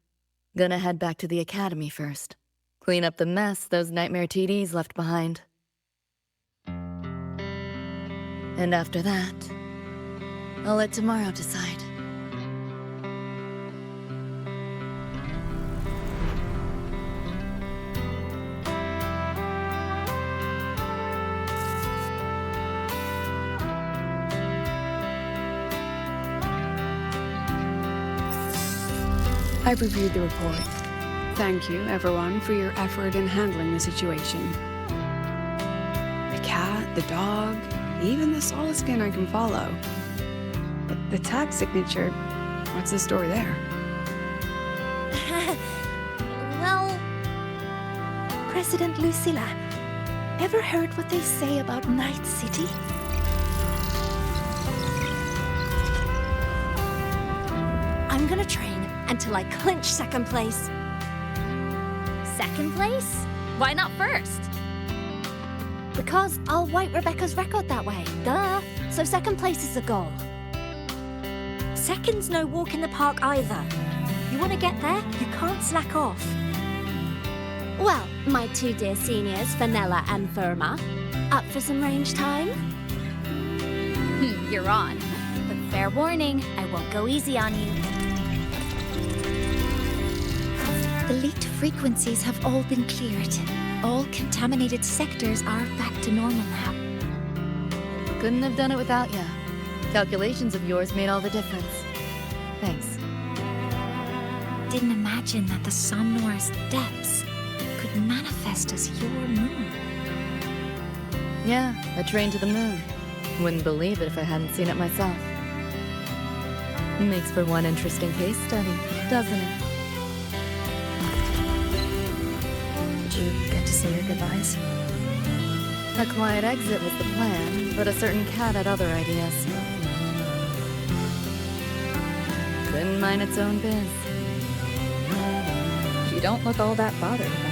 Gonna head back to the academy first. Clean up the mess those nightmare TDs left behind. And after that, I'll let tomorrow decide. I've reviewed the report. Thank you, everyone, for your effort in handling the situation. The cat, the dog, even the solid skin I can follow. But the tag signature, what's the story there? Well... President Lucilla, ever heard what they say about Night City? I'm gonna train until I clinch second place. Second place? Why not first? Because I'll wipe Rebecca's record that way. Duh. So second place is the goal. Second's no walk in the park either. You want to get there, you can't slack off. Well, my two dear seniors, Vanilla and Firma, up for some range time? You're on. But fair warning, I won't go easy on you. The leaked frequencies have all been cleared. All contaminated sectors are back to normal now. Couldn't have done it without ya. Calculations of yours made all the difference. Thanks. Didn't imagine that the Somnor's depths could manifest as your moon. Yeah, a train to the moon. Wouldn't believe it if I hadn't seen it myself. Makes for one interesting case study, doesn't it? Did you get to say your goodbyes? A quiet exit was the plan, but a certain cat had other ideas. Couldn't mind its own biz. You don't look all that bothered about it.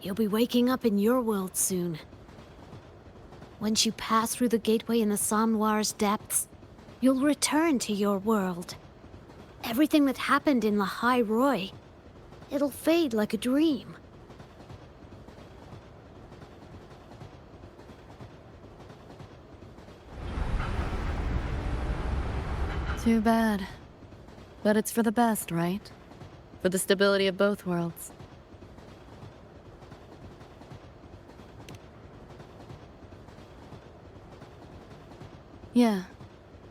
You'll be waking up in your world soon. Once you pass through the gateway in the Somnoir's depths, you'll return to your world. Everything that happened in La High Roy, it'll fade like a dream. Too bad. But it's for the best, right? For the stability of both worlds. Yeah.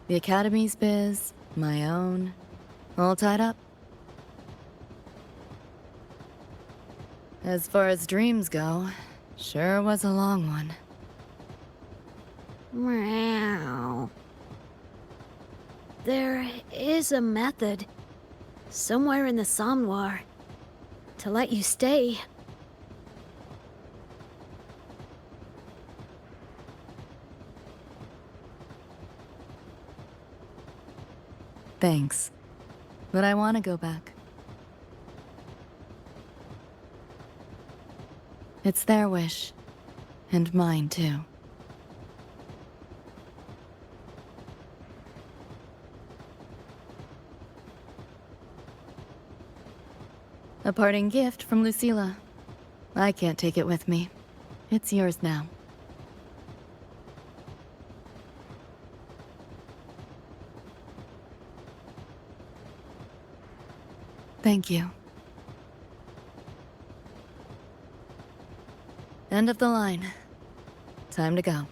The Academy's biz, my own, all tied up. As far as dreams go, sure was a long one. Meow. There is a method, somewhere in the Somnoir, to let you stay. Thanks. But I want to go back. It's their wish. And mine, too. A parting gift from Lucilla. I can't take it with me. It's yours now. Thank you. End of the line. Time to go.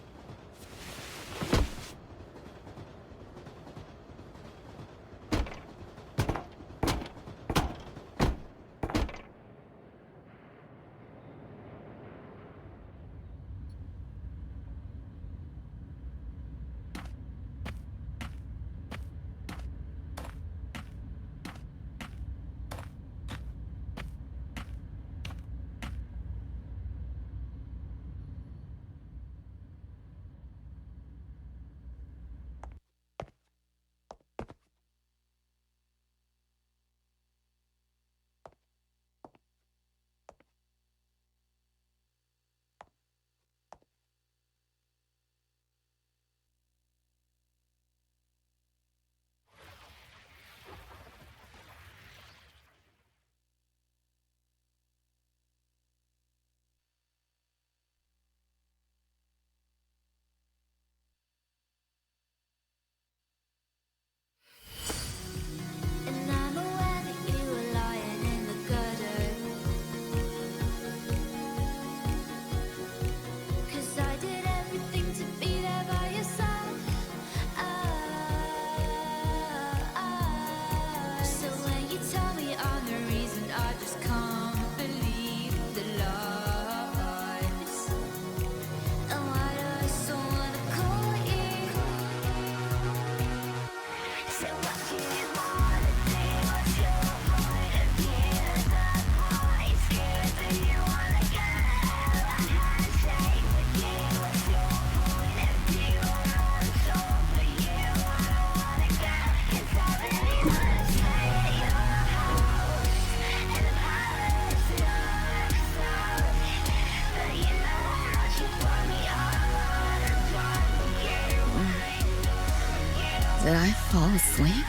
Did I fall asleep?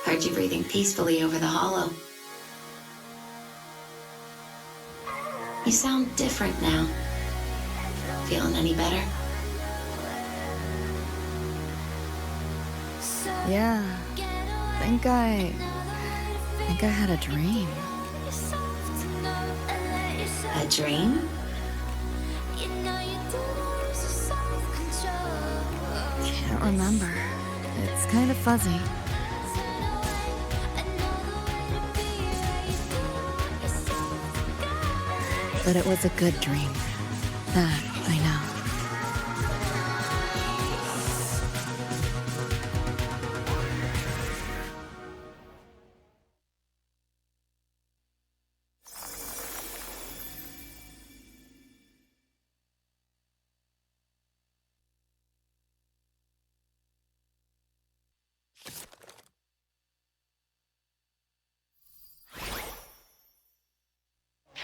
Heard you breathing peacefully over the hollow. You sound different now. Feeling any better? Yeah. Think I had a dream. A dream? Can't remember. It's kind of fuzzy. But it was a good dream. That I know.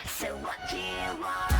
So what do you want?